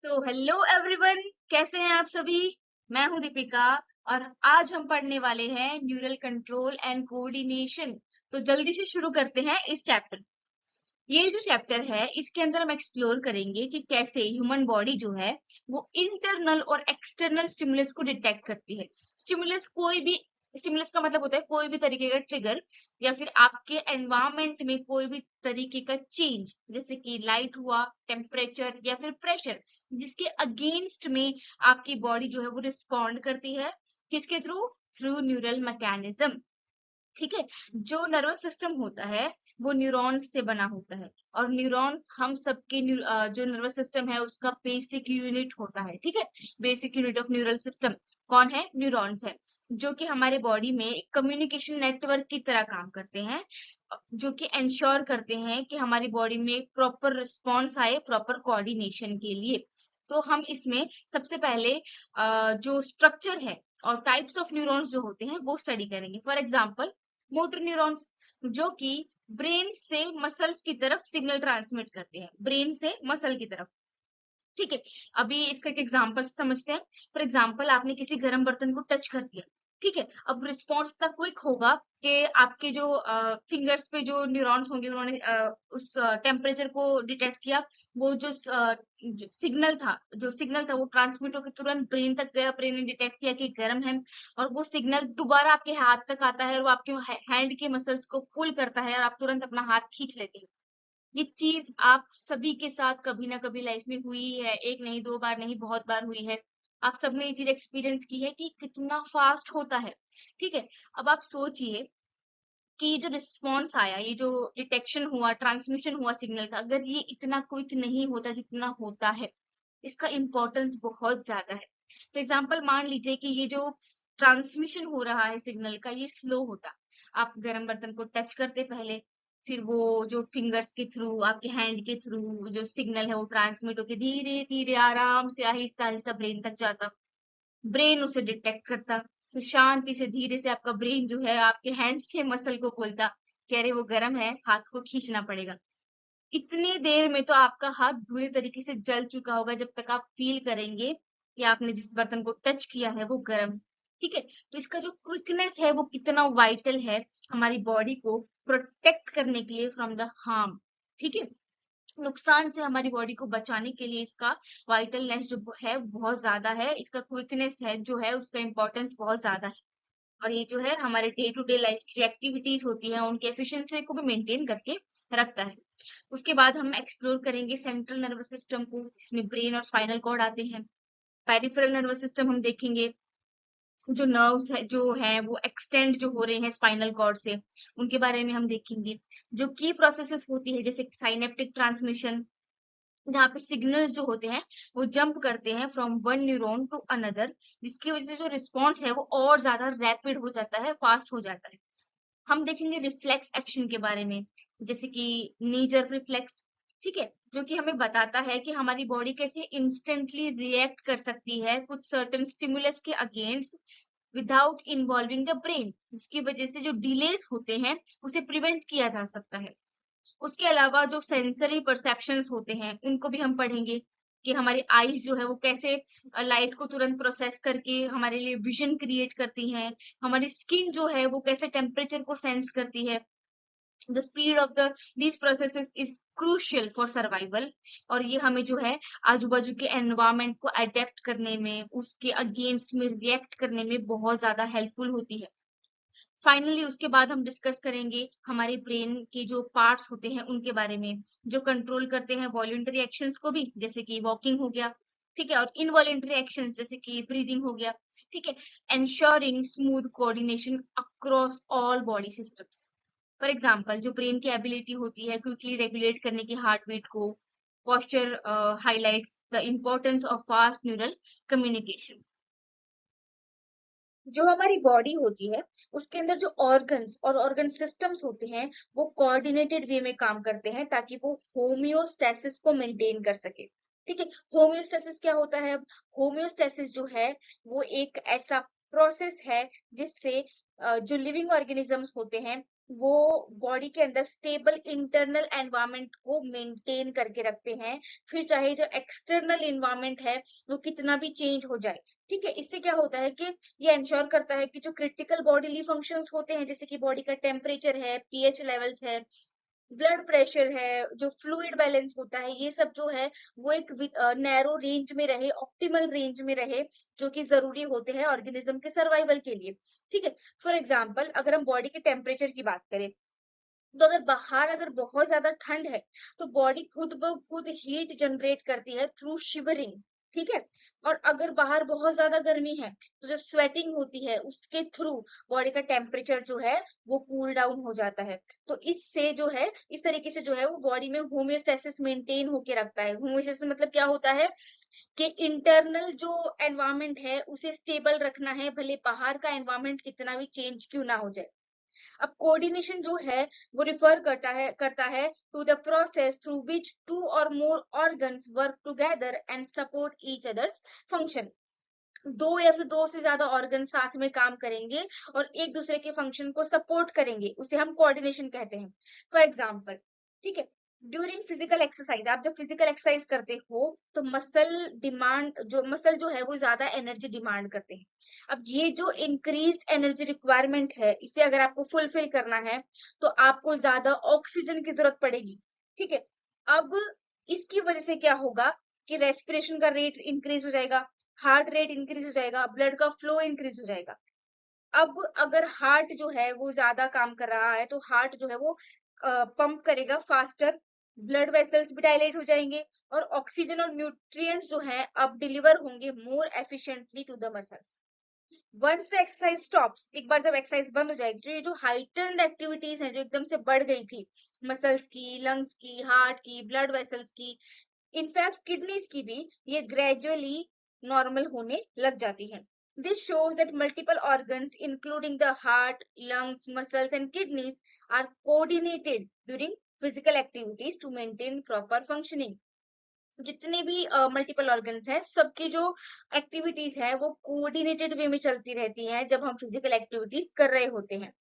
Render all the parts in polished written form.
तो hello everyone, कैसे हैं आप सभी। मैं हूं दीपिका और आज हम पढ़ने वाले हैं न्यूरल कंट्रोल एंड कोऑर्डिनेशन। तो जल्दी से शुरू करते हैं इस चैप्टर। ये जो चैप्टर है इसके अंदर हम एक्सप्लोर करेंगे कि कैसे ह्यूमन बॉडी जो है वो इंटरनल और एक्सटर्नल स्टिमुलस को डिटेक्ट करती है। स्टिमुलस कोई भी, स्टिमुलस का मतलब होता है कोई भी तरीके का ट्रिगर या फिर आपके एनवायरमेंट में कोई भी तरीके का चेंज, जैसे कि लाइट हुआ, टेम्परेचर या फिर प्रेशर, जिसके अगेंस्ट में आपकी बॉडी जो है वो रिस्पॉन्ड करती है। किसके थ्रू? Through neural mechanism. ठीक है। जो नर्वस सिस्टम होता है वो न्यूरॉन्स से बना होता है और न्यूरॉन्स हम सबके जो नर्वस सिस्टम है उसका बेसिक यूनिट होता है। ठीक है। Basic unit of neural system कौन है? न्यूरॉन्स है, जो कि हमारे बॉडी में एक कम्युनिकेशन नेटवर्क की तरह काम करते हैं, जो कि इंश्योर करते हैं कि हमारी बॉडी में एक प्रॉपर रिस्पॉन्स आए प्रॉपर कोऑर्डिनेशन के लिए। तो हम इसमें सबसे पहले जो स्ट्रक्चर है और टाइप्स ऑफ न्यूरॉन्स जो होते हैं वो स्टडी करेंगे। फॉर एग्जांपल मोटर न्यूरॉन्स, जो कि ब्रेन से मसल्स की तरफ सिग्नल ट्रांसमिट करते हैं, ब्रेन से मसल की तरफ। ठीक है। अभी इसका एक एग्जांपल समझते हैं। फॉर एग्जांपल आपने किसी गर्म बर्तन को टच कर दिया। ठीक है। अब रिस्पॉन्स इतना क्विक होगा कि आपके जो फिंगर्स पे जो न्यूरॉन्स होंगे उन्होंने उस टेम्परेचर को डिटेक्ट किया। वो जो सिग्नल था वो ट्रांसमिट होकर तुरंत ब्रेन तक गया, ब्रेन ने डिटेक्ट किया कि गर्म है और वो सिग्नल दोबारा आपके हाथ तक आता है और वो आपके हैंड के मसल्स को पुल करता है और आप तुरंत अपना हाथ खींच लेते हैं। ये चीज आप सभी के साथ कभी ना कभी लाइफ में हुई है, एक नहीं दो बार नहीं बहुत बार हुई है। आप सबने ये चीज एक्सपीरियंस की है कि कितना फास्ट होता है। ठीक है। अब आप सोचिए कि ये जो रिस्पॉन्स आया, ये जो डिटेक्शन हुआ, ट्रांसमिशन हुआ सिग्नल का, अगर ये इतना क्विक नहीं होता जितना होता है, इसका इम्पोर्टेंस बहुत ज्यादा है। फॉर एग्जाम्पल मान लीजिए कि ये जो ट्रांसमिशन हो रहा है सिग्नल का ये स्लो होता। आप गर्म बर्तन को टच करते पहले, फिर वो जो फिंगर्स के थ्रू, आपके हैंड के थ्रू जो सिग्नल है वो ट्रांसमिट होके धीरे धीरे आराम से आहिस्ता आहिस्ता ब्रेन तक जाता। ब्रेन उसे डिटेक्ट करता, फिर शांति से धीरे से आपका ब्रेन जो है आपके हैंड्स के मसल को बोलता कि अरे वो गर्म है, हाथ को खींचना पड़ेगा। इतनी देर में तो आपका हाथ बुरी तरीके से जल चुका होगा जब तक आप फील करेंगे कि आपने जिस बर्तन को टच किया है वो गर्म। ठीक है। तो इसका जो क्विकनेस है वो कितना वाइटल है हमारी बॉडी को प्रोटेक्ट करने के लिए फ्रॉम द हार्म। ठीक है। नुकसान से हमारी बॉडी को बचाने के लिए इसका वाइटलनेस जो है बहुत ज्यादा है, इसका क्विकनेस है जो है उसका इम्पोर्टेंस बहुत ज्यादा है। और ये जो है हमारे डे टू डे लाइफ की एक्टिविटीज होती है उनकी एफिशिएंसी को भी मेंटेन करके रखता है। उसके बाद हम एक्सप्लोर करेंगे सेंट्रल नर्वस सिस्टम को, जिसमें ब्रेन और स्पाइनल कॉर्ड आते हैं। पेरिफेरल नर्वस सिस्टम हम देखेंगे, जो नर्व्स है जो हैं वो एक्सटेंड जो हो रहे हैं स्पाइनल कॉर्ड से, उनके बारे में हम देखेंगे। जो की प्रोसेसेस होती है जैसे साइनेप्टिक ट्रांसमिशन, जहाँ पे सिग्नल्स जो होते हैं वो जंप करते हैं from one neuron to another, जिसकी वजह से जो रिस्पॉन्स है वो और ज्यादा रैपिड हो जाता है, फास्ट हो जाता है। हम देखेंगे रिफ्लेक्स एक्शन के बारे में, जैसे कि नी जर्क रिफ्लेक्स। ठीक है। जो कि हमें बताता है कि हमारी बॉडी कैसे इंस्टेंटली रिएक्ट कर सकती है कुछ सर्टेन स्टिमुलस के against without involving the brain, जिसकी वजह से जो डिलेस होते हैं उसे प्रिवेंट किया जा सकता है। उसके अलावा जो सेंसरी परसेप्शंस होते हैं उनको भी हम पढ़ेंगे कि हमारी आईज जो है वो कैसे लाइट को तुरंत प्रोसेस करके हमारे लिए विजन क्रिएट करती हैं। हमारी स्किन जो है वो कैसे टेम्परेचर को सेंस करती है। The speed of these processes is crucial for survival. और ये हमें जो है आजू बाजू के एनवायरमेंट को अडेप्ट करने में, उसके अगेंस्ट में रिएक्ट करने में बहुत ज्यादा हेल्पफुल होती है। फाइनली उसके बाद हम डिस्कस करेंगे हमारे ब्रेन के जो पार्ट्स होते हैं उनके बारे में, जो कंट्रोल करते हैं वॉल्यूंटरी एक्शंस को भी, जैसे कि वॉकिंग हो गया। ठीक है। और इनवॉल्यूंटरी एक्शंस जैसे कि ब्रीदिंग हो गया। ठीक है। Ensuring smooth coordination across all body systems. For example जो ब्रेन की एबिलिटी होती है क्विकली रेगुलेट करने की हार्ट बीट को, posture highlights the importance of fast neural communication. जो हमारी बॉडी होती है उसके अंदर जो ऑर्गन्स और ऑर्गन सिस्टम्स होते हैं वो कोऑर्डिनेटेड वे में काम करते हैं ताकि वो होमियोस्टेसिस को मेंटेन कर सके। ठीक है। होमियोस्टेसिस क्या होता है? होमियोस्टेसिस जो है वो एक ऐसा प्रोसेस है जिससे जो लिविंग ऑर्गेनिजम्स होते हैं वो बॉडी के अंदर स्टेबल इंटरनल एनवायरनमेंट को मेंटेन करके रखते हैं, फिर चाहे जो एक्सटर्नल एनवायरनमेंट है वो कितना भी चेंज हो जाए। ठीक है, इससे क्या होता है कि ये इंश्योर करता है कि जो क्रिटिकल बॉडीली फंक्शंस होते हैं, जैसे कि बॉडी का टेम्परेचर है, पीएच लेवल्स है, ब्लड प्रेशर है, जो फ्लूइड बैलेंस होता है, ये सब जो है वो एक नैरो रेंज में रहे, ऑप्टिमल रेंज में रहे, जो कि जरूरी होते हैं ऑर्गेनिज्म के सर्वाइवल के लिए। ठीक है, फॉर एग्जाम्पल अगर हम बॉडी के टेम्परेचर की बात करें, तो अगर बाहर अगर बहुत ज्यादा ठंड है तो बॉडी खुद ब खुद हीट जनरेट करती है थ्रू शिवरिंग। ठीक है, और अगर बाहर बहुत ज्यादा गर्मी है तो जो स्वेटिंग होती है उसके थ्रू बॉडी का टेम्परेचर जो है वो कूल डाउन हो जाता है। तो इससे जो है इस तरीके से जो है वो बॉडी में होम्योस्टेसिस मेंटेन होके रखता है। होम्योस्टेसिस मतलब क्या होता है कि इंटरनल जो एनवायरनमेंट है उसे स्टेबल रखना है, भले बाहर का एनवायरनमेंट कितना भी चेंज क्यों ना हो जाए। अब कोऑर्डिनेशन जो है वो रिफर करता है to the process through which two और more organs work together and support each others function. दो या फिर दो से ज्यादा ऑर्गन साथ में काम करेंगे और एक दूसरे के फंक्शन को सपोर्ट करेंगे, उसे हम कोऑर्डिनेशन कहते हैं। फॉर एग्जाम्पल, ठीक है, ड्यूरिंग फिजिकल एक्सरसाइज, आप जब फिजिकल एक्सरसाइज करते हो तो मसल जो है वो ज्यादा एनर्जी डिमांड करते हैं। अब ये जो इंक्रीज एनर्जी रिक्वायरमेंट है, इसे अगर आपको फुलफिल करना है तो आपको ज्यादा ऑक्सीजन की जरूरत पड़ेगी। ठीक है, अब इसकी वजह से क्या होगा कि रेस्पिरेशन का रेट इंक्रीज हो जाएगा, हार्ट रेट इंक्रीज हो जाएगा, ब्लड का फ्लो इंक्रीज हो जाएगा। अब अगर हार्ट जो है वो ज्यादा काम कर रहा है तो हार्ट जो है वो पंप करेगा फास्टर, ब्लड वेसल्स भी डायलेट हो जाएंगे और ऑक्सीजन और न्यूट्रिएंट्स जो है अब डिलीवर होंगे more efficiently to the muscles. Once the exercise stops, एक बार जब एक्सरसाइज बंद हो जाएगी, जो ये जो हाइटन्ड एक्टिविटीज हैं जो एकदम से बढ़ गई थी, मसल्स की, लंग्स की, हार्ट की, ब्लड वेसल्स की, इनफैक्ट किडनीज की भी, ये ग्रेजुअली नॉर्मल होने लग जाती है। This shows that multiple organs including the heart, lungs, muscles and kidneys are coordinated during physical activities to maintain proper functioning। जितने भी मल्टीपल ऑर्गन्स हैं सबकी जो एक्टिविटीज है वो कोऑर्डिनेटेड वे में चलती रहती हैं जब हम फिजिकल एक्टिविटीज कर रहे होते हैं।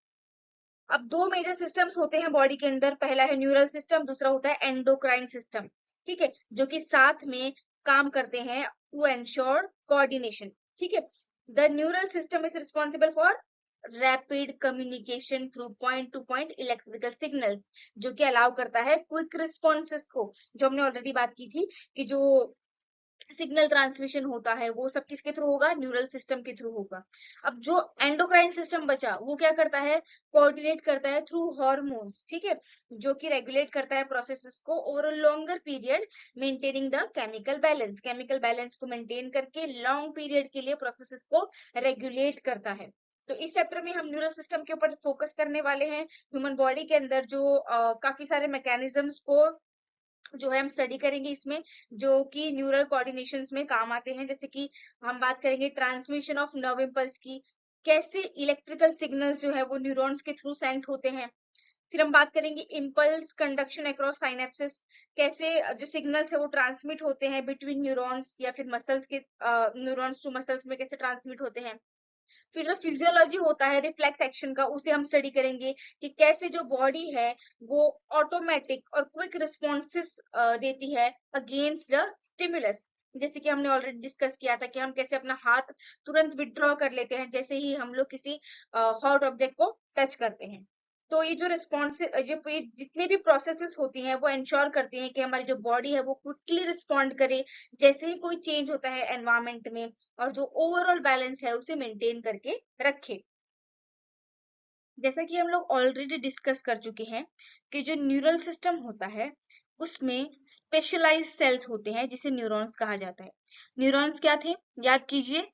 अब दो मेजर सिस्टम्स होते हैं बॉडी के अंदर, पहला है न्यूरल सिस्टम, दूसरा होता है एंडोक्राइन सिस्टम। ठीक है, जो कि साथ में काम करते हैं टू एंश्योर कोऑर्डिनेशन। ठीक है, the neural system is responsible for rapid communication through point two point electrical signals, जो कि अलाउ करता है क्विक रिस्पॉन्सेस को, जो हमने ऑलरेडी बात की थी कि जो सिग्नल ट्रांसमिशन होता है वो सब किसके थ्रू होगा, न्यूरल सिस्टम के थ्रू होगा। अब जो एंडोक्राइन सिस्टम बचा वो क्या करता है, कोऑर्डिनेट करता है थ्रू हार्मोन्स। ठीक है, जो कि रेगुलेट करता है प्रोसेसेस को over a longer period, maintaining the chemical balance को मेंटेन करके लॉन्ग पीरियड के लिए प्रोसेसेस को रेगुलेट करता है। तो इस चैप्टर में हम न्यूरल सिस्टम के ऊपर फोकस करने वाले हैं। ह्यूमन बॉडी के अंदर जो काफी सारे मैकेनिज्म्स को जो है हम स्टडी करेंगे इसमें, जो कि न्यूरल कोऑर्डिनेशंस में काम आते हैं। जैसे कि हम बात करेंगे ट्रांसमिशन ऑफ नर्व इम्पल्स की, कैसे इलेक्ट्रिकल सिग्नल्स जो है वो न्यूरॉन्स के थ्रू सेंड होते हैं। फिर हम बात करेंगे इम्पल्स कंडक्शन अक्रॉस साइनेप्सिस, कैसे जो सिग्नल्स है वो ट्रांसमिट होते हैं बिटवीन न्यूरॉन्स या फिर मसल्स के, न्यूरॉन्स टू मसल्स में कैसे ट्रांसमिट होते हैं। फिर जो फिजियोलॉजी होता है रिफ्लेक्स एक्शन का, उसे हम स्टडी करेंगे कि कैसे जो बॉडी है वो ऑटोमेटिक और क्विक रिस्पॉन्सेस देती है अगेंस्ट द स्टिमुलस। जैसे कि हमने ऑलरेडी डिस्कस किया था कि हम कैसे अपना हाथ तुरंत विड्रॉ कर लेते हैं जैसे ही हम लोग किसी हॉट ऑब्जेक्ट को टच करते हैं। तो ये जो रिस्पॉन्स, जो ये जितनी भी प्रोसेसेस होती हैं वो इंश्योर करती हैं कि हमारी जो बॉडी है वो क्विकली रिस्पॉन्ड करे जैसे ही कोई चेंज होता है एनवायरमेंट में, और जो ओवरऑल बैलेंस है उसे मेंटेन करके रखे। जैसा कि हम लोग ऑलरेडी डिस्कस कर चुके हैं कि जो न्यूरल सिस्टम होता है उसमें स्पेशलाइज्ड सेल्स होते हैं जिसे न्यूरॉन्स कहा जाता है। न्यूरॉन्स क्या थे, याद कीजिए,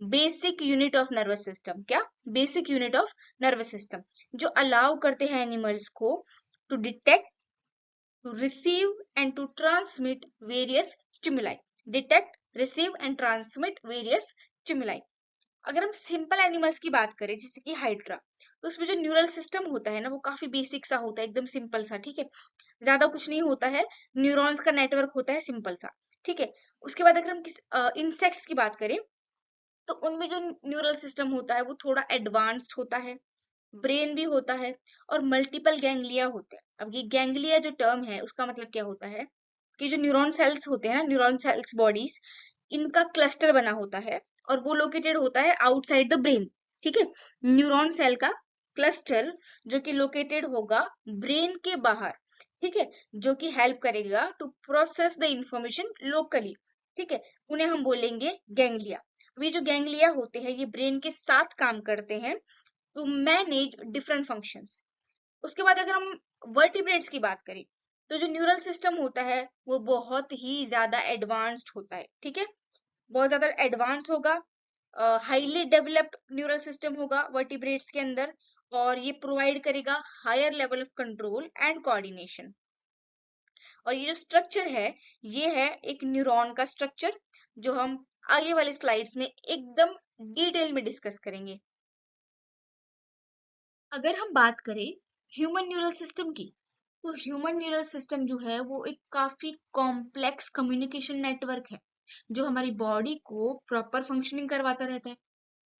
basic unit of nervous system. क्या, basic unit of nervous system, जो अलाउ करते हैं एनिमल्स को to detect, to receive and to transmit various stimuli, detect, receive and transmit various stimuli। अगर हम सिंपल एनिमल्स की बात करें जैसे कि हाइड्रा, तो उसमें जो न्यूरल सिस्टम होता है ना वो काफी बेसिक सा होता है, एकदम सिंपल सा। ठीक है, ज्यादा कुछ नहीं होता है, न्यूरॉन्स का नेटवर्क होता है सिंपल सा। ठीक है, उसके बाद अगर हम किस इंसेक्ट्स की बात करें तो उनमें जो न्यूरल सिस्टम होता है वो थोड़ा एडवांस्ड होता है। ब्रेन भी होता है और मल्टीपल गैंग्लिया होते हैं। अब ये गैंग्लिया जो टर्म है उसका मतलब क्या होता है कि जो न्यूरॉन सेल्स होते हैं ना, न्यूरॉन सेल्स बॉडीज, इनका क्लस्टर बना होता है और वो लोकेटेड होता है आउटसाइड द ब्रेन। ठीक है, न्यूरॉन सेल का क्लस्टर जो कि लोकेटेड होगा ब्रेन के बाहर। ठीक है, जो कि हेल्प करेगा to process the information locally. ठीक है, उन्हें हम बोलेंगे गैंग्लिया। अब ये जो गैंग्लिया होते हैं ये ब्रेन के साथ काम करते हैं टू मैनेज डिफरेंट फंक्शंस। उसके बाद अगर हम वर्टिब्रेट्स की बात करें तो जो न्यूरल सिस्टम होता है वो बहुत ही ज्यादा एडवांस्ड होता है। ठीक है, बहुत ज्यादा एडवांस होगा, हाईली डेवलप्ड न्यूरल सिस्टम होगा वर्टिब्रेट्स के अंदर, और ये प्रोवाइड करेगा higher level of control and coordination. और ये जो स्ट्रक्चर है ये है एक न्यूरॉन का स्ट्रक्चर, जो हम आगे वाले स्लाइड्स में एकदम डिटेल में डिस्कस करेंगे। अगर हम बात करें ह्यूमन न्यूरल सिस्टम की, तो ह्यूमन न्यूरल सिस्टम जो है वो एक काफी कॉम्प्लेक्स कम्युनिकेशन नेटवर्क है जो हमारी बॉडी को प्रॉपर फंक्शनिंग करवाता रहता है।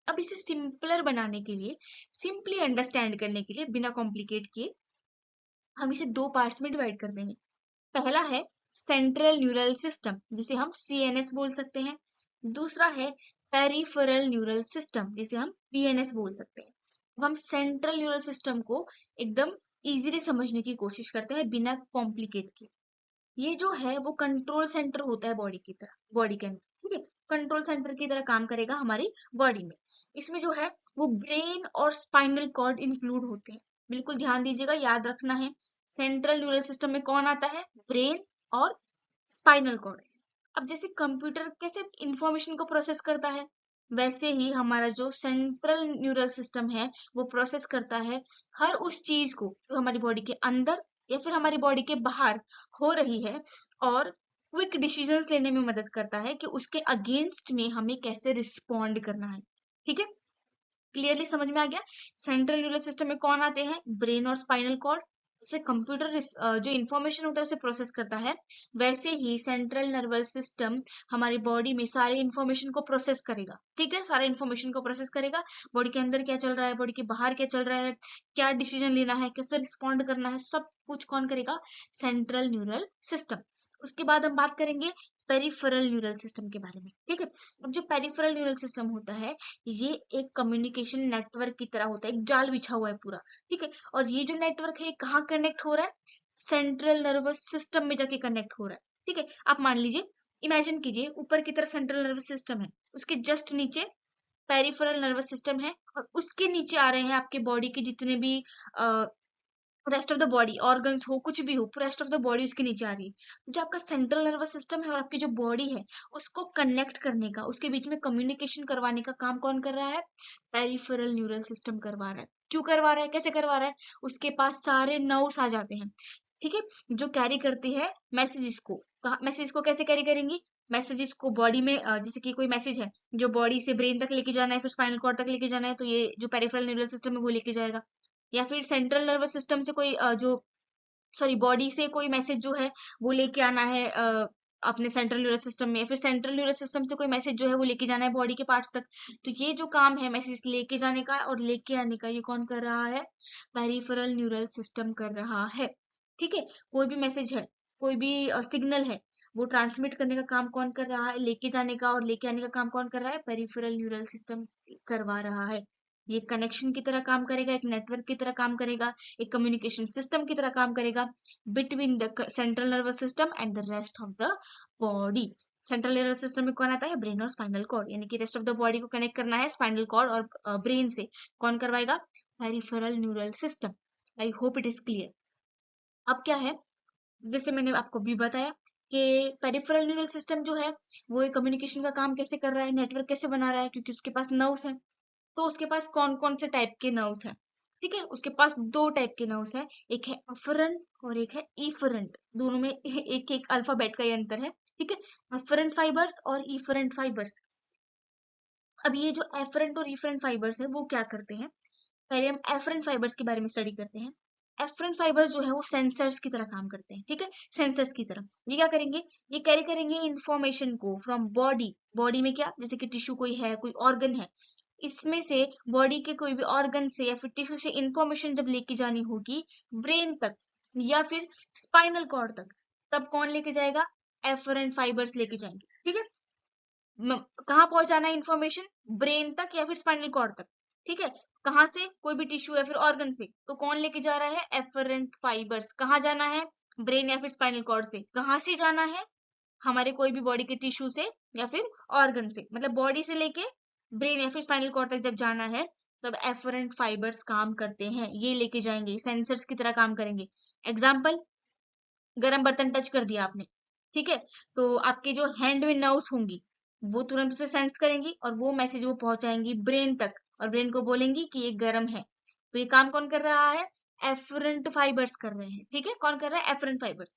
अब इसे सिंपलर बनाने के लिए, सिंपली अंडरस्टैंड करने के लिए, बिना कॉम्प्लिकेट किए हम इसे दो पार्ट्स में डिवाइड कर देंगे। पहला है सेंट्रल न्यूरल सिस्टम जिसे हम सीएनएस बोल सकते हैं। दूसरा है पेरिफेरल न्यूरल सिस्टम जिसे हम पीएनएस बोल सकते हैं। अब हम सेंट्रल न्यूरल सिस्टम को एकदम इजीली समझने की कोशिश करते हैं बिना कॉम्प्लिकेट किए। ये जो है वो कंट्रोल सेंटर होता है बॉडी की तरह, बॉडी के अंदर। ठीक है, कंट्रोल सेंटर की तरह काम करेगा हमारी बॉडी में। इसमें जो है वो ब्रेन और स्पाइनल कॉर्ड इंक्लूड होते हैं। बिल्कुल ध्यान दीजिएगा, याद रखना है। सेंट्रल न्यूरल सिस्टम में कौन आता है? ब्रेन और स्पाइनल कॉर्ड। अब जैसे कंप्यूटर कैसे इंफॉर्मेशन को प्रोसेस करता है, वैसे ही हमारा जो सेंट्रल न्यूरल सिस्टम है वो प्रोसेस करता है हर उस चीज को जो हमारी बॉडी के अंदर या फिर हमारी बॉडी के बाहर हो रही है, और क्विक डिसीजंस लेने में मदद करता है कि उसके अगेंस्ट में हमें कैसे रिस्पॉन्ड करना है। ठीक है, क्लियरली समझ में आ गया? सेंट्रल न्यूरल सिस्टम में कौन आते हैं? ब्रेन और स्पाइनल कॉर्ड। जैसे कंप्यूटर जो इंफॉर्मेशन होता है उसे प्रोसेस करता है, वैसे ही सेंट्रल नर्वस सिस्टम हमारी बॉडी में सारे इंफॉर्मेशन को प्रोसेस करेगा। ठीक है, सारे इंफॉर्मेशन को प्रोसेस करेगा। बॉडी के अंदर क्या चल रहा है, बॉडी के बाहर क्या चल रहा है, क्या डिसीजन लेना है, कैसे रिस्पॉन्ड करना है, सब कुछ कौन करेगा? Central neural system. उसके बाद हम बात करेंगे पेरिफेरल न्यूरल सिस्टम के बारे में। ठीक है, अब जो पेरिफेरल न्यूरल सिस्टम होता है ये एक कम्युनिकेशन नेटवर्क की तरह होता है, एक जाल बिछा हुआ है पूरा। ठीक है, और ये जो नेटवर्क है कहाँ कनेक्ट हो रहा है? सेंट्रल नर्वस सिस्टम में जाके कनेक्ट हो रहा है। ठीक है, आप मान लीजिए, इमेजिन कीजिए ऊपर की तरफ सेंट्रल नर्वस सिस्टम है, उसके जस्ट नीचे पेरिफेरल नर्वस सिस्टम है, और उसके नीचे आ रहे हैं आपके बॉडी के जितने भी rest of the body, organs हो, कुछ भी हो, रेस्ट ऑफ द बॉडी उसके नीचे आ रही है। जो आपका सेंट्रल नर्वस सिस्टम है और आपकी जो बॉडी है उसको कनेक्ट करने का, उसके बीच में कम्युनिकेशन करवाने का काम कौन कर रहा है? पेरिफेरल न्यूरल सिस्टम करवा रहा है। क्यों करवा रहा है, कैसे करवा रहा है? उसके पास सारे नर्व्स आ जाते हैं। ठीक है, जो कैरी करती है मैसेजेस को। मैसेज को कैसे कैरी करेंगी? मैसेजेस को बॉडी में, जैसे कि कोई मैसेज है जो बॉडी से ब्रेन तक लेके जाना है, फिर स्पाइनल कॉर्ड तक लेके जाना है, तो ये जो पेरिफेरल न्यूरल सिस्टम है वो लेके जाएगा। या फिर सेंट्रल नर्वस सिस्टम से कोई जो सॉरी बॉडी से कोई मैसेज जो है वो लेके आना है अपने सेंट्रल न्यूरल सिस्टम में, फिर सेंट्रल न्यूरल सिस्टम से कोई मैसेज जो है वो लेके जाना है बॉडी के पार्ट्स तक। तो ये जो काम है मैसेज लेके जाने का और लेके आने का, ये कौन कर रहा है? पेरिफेरल न्यूरल सिस्टम कर रहा है। ठीक है, कोई भी मैसेज है, कोई भी सिग्नल है, वो ट्रांसमिट करने का काम कौन कर रहा है? लेके जाने का और लेके आने का काम कौन कर रहा है? पेरिफेरल न्यूरल सिस्टम करवा रहा है। ये कनेक्शन की तरह काम करेगा, एक नेटवर्क की तरह काम करेगा, एक कम्युनिकेशन सिस्टम की तरह काम करेगा between the central nervous system and the rest of the body. Central nervous system में कौन आता है? ब्रेन और स्पाइनल कॉर्ड, यानी कि रेस्ट ऑफ द बॉडी को कनेक्ट करना है स्पाइनल कॉर्ड और ब्रेन से। कौन करवाएगा? Peripheral neural system. I hope it is clear. अब क्या है, जैसे मैंने आपको भी बताया कि पेरिफेरल न्यूरल सिस्टम जो है वो एक कम्युनिकेशन का काम कैसे कर रहा है, नेटवर्क कैसे बना रहा है, क्योंकि उसके पास नर्व्स है। तो उसके पास कौन कौन से टाइप के नर्व्स हैं? ठीक है, उसके पास दो टाइप के नर्व्स हैं, एक है अफरंट और एक है इफरंट। दोनों में एक एक अल्फाबेट का ही अंतर है। ठीक है, अफरंट फाइबर्स और इफरंट फाइबर्स। अब ये जो एफरंट और इफरंट फाइबर्स है वो क्या करते हैं? पहले हम एफरंट फाइबर्स के बारे में स्टडी करते हैं। एफरंट फाइबर्स जो है वो सेंसर्स की तरह काम करते हैं। ठीक है, सेंसर्स की तरह ये क्या करेंगे? ये कैरी करेंगे इंफॉर्मेशन को फ्रॉम बॉडी। बॉडी में क्या, जैसे कि टिश्यू कोई है, कोई ऑर्गन है, इसमें से बॉडी के कोई भी ऑर्गन से या फिर टिश्यू से इंफॉर्मेशन जब लेके जानी होगी ब्रेन तक या फिर स्पाइनल कॉर्ड तक, तब कौन लेके जाएगा? एफरेंट फाइबर्स लेके जाएंगे। ठीक है, कहाँ पहुंचाना है इंफॉर्मेशन? ब्रेन तक या फिर स्पाइनल कॉर्ड तक। ठीक है, कहाँ से? कोई भी टिश्यू या फिर ऑर्गन से, तो कौन लेके जा रहा है? Efferent fibres. कहाँ जाना है? ब्रेन या फिर स्पाइनल कॉर्ड से। कहाँ से जाना है? हमारे कोई भी बॉडी के टिश्यू से या फिर ऑर्गन से, मतलब बॉडी से लेके ब्रेन या फिर स्पाइनल कॉर्ड तक जब जाना है, तब एफरेंट फाइबर्स काम करते हैं, ये लेके जाएंगे, सेंसर्स की तरह काम करेंगे। एग्जाम्पल, गरम बर्तन टच कर दिया आपने, ठीक है, तो आपके जो हैंड में नर्व्स होंगी वो तुरंत उसे सेंस करेंगी और वो मैसेज वो पहुंचाएंगी ब्रेन तक, और ब्रेन को बोलेंगी कि ये गर्म है। तो ये काम कौन कर रहा है? एफरेंट फाइबर्स कर रहे हैं। ठीक है, कौन कर रहा है? Efferent fibres.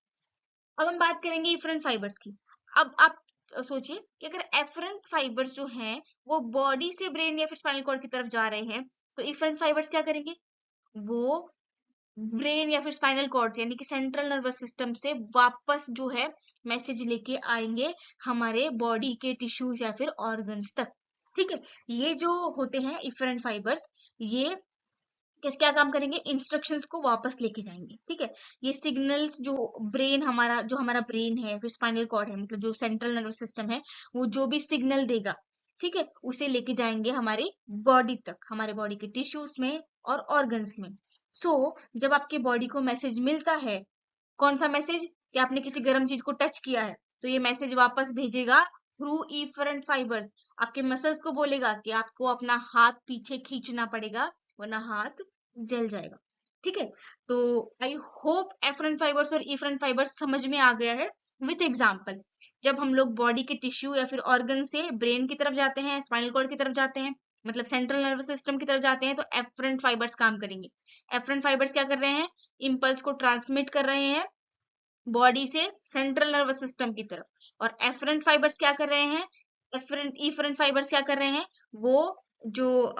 अब हम बात करेंगे इफरेंट फाइबर्स की। अब आप सोचिए कि अगर एफरेंट फाइबर्स जो हैं वो बॉडी से ब्रेन या फिर स्पाइनल कॉर्ड की तरफ जा रहे हैं, तो इफरेंट फाइबर्स क्या करेंगे? वो ब्रेन या फिर स्पाइनल कॉर्ड से यानी कि सेंट्रल नर्वस सिस्टम से वापस जो है मैसेज लेके आएंगे हमारे बॉडी के टिश्यूज या फिर ऑर्गन्स तक। ठीक है, ये जो होते हैं इफरेंट फाइबर्स, ये किस क्या काम करेंगे? इंस्ट्रक्शंस को वापस लेके जाएंगे। ठीक है, ये सिग्नल्स जो ब्रेन हमारा जो हमारा ब्रेन है फिर स्पाइनल कॉर्ड है, मतलब जो सेंट्रल नर्वस सिस्टम है, वो जो भी सिग्नल देगा, ठीक है, उसे लेके जाएंगे हमारी बॉडी तक, हमारे बॉडी के टिश्यूज में और ऑर्गन्स में। जब आपके बॉडी को मैसेज मिलता है, कौन सा मैसेज? कि आपने किसी गर्म चीज को टच किया है, तो ये मैसेज वापस भेजेगा थ्रू इफरेंट फाइबर्स। आपके मसल्स को बोलेगा कि आपको अपना हाथ पीछे खींचना पड़ेगा, वरना हाथ जल जाएगा। ठीक है, तो आई होप एफरेंट फाइबर्स और इफरेंट फाइबर्स समझ में आ गया है विथ एग्जांपल। जब हम लोग बॉडी के टिश्यू या फिर ऑर्गन से ब्रेन की तरफ जाते हैं, स्पाइनल कॉर्ड की तरफ जाते हैं, मतलब सेंट्रल नर्वस सिस्टम की तरफ जाते हैं, तो एफरेंट फाइबर्स काम करेंगे। एफरेंट फाइबर्स क्या कर रहे हैं? इम्पल्स को ट्रांसमिट कर रहे हैं बॉडी से सेंट्रल नर्वस सिस्टम की तरफ। और एफरेंट फाइबर्स क्या कर रहे हैं? इफरेंट फाइबर्स क्या कर रहे हैं? वो जो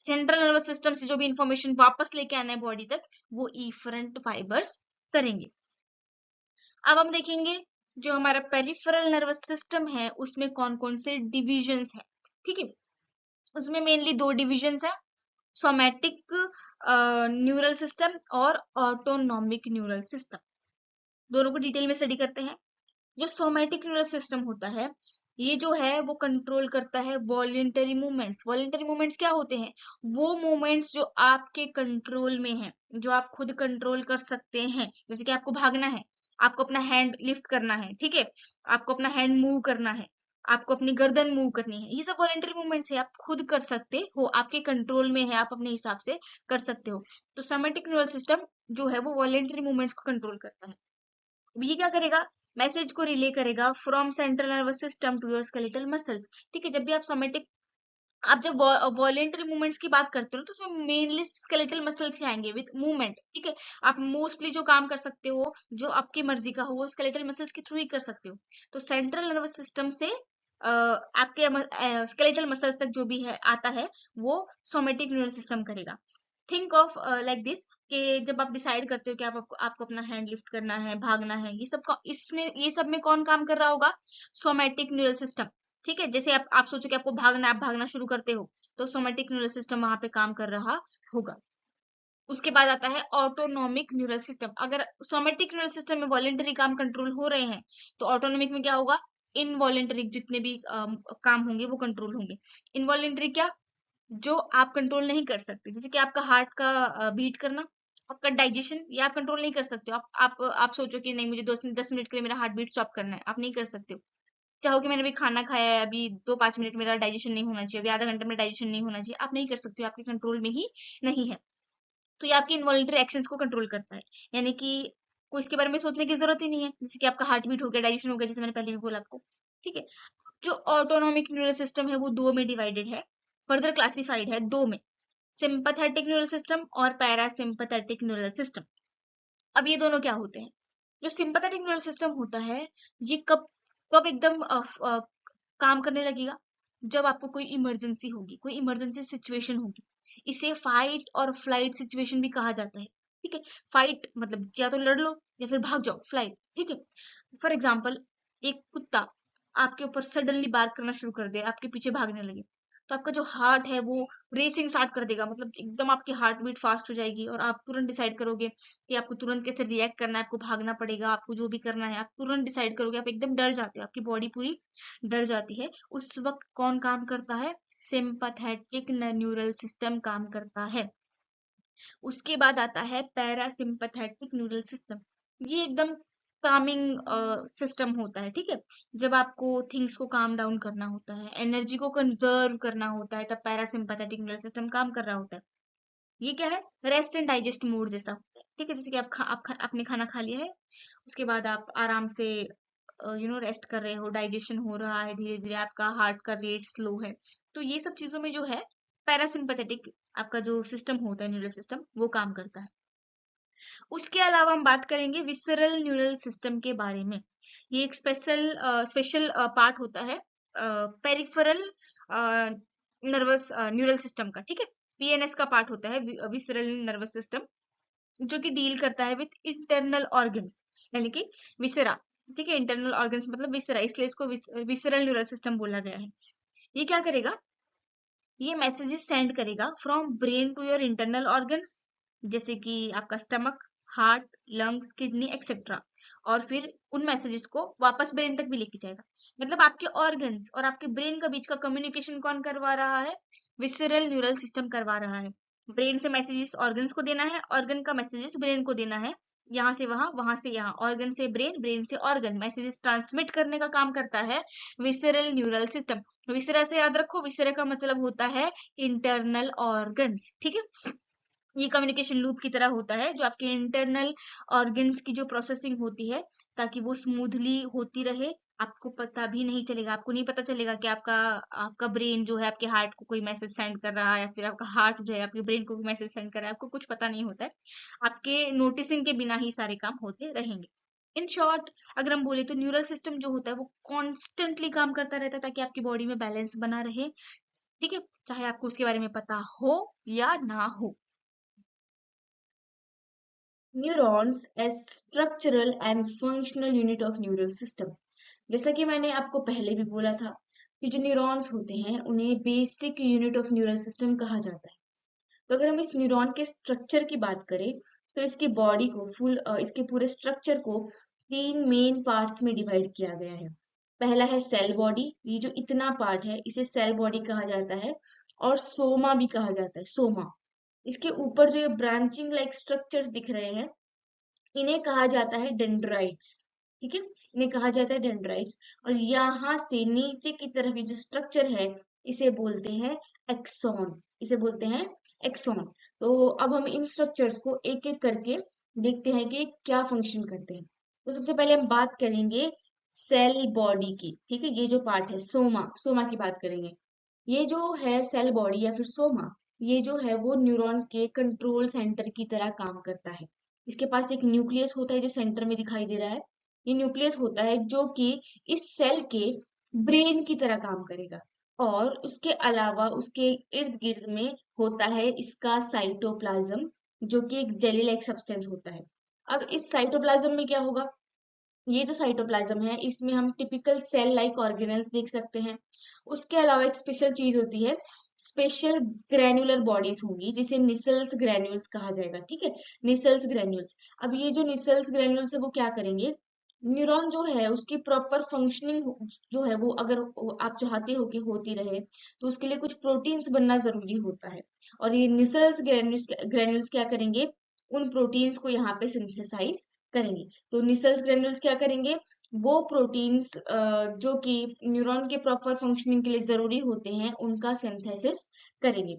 सेंट्रल नर्वस सिस्टम से जो भी इंफॉर्मेशन वापस लेके आना है बॉडी तक, वो इफरेंट फाइबर्स करेंगे। अब हम देखेंगे जो हमारा पेरिफेरल नर्वस सिस्टम है उसमें कौन कौन से डिविजन्स हैं। ठीक है, उसमें मेनली दो डिविजन्स है, सोमैटिक न्यूरल सिस्टम और ऑटोनॉमिक न्यूरल सिस्टम। दोनों को डिटेल में स्टडी करते हैं। जो सोमैटिक नर्वस सिस्टम होता है, ये जो है वो कंट्रोल करता है वॉलेंटरी मूवमेंट्स। वॉलेंटरी मूवमेंट्स क्या होते हैं? वो मूवमेंट्स जो आपके कंट्रोल में हैं, जो आप खुद कंट्रोल कर सकते हैं। जैसे कि आपको भागना है, आपको अपना हैंड लिफ्ट करना है, ठीक है, आपको अपना हैंड मूव करना है, आपको अपनी गर्दन मूव करनी है, ये सब वॉलेंटरी मूवमेंट्स है, आप खुद कर सकते हो, आपके कंट्रोल में है, आप अपने हिसाब से कर सकते हो। तो सोमैटिक नर्वस सिस्टम जो है वो वॉलेंटरी मूवमेंट्स को कंट्रोल करता है। अब ये क्या करेगा? मैसेज को रिले करेगा from central nervous system to your skeletal muscles. ठीक है, जब भी आप सोमेटिक, आप जब वॉलेंटरी मूवमेंट्स की बात करते हो तो उसमें मेनली स्केलेटल मसल्स ही आएंगे विद मूवमेंट। ठीक है, आप मोस्टली जो काम कर सकते हो जो आपकी मर्जी का हो वो स्केलेटल मसल्स के थ्रू ही कर सकते हो। तो सेंट्रल नर्वस सिस्टम से आपके स्केलेटल मसल्स तक जो भी है आता है वो सोमेटिक नर्वस सिस्टम करेगा। थिंक ऑफ लाइक दिस, कि जब आप डिसाइड करते हो कि आपको अपना हैंड लिफ्ट करना है, भागना है, ये सब का इसमें ये सब में कौन काम कर रहा होगा? Somatic neural system. ठीक है, जैसे आप सोचो कि आपको भागना है, आप भागना शुरू करते हो, तो सोमैटिक न्यूरल सिस्टम वहां पे काम कर रहा होगा। उसके बाद आता है ऑटोनॉमिक न्यूरल सिस्टम। अगर सोमैटिक न्यूरल सिस्टम में वॉलेंटरी काम कंट्रोल हो रहे हैं, तो ऑटोनॉमिक में क्या होगा? इनवॉलेंटरी जितने भी काम होंगे वो कंट्रोल होंगे। इनवॉलेंटरी क्या? जो आप कंट्रोल नहीं कर सकते, जैसे कि आपका हार्ट का बीट करना, आपका डाइजेशन, ये आप कंट्रोल नहीं कर सकते हो। आप सोचो कि नहीं, मुझे 10 मिनट के लिए मेरा हार्ट बीट स्टॉप करना है, आप नहीं कर सकते हो। चाहो कि मैंने अभी खाना खाया है, अभी 2-5 मिनट मेरा डाइजेशन नहीं होना चाहिए, अभी आधा घंटा मेरा डाइजेशन नहीं होना चाहिए, आप नहीं कर सकते हो, आपके कंट्रोल में ही नहीं है। तो ये आपकी इनवॉलेंटरी एक्शंस को कंट्रोल करता है, यानी कि कोई इसके बारे में सोचने की जरूरत ही नहीं है। जैसे कि आपका हार्ट बीट हो गया, डाइजेशन हो गया, जैसे मैंने पहले भी बोला आपको। ठीक है, जो ऑटोनॉमिक न्यूरल सिस्टम है वो दो में डिवाइडेड है, फर्दर क्लासिफाइड है दो में, सिंपैथेटिक न्यूरल सिस्टम और पैरासिम्पैथेटिक न्यूरल सिस्टम। अब ये दोनों क्या होते हैं? जो सिंपैथेटिक न्यूरल सिस्टम होता है, ये कब कब एकदम काम करने लगेगा? जब आपको कोई इमरजेंसी होगी, कोई इमरजेंसी सिचुएशन होगी। इसे फाइट और फ्लाइट सिचुएशन भी कहा जाता है। ठीक है, फाइट मतलब या तो लड़ लो या फिर भाग जाओ, फ्लाइट। ठीक है, फॉर एग्जाम्पल, एक कुत्ता आपके ऊपर सडनली बार्क करना शुरू कर दे, आपके पीछे भागने लगे, तो आपका जो हार्ट है वो रेसिंग स्टार्ट कर देगा, मतलब एकदम आपकी हार्ट बीट फास्ट हो जाएगी और आप तुरंत डिसाइड करोगे कि आपको तुरंत कैसे रिएक्ट करना है, आपको भागना पड़ेगा, आपको जो भी करना है आप तुरंत डिसाइड करोगे, आप एकदम डर जाते हो, आपकी बॉडी पूरी डर जाती है। उस वक्त कौन काम करता है? सिंपैथेटिक न्यूरल सिस्टम काम करता है। उसके बाद आता है पैरासिम्पैथेटिक न्यूरल सिस्टम। ये एकदम कामिंग सिस्टम होता है, ठीक है। जब आपको थिंग्स को काम डाउन करना होता है, एनर्जी को कंजर्व करना होता है, तब पैरासिम्पैथेटिक न्यूरल सिस्टम काम कर रहा होता है। ये क्या है? रेस्ट एंड डाइजेस्ट मोड जैसा होता है, ठीक है। जैसे कि आपने खाना खा लिया है, उसके बाद आप आराम से रेस्ट कर रहे हो, डाइजेशन हो रहा है, धीरे धीरे आपका हार्ट का रेट स्लो है। तो ये सब चीजों में जो है पैरासिम्पैथेटिक आपका जो सिस्टम होता है, न्यूरल सिस्टम, वो काम करता है। उसके अलावा हम बात करेंगे विसरल न्यूरल सिस्टम के बारे में। ये एक स्पेशल पार्ट होता है पेरिफेरल नर्वस न्यूरल सिस्टम का, ठीक है। पीएनएस का पार्ट होता है विसरल नर्वस सिस्टम, जो कि डील करता है विथ इंटरनल ऑर्गन्स, यानी कि विसरा, ठीक है। इंटरनल ऑर्गन्स मतलब विसरा, इसलिए इसको विसरल न्यूरल सिस्टम बोला गया है। ये क्या करेगा? ये मैसेजेस सेंड करेगा from brain to your internal organs, जैसे कि आपका stomach, heart, lungs, kidney etcetera, और फिर उन मैसेजेस को वापस ब्रेन तक भी लेके जाएगा। मतलब आपके ऑर्गन्स और आपके ब्रेन का बीच का कम्युनिकेशन कौन करवा रहा है? विसरल न्यूरल सिस्टम करवा रहा है। ब्रेन से मैसेजेस ऑर्गन्स को देना है, ऑर्गन का मैसेजेस ब्रेन को देना है, यहाँ से वहां, वहां से यहाँ, ऑर्गन से ब्रेन, ब्रेन से ऑर्गन, मैसेजेस ट्रांसमिट करने का काम करता है विसरल न्यूरल सिस्टम। विसरा से याद रखो, विसरा का मतलब होता है इंटरनल ऑर्गन्स, ठीक है। ये कम्युनिकेशन लूप की तरह होता है, जो आपके इंटरनल ऑर्गन्स की जो प्रोसेसिंग होती है, ताकि वो स्मूथली होती रहे। आपको पता भी नहीं चलेगा, आपको नहीं पता चलेगा कि आपका आपका ब्रेन जो है आपके हार्ट को कोई मैसेज सेंड कर रहा है, या फिर आपका हार्ट जो है आपके ब्रेन को मैसेज सेंड कर रहा है, आपको कुछ पता नहीं होता है। आपके नोटिसिंग के बिना ही सारे काम होते रहेंगे। इन शॉर्ट, अगर हम बोले तो न्यूरल सिस्टम जो होता है वो कॉन्स्टेंटली काम करता रहता है, ताकि आपकी बॉडी में बैलेंस बना रहे, ठीक है, चाहे आपको उसके बारे में पता हो या ना हो। Neurons as structural and functional unit of neural system. जैसा कि मैंने आपको पहले भी बोला था कि जो न्यूरॉन्स होते हैं उन्हें basic unit of neural system कहा जाता है। तो अगर हम इस न्यूरॉन के स्ट्रक्चर की बात करें, तो इसकी बॉडी को इसके पूरे स्ट्रक्चर को 3 मेन पार्ट्स में डिवाइड किया गया है। पहला है सेल बॉडी, ये जो इतना पार्ट है इसे सेल बॉडी कहा जाता है, और सोमा भी कहा जाता है, सोमा। इसके ऊपर जो ये ब्रांचिंग लाइक स्ट्रक्चर्स दिख रहे हैं, इन्हें कहा जाता है डेंड्राइट्स, ठीक है। इन्हें कहा जाता है डेंड्राइट्स। और यहाँ से नीचे की तरफ ये जो स्ट्रक्चर है, इसे बोलते हैं एक्सॉन, इसे बोलते हैं एक्सॉन। तो अब हम इन स्ट्रक्चर्स को एक एक करके देखते हैं कि क्या फंक्शन करते हैं। तो सबसे पहले हम बात करेंगे सेल बॉडी की, ठीक है। ये जो पार्ट है सोमा, सोमा की बात करेंगे। ये जो है सेल बॉडी या फिर सोमा, ये जो है वो न्यूरॉन के कंट्रोल सेंटर की तरह काम करता है। इसके पास एक न्यूक्लियस होता है जो सेंटर में दिखाई दे रहा है। ये न्यूक्लियस होता है जो कि इस सेल के ब्रेन की तरह काम करेगा, और उसके अलावा उसके इर्द गिर्द में होता है इसका साइटोप्लाज्म, जो कि एक जेली लाइक सब्सटेंस होता है। अब इस साइटोप्लाज्म में क्या होगा? ये जो साइटोप्लाज्म है इसमें हम टिपिकल सेल लाइक ऑर्गेनेल्स देख सकते हैं। उसके अलावा एक स्पेशल चीज होती है, स्पेशल ग्रैन्युलर बॉडीज होंगी जिसे निसल्स ग्रैन्यूल्स कहा जाएगा, ठीक है। Nissl's granules. अब ये जो निसल्स ग्रैन्यूल्स है वो क्या करेंगे? न्यूरॉन जो है उसकी प्रॉपर फंक्शनिंग जो है वो अगर आप चाहते हो कि होती रहे, तो उसके लिए कुछ प्रोटीन्स बनना जरूरी होता है। और ये निसल्स ग्रैन्यूल्स ग्रैन्यूल्स क्या करेंगे? उन प्रोटीन्स को यहाँ पे सिंथेसाइज करेंगे। तो निसल्स ग्रैन्यूल्स क्या करेंगे? वो प्रोटीन्स जो कि न्यूरॉन के प्रॉपर फंक्शनिंग के लिए जरूरी होते हैं उनका सिंथेसिस करेंगे,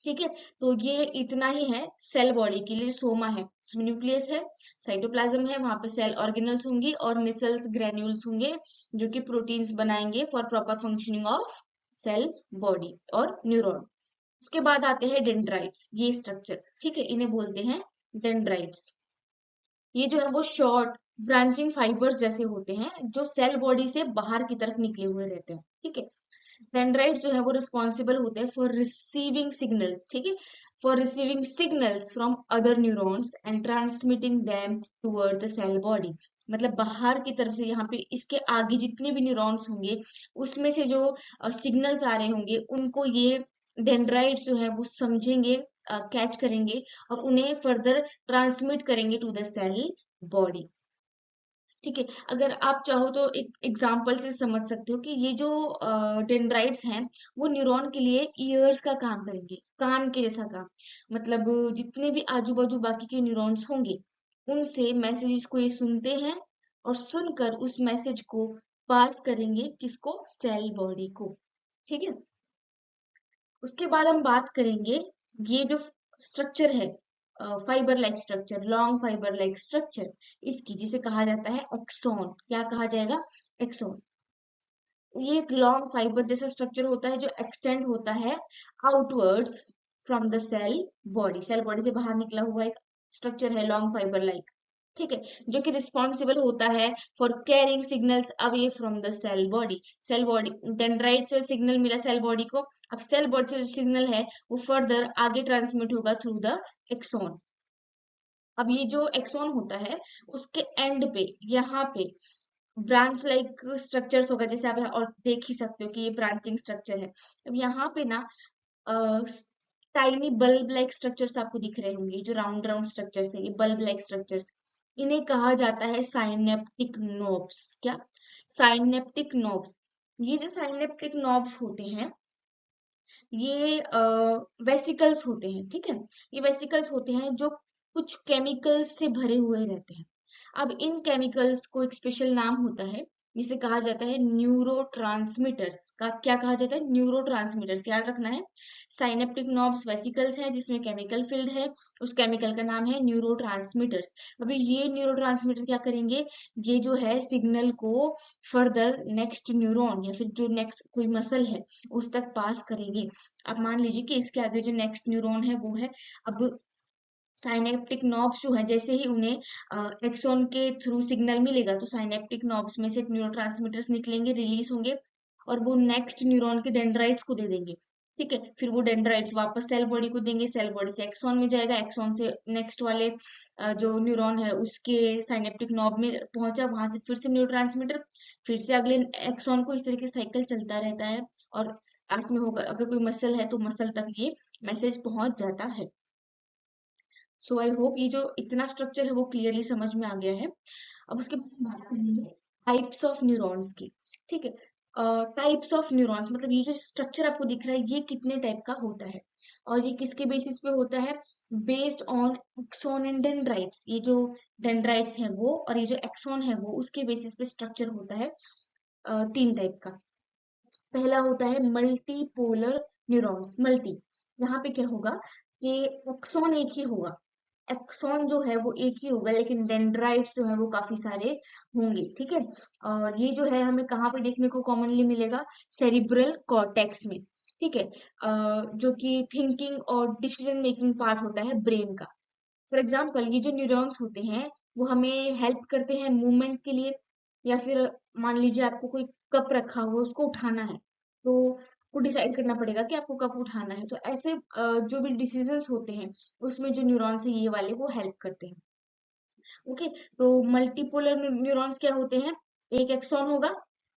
ठीक है। तो ये इतना ही है सेल बॉडी के लिए। सोमा है, उसमें न्यूक्लियस है, साइटोप्लाज्म है, वहां पे सेल ऑर्गेनल्स होंगी और निसल्स ग्रैन्यूल्स होंगे, जो कि प्रोटीन्स बनाएंगे for proper functioning of cell body और न्यूरॉन। उसके बाद आते हैं डेंड्राइट्स, ये स्ट्रक्चर, ठीक है, इन्हें बोलते हैं डेंड्राइट्स। ये जो है वो शॉर्ट ब्रांचिंग फाइबर्स जैसे होते हैं जो सेल बॉडी से बाहर की तरफ निकले हुए रहते हैं, ठीक है। डेंड्राइट्स जो है वो रिस्पॉन्सिबल होते हैं फॉर रिसीविंग सिग्नल्स, ठीक है, for receiving signals from other neurons and transmitting them toward the cell body. मतलब बाहर की तरफ से, यहाँ पे इसके आगे जितने भी न्यूरॉन्स होंगे उसमें से जो सिग्नल्स आ रहे होंगे उनको ये डेंड्राइट्स जो है वो समझेंगे, कैच करेंगे और उन्हें फर्दर ट्रांसमिट करेंगे टू द सेल बॉडी। ठीक है, अगर आप चाहो तो एक एग्जांपल से समझ सकते हो कि ये जो डेंड्राइट्स हैं वो न्यूरॉन के लिए ईयर्स का काम करेंगे, कान के जैसा काम। मतलब जितने भी आजू बाजू बाकी के न्यूरॉन्स होंगे उनसे मैसेजेस को ये सुनते हैं और सुनकर उस मैसेज को पास करेंगे किसको, सेल बॉडी को। ठीक है, उसके बाद हम बात करेंगे ये जो स्ट्रक्चर है, fibre like structure, long fibre like structure, इसकी जिसे कहा जाता है एक्सॉन। क्या कहा जाएगा, एक्सॉन। ये एक लॉन्ग फाइबर जैसा स्ट्रक्चर होता है जो एक्सटेंड होता है outwards from the cell body. Cell body से बाहर निकला हुआ एक स्ट्रक्चर है लॉन्ग फाइबर लाइक। ठीक है, जो कि रिस्पॉन्सिबल होता है for carrying signals away from the cell body. Cell body, dendrite से सिग्नल मिला सेल बॉडी को, अब सेल बॉडी से जो सिग्नल है वो फर्दर आगे ट्रांसमिट होगा थ्रू द एक्सॉन। अब ये जो एक्सॉन होता है उसके एंड पे, यहाँ पे ब्रांच लाइक स्ट्रक्चर्स होगा, जैसे आप और देख ही सकते हो कि ये ब्रांचिंग स्ट्रक्चर है। अब यहाँ पे ना टाइनी बल्ब लाइक स्ट्रक्चर्स आपको दिख रहे होंगे, जो राउंड राउंड स्ट्रक्चर्स है ये बल्ब लाइक स्ट्रक्चर्स, इन्हें कहा जाता है साइनेप्टिक नोब्स। क्या, साइनेप्टिक नोब्स। ये जो साइनेप्टिक नोब्स होते हैं ये वेसिकल्स होते हैं। ठीक है, ये वेसिकल्स होते हैं जो कुछ केमिकल्स से भरे हुए रहते हैं। अब इन केमिकल्स को एक स्पेशल नाम होता है जिसे कहा जाता है न्यूरोट्रांसमीटर्स। का क्या कहा जाता है, न्यूरोट्रांसमीटर्स, याद रखना है। साइनेप्टिक नॉब्स वेसिकल्स हैं जिसमें केमिकल फिल्ड है, उस केमिकल का नाम है न्यूरोट्रांसमीटर्स। अभी ये न्यूरोट्रांसमीटर क्या करेंगे, ये जो है सिग्नल को फर्दर नेक्स्ट न्यूरॉन या फिर जो नेक्स्ट कोई मसल है उस तक पास करेंगे। अब मान लीजिए कि इसके आगे जो नेक्स्ट न्यूरॉन है वो है, अब साइनेप्टिक नॉब्स जो है जैसे ही उन्हें एक्सॉन के थ्रू सिग्नल मिलेगा तो साइनेप्टिक नॉब्स में से न्यूरोट्रांसमीटर्स निकलेंगे, रिलीज होंगे और वो नेक्स्ट न्यूरॉन के डेंड्राइट्स को दे देंगे। ठीक है, फिर वो डेंड्राइट्स वापस सेल बॉडी को देंगे, सेल बॉडी से एक्सॉन में जाएगा, एक्सॉन से नेक्स्ट वाले जो न्यूरॉन है उसके साइनेप्टिक नॉब में पहुंचा, वहां से फिर से न्यूरोट्रांसमीटर, फिर से अगले एक्सॉन को, इस तरीके साइकिल चलता रहता है। और लास्ट में होगा अगर कोई मसल है तो मसल तक ये मैसेज पहुंच जाता है। सो आई होप ये जो इतना स्ट्रक्चर है वो क्लियरली समझ में आ गया है। अब उसके बाद हम बात करेंगे टाइप्स ऑफ न्यूरॉन्स की। ठीक है, टाइप्स ऑफ न्यूरॉन्स मतलब ये जो स्ट्रक्चर आपको दिख रहा है ये कितने टाइप का होता है और ये किसके बेसिस पे होता है, based on axon and dendrites. ये जो डेंड्राइट्स हैं वो और ये जो एक्सॉन है वो उसके बेसिस पे स्ट्रक्चर होता है तीन टाइप का। पहला होता है मल्टीपोलर न्यूरॉन्स। मल्टी, यहाँ पे क्या होगा कि एक्सॉन एक ही होगा, एक्सॉन जो है वो एक ही होगा लेकिन डेंड्राइट्स जो है वो काफी सारे होंगे। ठीक है, और ये जो है हमें कहाँ पे देखने को कॉमनली मिलेगा, सेरिब्रल कॉर्टेक्स में। ठीक है, जो कि थिंकिंग और डिसीजन मेकिंग पार्ट होता है ब्रेन का। फॉर एग्जाम्पल ये जो न्यूरॉन्स होते हैं वो हमें हेल्प करते हैं मूवमेंट के लिए, या फिर मान लीजिए आपको कोई कप रखा हुआ है उसको उठाना है तो आपको डिसाइड करना पड़ेगा कि आपको कप उठाना है, तो ऐसे जो भी डिसीजंस होते हैं उसमें जो न्यूरॉन्स है ये वाले वो हेल्प करते हैं। ओके, तो मल्टीपोलर न्यूरॉन्स क्या होते हैं, एक एक्सॉन होगा,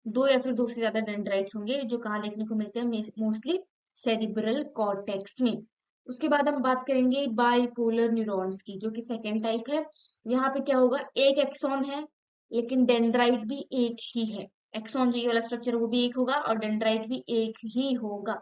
दो या फिर दो से ज्यादा डेंड्राइट्स होंगे जो कहाँ देखने को मिलते हैं, मोस्टली सेरिब्रल कॉर्टेक्स में। उसके बाद हम बात करेंगे बाइपोलर न्यूरॉन्स की जो कि सेकेंड टाइप है। यहाँ पे क्या होगा, एक एक्सॉन है लेकिन डेंड्राइट भी एक ही है। एक्सॉन जो ये वाला स्ट्रक्चर है वो भी एक होगा और डेंड्राइट भी एक ही होगा।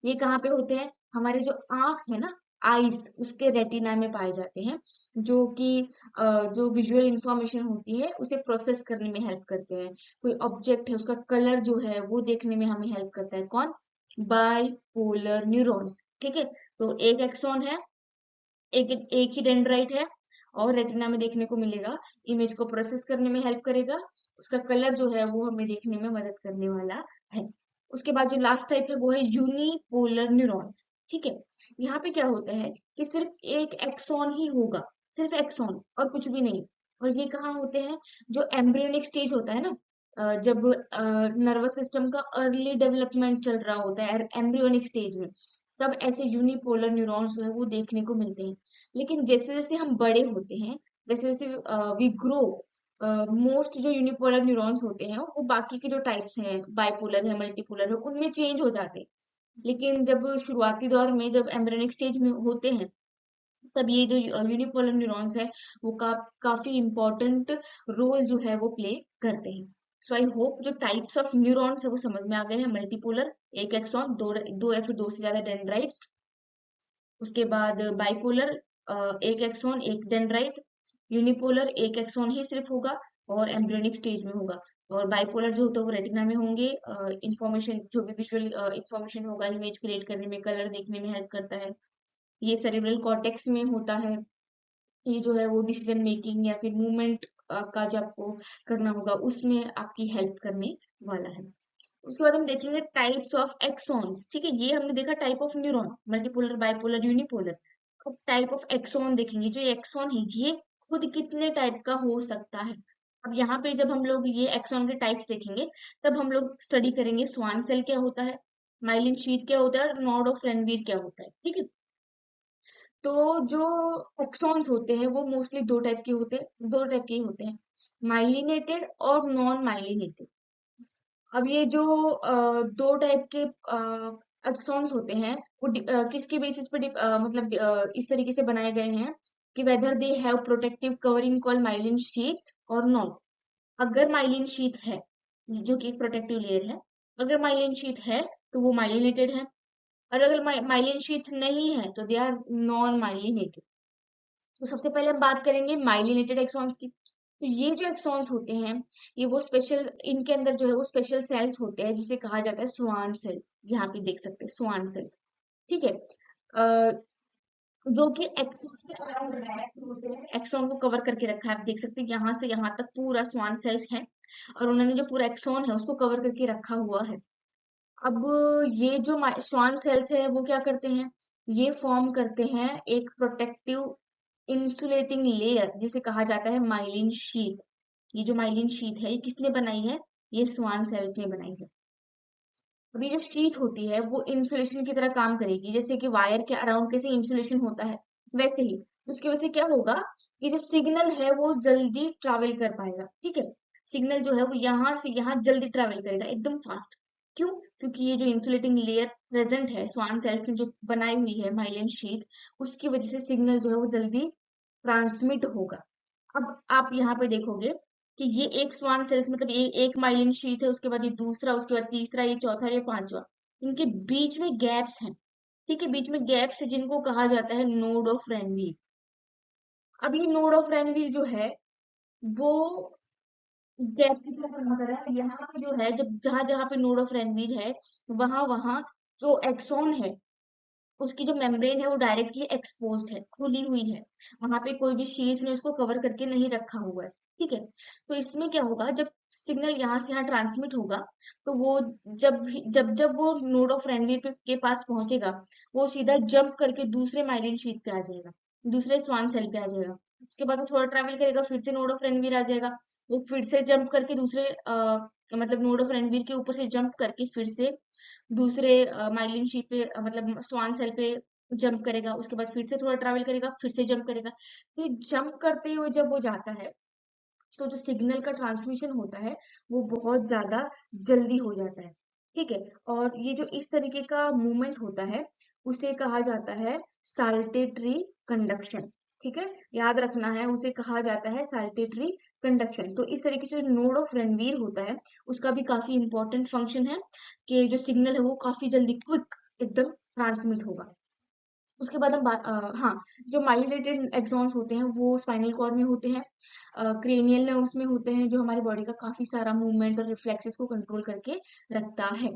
ये कहाँ पे होते हैं, हमारे जो आंख है ना, आईज, उसके रेटिना में पाए जाते हैं, जो कि जो विजुअल इंफॉर्मेशन होती है उसे प्रोसेस करने में हेल्प करते हैं। कोई ऑब्जेक्ट है उसका कलर जो है वो देखने में हमें हेल्प करता है, कौन, बाइपोलर न्यूरॉन्स। ठीक है, तो एक एक्सॉन है, एक ही डेंड्राइट है और रेटिना में देखने को मिलेगा, इमेज को प्रोसेस करने में हेल्प करेगा, उसका कलर जो है वो हमें देखने में मदद करने वाला है। उसके बाद जो लास्ट टाइप है वो है यूनिपोलर न्यूरॉन्स। ठीक है, यहाँ पे क्या होता है कि सिर्फ एक एक्सॉन ही होगा, सिर्फ एक्सॉन और कुछ भी नहीं। और ये कहाँ होते हैं, जो एम्ब्रियोनिक स्टेज होता है ना, जब नर्वस सिस्टम का अर्ली डेवलपमेंट चल रहा होता है एम्ब्रियोनिक स्टेज में, तब ऐसे यूनिपोलर न्यूरॉन्स जो है वो देखने को मिलते हैं। लेकिन जैसे जैसे हम बड़े होते हैं, जैसे जैसे वी ग्रो, मोस्ट जो यूनिपोलर न्यूरॉन्स होते हैं वो बाकी के जो टाइप्स हैं, बाइपोलर है, मल्टीपोलर है, उनमें चेंज हो जाते हैं। लेकिन जब शुरुआती दौर में जब एम्ब्रियोनिक स्टेज में होते हैं, तब ये जो यूनिपोलर न्यूरॉन्स है वो काफी इंपॉर्टेंट रोल जो है वो प्ले करते हैं। सो आई होप जो टाइप्स ऑफ न्यूरॉन्स है वो समझ में आ गए हैं। मल्टीपोलर, एक एक्सॉन, दो या फिर दो से ज्यादा डेंड्राइट्स। उसके बाद बाइपोलर, एक एक्सॉन एक डेंड्राइट। यूनिपोलर, एक एक्सॉन ही सिर्फ होगा और एम्ब्रियोनिक स्टेज में होगा। और बाइपोलर जो होता है वो रेटिना में होंगे। इंफॉर्मेशन जो भी विजुअल इंफॉर्मेशन होगा, इमेज क्रिएट करने में, कलर देखने में हेल्प करता है। ये सेरेब्रल कॉर्टेक्स में होता है। ये जो है वो डिसीजन मेकिंग या फिर मूवमेंट का जो आपको करना होगा उसमें आपकी हेल्प करने वाला है। उसके बाद हम देखेंगे टाइप्स ऑफ एक्सॉन्स। ठीक है, ये हमने देखा type of neuron, multipolar, bipolar, unipolar. अब टाइप ऑफ एक्सॉन देखेंगे। जो एक्सॉन है ये खुद कितने टाइप का हो सकता है। अब यहाँ पे जब हम लोग ये एक्सॉन के टाइप्स देखेंगे तब हम लोग स्टडी करेंगे स्वान सेल क्या होता है, माइलिन शीथ क्या होता है और नोड ऑफ रेनवीर क्या होता है। ठीक है, तो जो एक्सॉन्स होते हैं वो मोस्टली दो टाइप के होते हैं, दो टाइप के ही होते हैं, माइलिनेटेड और नॉन माइलिनेटेड। अब ये जो दो टाइप के एक्सॉन्स होते हैं वो किसके बेसिस पे मतलब इस तरीके से बनाए गए हैं कि whether they have protective covering called myelin sheath और नॉट। अगर माइलिन शीथ है, जो कि एक प्रोटेक्टिव लेयर है, अगर माइलिन शीथ है तो वो माइलिनेटेड है, और अगर माइलिन शीथ नहीं है तो दे आर नॉन माइलिनेटेड। तो सबसे पहले हम बात करेंगे माइलिनेटेड एक्सॉन्स की। तो ये जो एक्सॉन्स होते हैं ये वो स्पेशल, इनके अंदर जो है वो स्पेशल सेल्स होते हैं जिसे कहा जाता है स्वान सेल्स। यहाँ पे देख सकते हैं स्वान सेल्स। ठीक है, जो कि एक्सॉन के अराउंड रैप्ड होते हैं, एक्सॉन को कवर करके रखा है। आप देख सकते हैं यहाँ से यहाँ तक पूरा स्वान सेल्स है और उन्होंने जो पूरा एक्सॉन है उसको कवर करके रखा हुआ है। अब ये जो स्वान सेल्स है वो क्या करते हैं, ये फॉर्म करते हैं एक प्रोटेक्टिव इंसुलेटिंग लेयर जिसे कहा जाता है माइलिन शीथ। ये जो माइलिन शीथ है ये किसने बनाई है, ये स्वान सेल्स ने बनाई है। अभी जो शीथ होती है वो इंसुलेशन की तरह काम करेगी, जैसे कि वायर के अराउंड कैसे इंसुलेशन होता है वैसे ही। उसकी वजह से क्या होगा कि जो सिग्नल है वो जल्दी ट्रैवल कर पाएगा। ठीक है, सिग्नल जो है वो यहाँ से यहाँ जल्दी ट्रैवल करेगा एकदम फास्ट। क्यों? क्योंकि ये जो इंसुलेटिंग लेयर प्रेजेंट है स्वान सेल्स ने जो बनाई हुई है माइलिन शीथ, उसकी वजह से सिग्नल जो है वो जल्दी ट्रांसमिट होगा। अब आप यहाँ पे देखोगे कि ये एक स्वान सेल्स मतलब ये एक माइलिन शीथ है, उसके बाद ये दूसरा, उसके बाद तीसरा, ये चौथा, ये पांचवा। इनके बीच में गैप्स हैं। ठीक है, बीच में गैप्स है जिनको कहा जाता है नोड ऑफ रेनवीर। अब ये नोड ऑफ रेनवीर जो है वो गैप की तरह काम कर रहा है। यहाँ पे जो है जब जहां जहां पे नोड ऑफ रेनवीर है वहां वहां जो एक्सॉन है उसकी जो मेम्ब्रेन है वो डायरेक्टली एक्सपोज्ड है, खुली हुई है। वहां पे कोई भी शीट ने उसको कवर करके नहीं रखा हुआ है। ठीक है, तो इसमें क्या होगा जब सिग्नल यहाँ से यहाँ ट्रांसमिट होगा तो वो जब वो नोड ऑफ रेनवीर के पास पहुंचेगा वो सीधा जंप करके दूसरे माइलिन शीट पे आ जाएगा, दूसरे स्वान सेल पे आ जाएगा। उसके बाद वो थोड़ा ट्रैवल करेगा, फिर से नोड ऑफ रेनवीर आ जाएगा, वो फिर से जंप करके दूसरे मतलब नोड ऑफ रेनवीर के ऊपर से जंप करके फिर से दूसरे माइलिन शीट पे मतलब स्वान सेल पे जंप करेगा। उसके बाद फिर से थोड़ा ट्रैवल करेगा, फिर से जंप करेगा। तो ये जंप करते हुए जब वो जाता है तो जो सिग्नल का ट्रांसमिशन होता है वो बहुत ज्यादा जल्दी हो जाता है। ठीक है, और ये जो इस तरीके का मूवमेंट होता है उसे कहा जाता है साल्टेटरी कंडक्शन। ठीक है, याद रखना है, उसे कहा जाता है साल्टेटरी कंडक्शन। तो इस तरीके से जो नोड ऑफ रणवीर होता है उसका भी काफी इंपॉर्टेंट फंक्शन है कि जो सिग्नल है वो काफी जल्दी क्विक एकदम ट्रांसमिट होगा। उसके बाद हम हाँ, जो माइलिनेटेड एक्सॉन्स होते हैं वो स्पाइनल कॉर्ड में होते हैं, क्रेनियल नर्व्स में होते हैं, जो हमारी बॉडी का काफी सारा मूवमेंट और रिफ्लेक्सेस को कंट्रोल करके रखता है।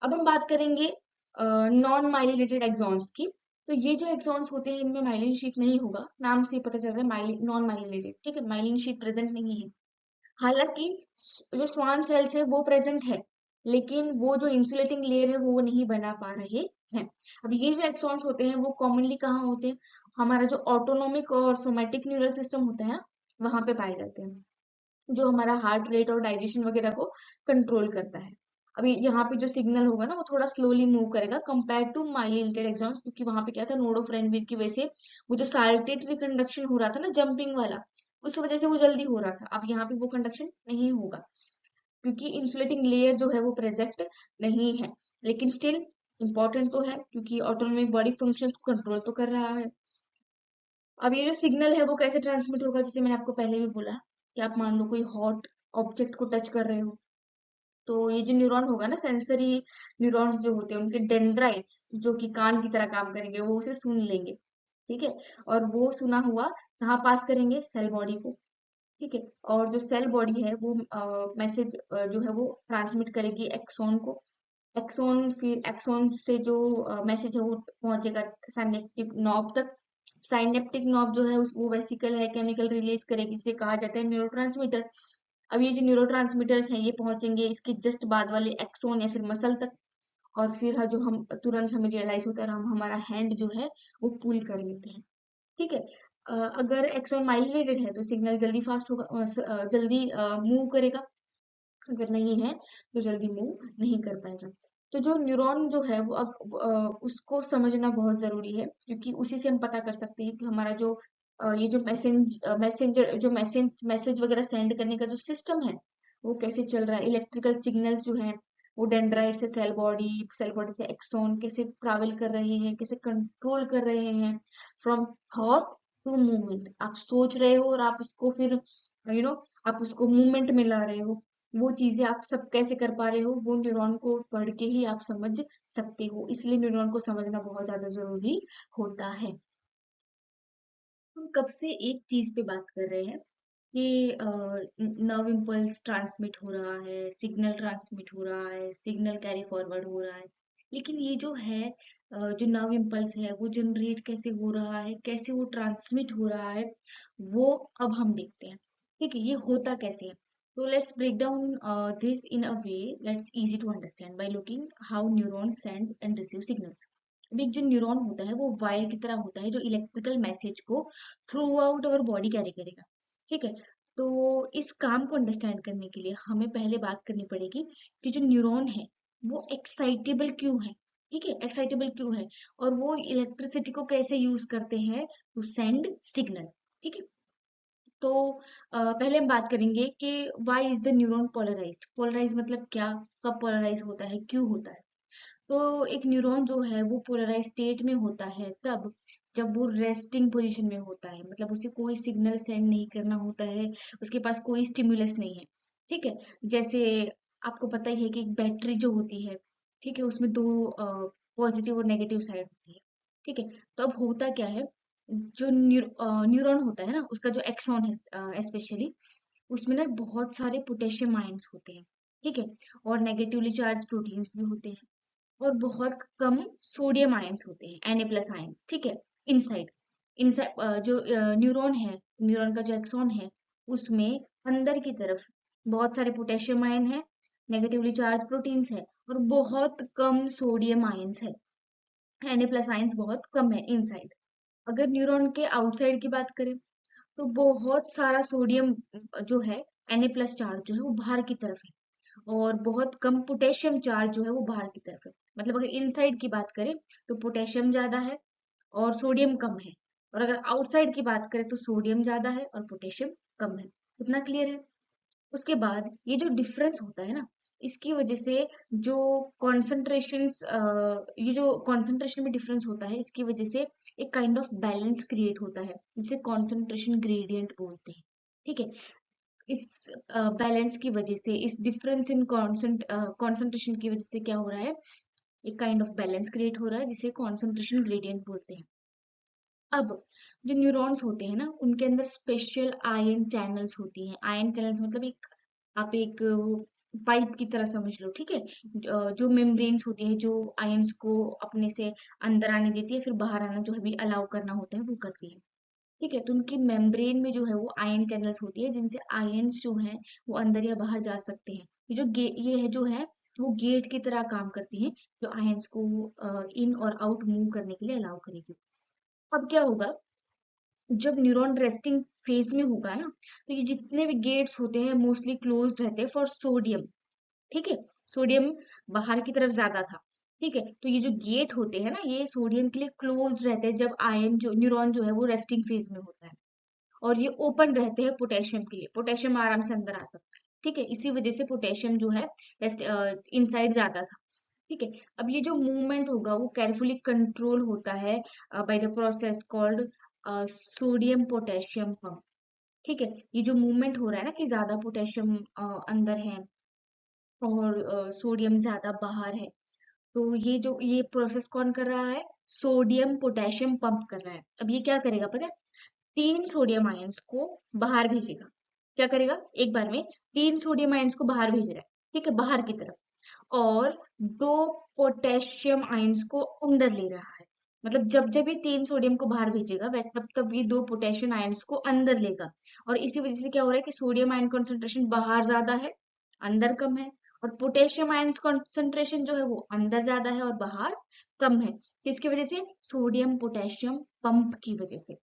अब हम बात करेंगे नॉन माइलिनेटेड एक्सॉन्स की। तो ये जो एक्सॉन्स होते हैं इनमें माइलिन शीथ नहीं होगा, नाम से ही पता चल रहा है नॉन माइलिनेटेड। ठीक है, माइलिन शीथ प्रेजेंट नहीं है। हालांकि जो स्वान सेल्स है वो प्रेजेंट है, लेकिन वो जो इंसुलेटिंग लेयर है वो नहीं बना पा रहे हैं। अब ये जो एक्सॉन्स होते हैं वो कॉमनली कहाँ होते हैं, हमारा जो ऑटोनोमिक और सोमैटिक न्यूरल सिस्टम होता है वहां पे पाए जाते हैं, जो हमारा हार्ट रेट और डाइजेशन वगैरह को कंट्रोल करता है। अभी यहाँ पे जो सिग्नल होगा ना वो थोड़ा स्लोली मूव करेगा कंपेयर टू माइलिनेटेड एक्सॉन्स, क्योंकि वहां पे क्या था नोड ऑफ रेनवीर की वजह से वो जो साल्टेटरी कंडक्शन हो रहा था ना जंपिंग वाला, उस वजह से वो जल्दी हो रहा था। अब यहाँ पे वो कंडक्शन नहीं होगा क्योंकि इंसुलेटिंग लेयर जो है वो प्रेजेंट नहीं है, लेकिन स्टिल इम्पोर्टेंट तो है क्योंकि ऑटोनोमिक बॉडी फंक्शंस को कंट्रोल तो कर रहा है। अब ये जो सिग्नल है वो कैसे ट्रांसमिट होगा, जैसे मैंने आपको पहले भी बोला कि आप मान लो कोई हॉट ऑब्जेक्ट को टच कर रहे हो, तो ये जो न्यूरॉन होगा ना, सेंसरी न्यूरॉन्स जो होते हैं उनके डेंड्राइट्स जो कि कान की तरह काम करेंगे, वो उसे सुन लेंगे। ठीक है, और वो सुना हुआ कहाँ पास करेंगे, सेल बॉडी को। ठीक है, और जो सेल बॉडी है वो मैसेज जो है वो ट्रांसमिट करेगी एक्सॉन को। एक्सॉन, फिर एक्सॉन से जो मैसेज है वो पहुंचेगा साइनेप्टिक नॉब तक। साइनेप्टिक नॉब जो है उस वो वेसिकल है, केमिकल रिलीज करेगी, जिसे कहा जाता है न्यूरोट्रांसमीटर। अब ये जो न्यूरोट्रांसमीटर्स हैं ये पहुंचेंगे इसके जस्ट बाद वाले एक्सॉन या फिर मसल तक, और फिर जो हम तुरंत हमें रियलाइज होता है, हम हमारा हैंड जो है वो पुल कर लेते हैं। ठीक है, अगर एक्सॉन माइलिनेटेड है तो सिग्नल जल्दी फास्ट होगा, जल्दी मूव करेगा। अगर नहीं है तो जल्दी मूव नहीं कर पाएगा। तो जो न्यूरॉन जो है वो उसको समझना बहुत जरूरी है क्योंकि उसी से हम पता कर सकते हैं कि हमारा जो ये जो मैसेंजर जो मैसेज वगैरह सेंड करने का जो सिस्टम है वो कैसे चल रहा है। इलेक्ट्रिकल सिग्नल्स जो है वो डेंड्राइट से सेल बॉडी से एक्सॉन कैसे ट्रैवल कर रहे हैं, कैसे कंट्रोल कर रहे हैं फ्रॉम थॉट टू मूवमेंट। आप सोच रहे हो और आप उसको फिर आप उसको मूवमेंट में ला रहे हो, वो चीजें आप सब कैसे कर पा रहे हो वो न्यूरॉन को पढ़ के ही आप समझ सकते हो, इसलिए न्यूरॉन को समझना बहुत ज्यादा जरूरी होता है। हम कब से एक चीज पे बात कर रहे हैं कि नर्व इम्पल्स ट्रांसमिट हो रहा है, सिग्नल ट्रांसमिट हो रहा है, सिग्नल कैरी फॉरवर्ड हो रहा है, लेकिन ये जो है जो नर्व इम्पल्स है वो जनरेट कैसे हो रहा है, कैसे वो ट्रांसमिट हो रहा है, वो अब हम देखते हैं। ठीक है, ये होता कैसे है। तो let's break down this in a way let's easy to understand by looking how neuron send and receive signals. अब एक जो न्यूरॉन होता है वो वायर की तरह होता है जो इलेक्ट्रिकल मैसेज को through out our body carry करेगा। ठीक है, तो इस काम को अंडरस्टैंड करने के लिए हमें पहले बात करनी पड़ेगी कि जो न्यूरॉन है वो एक्साइटेबल क्यों है। ठीक है, एक्साइटेबल क्यों है और वो इलेक्ट्रिसिटी को कैसे यूज करते हैं टू सेंड सिग्नल। ठीक है, तो पहले हम बात करेंगे कि why is the neuron polarised. Polarise मतलब क्या, कब पोलराइज होता है, क्यों होता है। तो एक न्यूरॉन जो है वो पोलराइज स्टेट में होता है तब जब वो रेस्टिंग पोजीशन में होता है, मतलब उसे कोई सिग्नल सेंड नहीं करना होता है, उसके पास कोई स्टिमुलस नहीं है। ठीक है, जैसे आपको पता ही है कि एक बैटरी जो होती है, ठीक है, उसमें दो पॉजिटिव और नेगेटिव साइड होती है। ठीक है, तो अब होता क्या है, जो न्यूरॉन होता है ना उसका जो एक्सॉन है स्पेशली, उसमें ना बहुत सारे पोटेशियम आयंस होते हैं। ठीक है, और नेगेटिवली चार्ज प्रोटीन्स भी होते हैं, और बहुत कम सोडियम आयंस होते हैं, Na+ आयंस। ठीक है, इनसाइड इनसाइड जो न्यूरॉन है, न्यूरॉन का जो एक्सॉन है उसमें अंदर की तरफ बहुत सारे पोटेशियम आयन है, नेगेटिवली चार्ज प्रोटीन्स है, और बहुत कम सोडियम आयंस है। Na+ आयंस बहुत कम है इनसाइड। अगर न्यूरॉन के आउटसाइड की बात करें तो बहुत सारा सोडियम जो है, Na+ चार्ज जो है वो बाहर की तरफ है, और बहुत कम पोटेशियम चार्ज जो है वो बाहर की तरफ है। मतलब अगर इनसाइड की बात करें तो पोटेशियम ज्यादा है और सोडियम कम है, और अगर आउटसाइड की बात करें तो सोडियम ज्यादा है और पोटेशियम कम है। इतना क्लियर है। उसके बाद ये जो डिफरेंस होता है ना, इसकी वजह से जो कॉन्सेंट्रेशंस ये जो कॉन्सेंट्रेशन में डिफरेंस होता है इसकी वजह से एक काइंड ऑफ बैलेंस क्रिएट होता है, जिसे कॉन्सेंट्रेशन ग्रेडियंट बोलते हैं। ठीक है, इस बैलेंस की वजह से, इस डिफरेंस इन कॉन्सेंट्रेशन की वजह से क्या हो रहा है, एक काइंड ऑफ बैलेंस क्रिएट हो रहा है जिसे कॉन्सेंट्रेशन ग्रेडियंट बोलते हैं। अब जो न्यूरॉन्स होते हैं ना उनके अंदर स्पेशल आयन चैनल्स होती हैं। आयन चैनल्स मतलब एक, आप एक पाइप की तरह समझ लो। ठीक है, जो मेम्ब्रेन्स होती है जो आयंस को अपने से अंदर आने देती है, फिर बाहर आना जो है भी अलाउ करना होता है वो करती है। ठीक है, तो उनकी मेम्ब्रेन में जो है वो आयन चैनल्स होती है जिनसे आयंस जो हैं वो अंदर या बाहर जा सकते हैं। ये है जो है वो गेट की तरह काम करती हैं, जो आयंस को इन और आउट मूव करने के लिए अलाउ करेगी। अब क्या होगा, जब न्यूरॉन रेस्टिंग फेज में होगा ना, तो ये जितने भी गेट्स होते हैं मोस्टली क्लोज्ड रहते हैं फॉर सोडियम। ठीक है, सोडियम बाहर की तरफ ज्यादा था। ठीक है, तो ये जो गेट होते हैं ना ये सोडियम के लिए क्लोज्ड रहते हैं जब आयन जो न्यूरॉन जो है वो रेस्टिंग फेज में होता है। और ये ओपन रहते हैं पोटेशियम के लिए, पोटेशियम आराम से अंदर आ सकता है। ठीक है, इसी वजह से पोटेशियम जो है इनसाइड ज्यादा था। ठीक है, अब ये जो मूवमेंट होगा वो केयरफुली कंट्रोल होता है by the process called sodium potassium pump. ठीक है, ये जो मूवमेंट हो रहा है ना कि ज्यादा पोटेशियम अंदर है और सोडियम ज्यादा बाहर है, तो ये प्रोसेस कौन कर रहा है? सोडियम पोटेशियम पंप कर रहा है। अब ये क्या करेगा पता है? 3 सोडियम आयंस को बाहर भेजेगा। क्या करेगा? एक बार में 3 सोडियम आयंस को बाहर भेज रहा है, ठीक है, बाहर की तरफ, और 2 पोटेशियम आयंस को अंदर ले रहा है। मतलब जब जब ये 3 सोडियम को बाहर भेजेगा तब तब ये 2 पोटेशियम आयंस को अंदर लेगा। और इसी वजह से क्या हो रहा है कि सोडियम आयन कॉन्सेंट्रेशन बाहर ज्यादा है, अंदर कम है, और पोटेशियम आयन कॉन्सेंट्रेशन जो है वो अंदर ज्यादा है और बाहर कम है। किसकी वजह से? सोडियम पोटेशियम पंप की वजह से।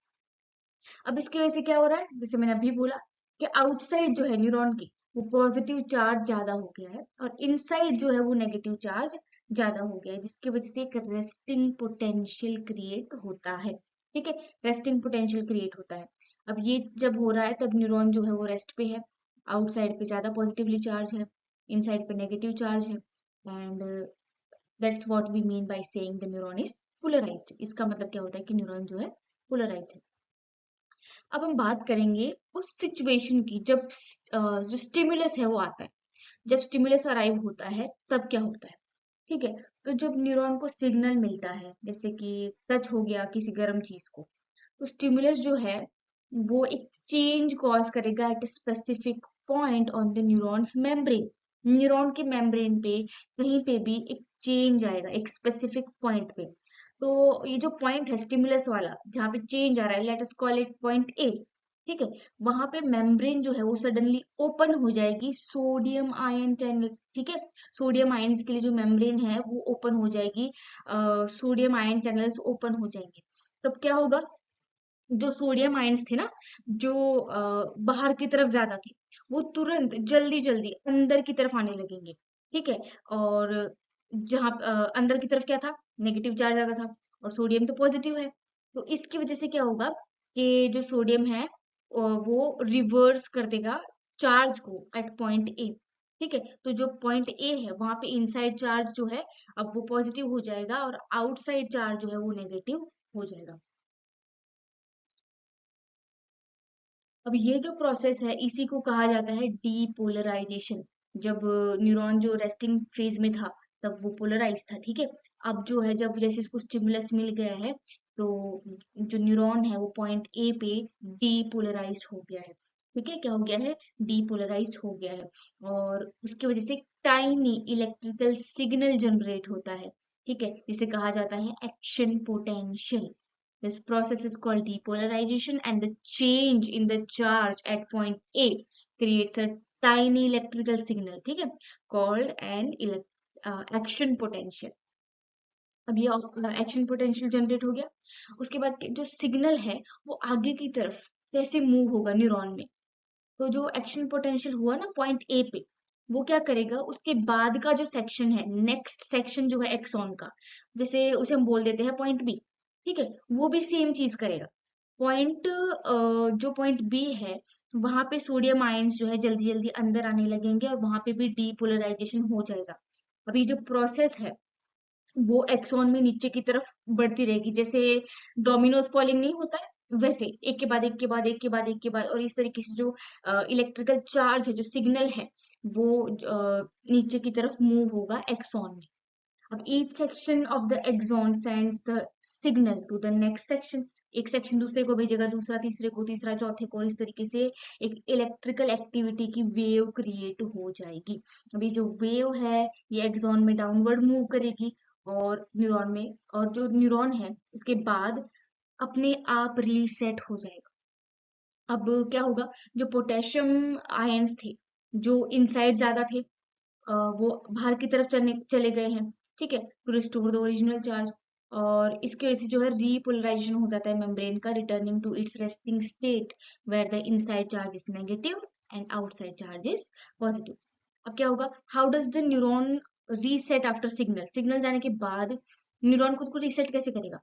अब इसकी वजह से क्या हो रहा है, जैसे मैंने अभी बोला कि आउटसाइड जो है न्यूरॉन की वो पॉजिटिव चार्ज ज्यादा हो गया है और इनसाइड जो है वो नेगेटिव चार्ज ज्यादा हो गया है, जिसकी वजह से एक रेस्टिंग पोटेंशियल क्रिएट होता है। ठीक है, रेस्टिंग पोटेंशियल क्रिएट होता है। अब ये जब हो रहा है तब न्यूरॉन जो है वो रेस्ट पे है, आउटसाइड पे ज्यादा पॉजिटिवली चार्ज है, इनसाइड पे नेगेटिव चार्ज है, and that's what we mean by saying the neuron is polarised. इसका मतलब क्या होता है कि न्यूरॉन जो है पोलराइज्ड है। अब हम बात करेंगे उस सिचुएशन की जब जो स्टिमुलस है वो आता है। जब स्टिमुलस अराइव होता है तब क्या होता है? ठीक है, तो जब न्यूरॉन को सिग्नल मिलता है, जैसे कि टच हो गया किसी गर्म चीज को, तो स्टिमुलस जो है वो एक चेंज कॉज करेगा at specific point on the neurons membrane. Neuron के मेम्ब्रेन पे कहीं पे भी एक चेंज आएगा एक स्पेसिफिक पॉइंट पे। तो ये जो पॉइंट है स्टिमुलस वाला जहाँ पे चेंज आ रहा है, let us call it point A. ठीक है, वहां पे मेम्ब्रेन जो है वो सडनली ओपन हो जाएगी सोडियम आयन चैनल्स। ठीक है, सोडियम आयंस के लिए जो मेम्ब्रेन है वो ओपन हो जाएगी, सोडियम आयन चैनल्स ओपन हो जाएंगे। तब क्या होगा? जो सोडियम आयंस थे ना, जो बाहर की तरफ ज्यादा थे, वो तुरंत जल्दी जल्दी अंदर की तरफ आने लगेंगे। ठीक है, और जहाँ अंदर की तरफ क्या था? नेगेटिव चार्ज ज्यादा था और सोडियम तो पॉजिटिव है। तो इसकी वजह से क्या होगा कि जो सोडियम है वो रिवर्स कर देगा चार्ज को एट पॉइंट ए। ठीक है, तो जो पॉइंट ए है वहां पे इनसाइड चार्ज जो है अब वो पॉजिटिव हो जाएगा और आउटसाइड चार्ज जो है वो नेगेटिव हो जाएगा। अब ये जो प्रोसेस है इसी को कहा जाता है डीपोलराइजेशन। जब न्यूरॉन जो रेस्टिंग फेज में था तब वो पोलराइज था। ठीक है, अब जो है जब जैसे उसको स्टिमुलस मिल गया है तो जो न्यूरॉन है वो पॉइंट ए पे डीपोलराइज्ड हो गया है। ठीक है, क्या हो गया है? डीपोलराइज्ड हो गया है, और उसकी वजह से टाइनी इलेक्ट्रिकल सिग्नल जनरेट होता है। ठीक है, जिसे कहा जाता है action potential. This process is called depolarization, and the change in the charge at point A creates a tiny electrical signal, ठीक है, called an action potential. अब ये एक्शन पोटेंशियल जनरेट हो गया, उसके बाद जो सिग्नल है वो आगे की तरफ कैसे मूव होगा न्यूरॉन में? तो जो एक्शन पोटेंशियल हुआ ना पॉइंट ए पे, वो क्या करेगा उसके बाद का जो सेक्शन है, नेक्स्ट सेक्शन जो है एक्सॉन का, जैसे उसे हम बोल देते हैं पॉइंट बी। ठीक है, वो भी सेम चीज करेगा। पॉइंट जो पॉइंट बी है वहां पे सोडियम आयंस जो है जल्दी जल्दी अंदर आने लगेंगे और वहां पे भी डीपोलराइजेशन हो जाएगा। अभी जो प्रोसेस है वो एक्सॉन में नीचे की तरफ बढ़ती रहेगी, जैसे डोमिनोज फॉलिंग नहीं होता है वैसे, एक के बाद एक के बाद एक के बाद एक के बाद, और इस तरीके से जो इलेक्ट्रिकल चार्ज है जो सिग्नल है वो नीचे की तरफ मूव होगा एक्सॉन में। अब each section of the axon sends the signal to the next section. एक सेक्शन दूसरे को भेजेगा, दूसरा तीसरे को, तीसरा चौथे को, और इस तरीके से एक इलेक्ट्रिकल एक्टिविटी की वेव क्रिएट हो जाएगी। अभी जो वेव है ये एक्सॉन में डाउनवर्ड मूव करेगी और न्यूरॉन में, और जो न्यूरॉन है उसके बाद अपने आप रीसेट हो जाएगा। अब क्या होगा? जो पोटेशियम आयंस थे जो इनसाइड ज्यादा थे, वो बाहर की तरफ चले गए हैं। ठीक है, to restore the original charge, और इसकी वजह से जो है रीपोलराइजेशन हो जाता है मेम्ब्रेन का, returning to its resting state where the inside charge is negative and outside charge is positive. अब क्या होगा? How does the neuron reset after signal? Signal जाने के बाद न्यूरॉन खुद को रीसेट कैसे करेगा?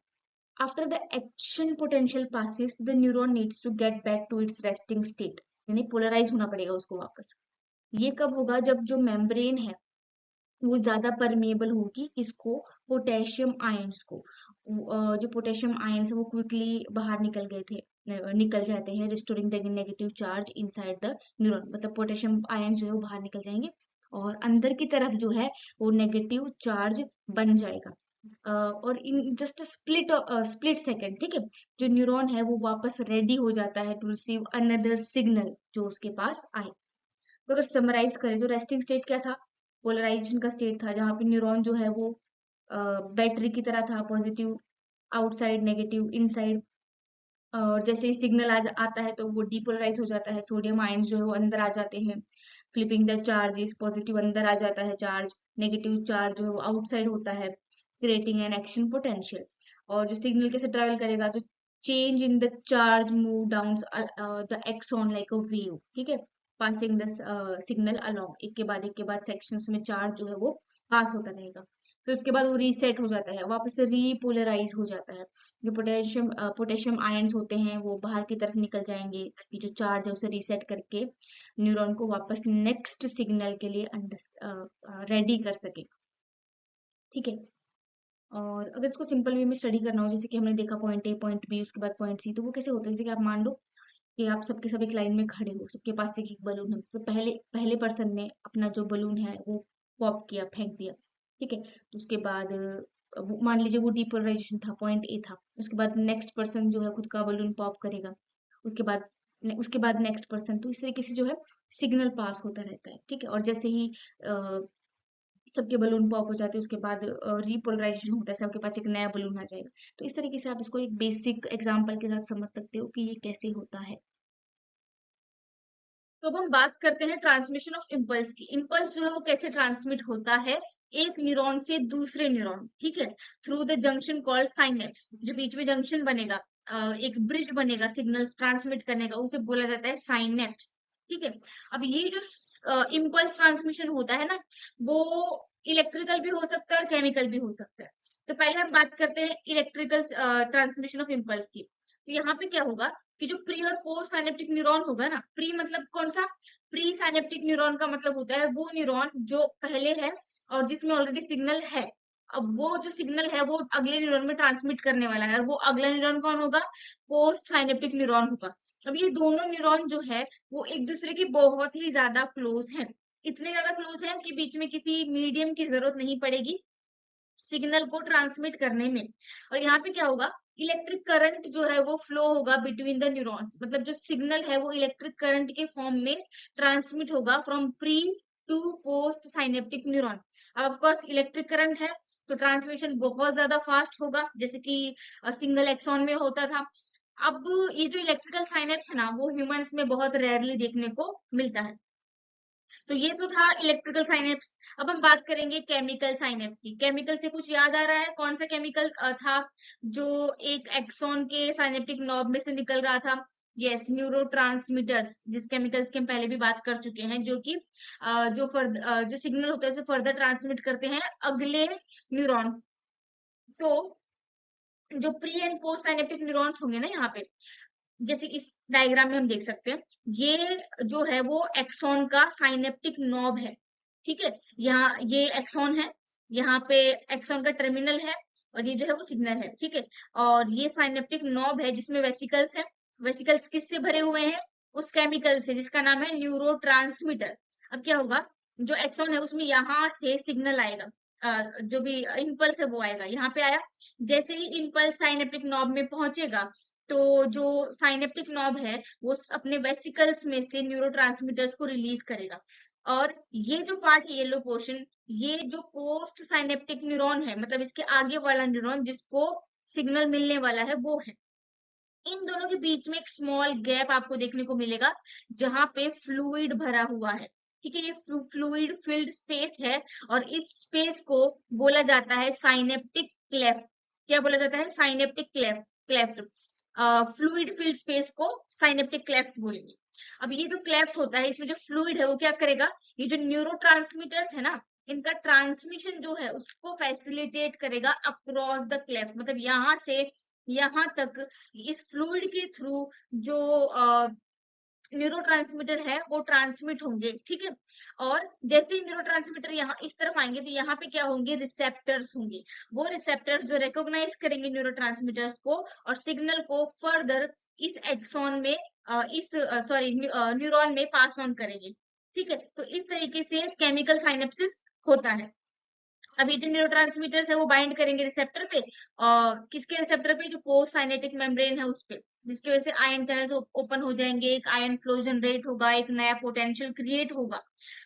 After the action potential passes the neuron needs to get back to its resting state, यानी पोलराइज होना पड़ेगा उसको वापस। ये कब होगा? जब जो मेम्ब्रेन है वो ज्यादा परमिएबल होगी किसको? पोटेशियम आयंस को। जो पोटेशियम आयंस है वो क्विकली बाहर निकल गए थे, निकल जाते हैं, restoring the negative charge inside the neuron. मतलब पोटेशियम आयंस जो है वो बाहर निकल जाएंगे और अंदर की तरफ जो है वो नेगेटिव चार्ज बन जाएगा। और इन जस्ट स्प्लिट सेकेंड, ठीक है, जो न्यूरॉन है वो वापस रेडी हो जाता है टू रिसीव अनदर सिग्नल जो उसके पास आए। तो अगर समराइज करें तो रेस्टिंग स्टेट क्या था? पोलराइजेशन का स्टेट था, जहां पे न्यूरॉन जो है वो बैटरी की तरह था, पॉजिटिव आउटसाइड, नेगेटिव इनसाइड। और जैसे ही सिग्नल आता है तो वो डीपोलराइज हो जाता है, सोडियम आयंस जो है वो अंदर आ जाते हैं, फ्लिपिंग द चार्जेस, पॉजिटिव अंदर आ जाता है चार्ज, नेगेटिव चार्ज जो है वो आउटसाइड होता है, क्रिएटिंग एन एक्शन पोटेंशियल। और जो सिग्नल कैसे ट्रेवल करेगा? तो change in the charge move down the axon like a wave, ठीक है, पासिंग द सिग्नल अलोंग, एक के बाद सेक्शंस में चार्ज जो है वो पास होता रहेगा। फिर उसके बाद वो रीसेट हो जाता है, वापस से रीपोलराइज हो जाता है। जो पोटेशियम आयंस होते हैं वो बाहर की तरफ निकल जाएंगे ताकि जो चार्ज है उसे रीसेट करके न्यूरॉन को वापस नेक्स्ट सिग्नल के लिए रेडी कर सके, ठीक है। और अगर इसको सिंपल वे में स्टडी करना हो, जैसे कि हमने देखा पॉइंट ए पॉइंट बी उसके बाद पॉइंट सी, तो वो कैसे होता है? जैसे कि आप मान लो कि आप सबके सब एक लाइन में खड़े हो, सबके पास एक बलून है, तो पहले पहले पर्सन ने अपना जो बलून है वो पॉप किया, फेंक दिया, ठीक है। तो उसके बाद मान लीजिए वो डीपोलराइजेशन था, पॉइंट ए था। उसके बाद नेक्स्ट पर्सन जो है खुद का बलून पॉप करेगा, उसके बाद नेक्स्ट पर्सन, तो इस तरीके से जो है सिग्नल पास होता रहता है, ठीक है। और जैसे ही सबके बलून पॉप हो जाते हैं उसके बाद रीपोलराइजेशन होता है, सबके पास एक नया बलून आ जाएगा। तो इस तरीके से आप इसको एक बेसिक एग्जांपल के साथ समझ सकते हो कि ये कैसे होता है। तो अब हम बात करते हैं ट्रांसमिशन ऑफ इम्पल्स की। इम्पल्स जो है वो कैसे ट्रांसमिट होता है? एक न्यूरॉन से दूसरे न्यूरॉन, ठीक है, through the junction called synapse. जो बीच में जंक्शन बनेगा, एक ब्रिज बनेगा सिग्नल्स ट्रांसमिट करने का, उसे बोला जाता है साइनेप्स, ठीक है। अब ये जो इम्पल्स ट्रांसमिशन होता है ना, वो इलेक्ट्रिकल भी हो सकता है और केमिकल भी हो सकता है। तो पहले हम बात करते हैं इलेक्ट्रिकल ट्रांसमिशन ऑफ इम्पल्स की। तो यहाँ पे क्या होगा कि जो प्री और पोस्ट साइनेप्टिक न्यूरॉन होगा ना, प्री मतलब कौन सा? प्री साइनेप्टिक न्यूरॉन का मतलब होता है वो न्यूरॉन जो पहले है और जिसमें ऑलरेडी सिग्नल है। अब वो जो सिग्नल है वो अगले न्यूरॉन में ट्रांसमिट करने वाला है, और वो अगला न्यूरॉन कौन होगा? पोस्ट साइनेप्टिक न्यूरॉन होगा। अब ये दोनों न्यूरॉन जो है वो एक दूसरे की बहुत ही ज्यादा क्लोज है, इतने ज्यादा क्लोज है कि बीच में किसी मीडियम की जरूरत नहीं पड़ेगी सिग्नल को ट्रांसमिट करने में। और यहाँ पे क्या होगा? इलेक्ट्रिक करंट जो है वो फ्लो होगा बिटवीन द न्यूरॉन्स, मतलब जो सिग्नल है वो इलेक्ट्रिक करंट के फॉर्म में ट्रांसमिट होगा from pre to post synaptic neuron. अब ऑफ कोर्स इलेक्ट्रिक करंट है तो ट्रांसमिशन बहुत ज्यादा फास्ट होगा, जैसे कि सिंगल एक्सॉन में होता था। अब ये जो इलेक्ट्रिकल साइनेप्स है ना वो ह्यूमंस में बहुत रेयरली देखने को मिलता है। तो ये तो था इलेक्ट्रिकल साइनेप्स। अब हम बात करेंगे केमिकल साइनेप्स की। केमिकल से कुछ याद आ रहा है? कौन सा केमिकल था जो एक एक्सॉन के साइनेप्टिक नॉब में से निकल रहा था? यस, न्यूरोट्रांसमीटर्स, जिस केमिकल्स की हम पहले भी बात कर चुके हैं, जो कि जो सिग्नल होता है उसे फर्दर ट्रांसमिट करते हैं अगले न्यूरॉन। तो जो pre and post synaptic neurons होंगे ना यहाँ पे, जैसे इस डायग्राम में हम देख सकते हैं, ये जो है वो एक्सॉन का साइनेप्टिक नॉब है, ठीक है। यहाँ ये एक्सॉन है, यहाँ पे एक्सॉन का टर्मिनल है, और ये जो है वो सिग्नल है, ठीक है। और ये साइनेप्टिक नॉब है जिसमें वेसिकल्स है। वेसिकल्स किससे भरे हुए हैं? उस केमिकल से जिसका नाम है न्यूरोट्रांसमीटर। अब क्या होगा? जो एक्सॉन है उसमें यहाँ से सिग्नल आएगा, जो भी इम्पल्स है वो आएगा, यहाँ पे आया। जैसे ही इम्पल्स साइनेप्टिक नॉब में पहुंचेगा तो जो साइनेप्टिक नॉब है वो अपने वेसिकल्स में से न्यूरोट्रांसमीटर्स को रिलीज करेगा। और ये जो पार्ट है, येलो पोर्शन, ये जो पोस्ट साइनेप्टिक न्यूरॉन है, मतलब इसके आगे वाला न्यूरॉन जिसको सिग्नल मिलने वाला है, वो है। इन दोनों के बीच में एक स्मॉल गैप आपको देखने को मिलेगा जहां पे फ्लूइड भरा हुआ है, ठीक है। ये फ्लूइड फिल्ड स्पेस है और इस स्पेस को बोला जाता है साइनेप्टिक क्लेफ्ट। क्या बोला जाता है? Synaptic cleft. Fluid filled space को साइनेप्टिक क्लेफ्ट बोलेंगे। अब ये जो क्लेफ्ट होता है, इसमें जो फ्लूइड है वो क्या करेगा? ये जो न्यूरोट्रांसमीटर्स है ना, इनका ट्रांसमिशन जो है उसको फैसिलिटेट करेगा अक्रॉस द क्लेफ्ट, मतलब यहाँ से यहाँ तक इस फ्लूइड के थ्रू जो न्यूरोट्रांसमीटर है वो ट्रांसमिट होंगे, ठीक है। और जैसे ही न्यूरोट्रांसमीटर यहाँ इस तरफ आएंगे तो यहाँ पे क्या होंगे, रिसेप्टर्स होंगे। वो रिसेप्टर्स जो रिकॉग्नाइज करेंगे न्यूरोट्रांसमीटर्स को और सिग्नल को फर्दर इस एक्सॉन में न्यूरॉन में पास ऑन करेंगे, ठीक है। तो इस तरीके से केमिकल साइनेप्सिस होता है। अब ये जो न्यूरोट्रांसमीटर्स है वो बाइंड करेंगे रिसेप्टर पे, और किसके रिसेप्टर पे, जो पोस्ट साइनेटिक मेम्ब्रेन है उस पे, जिसकी वजह से आयन चैनल्स ओपन हो जाएंगे, एक आयन फ्लो जनरेट होगा, एक नया पोटेंशियल क्रिएट होगा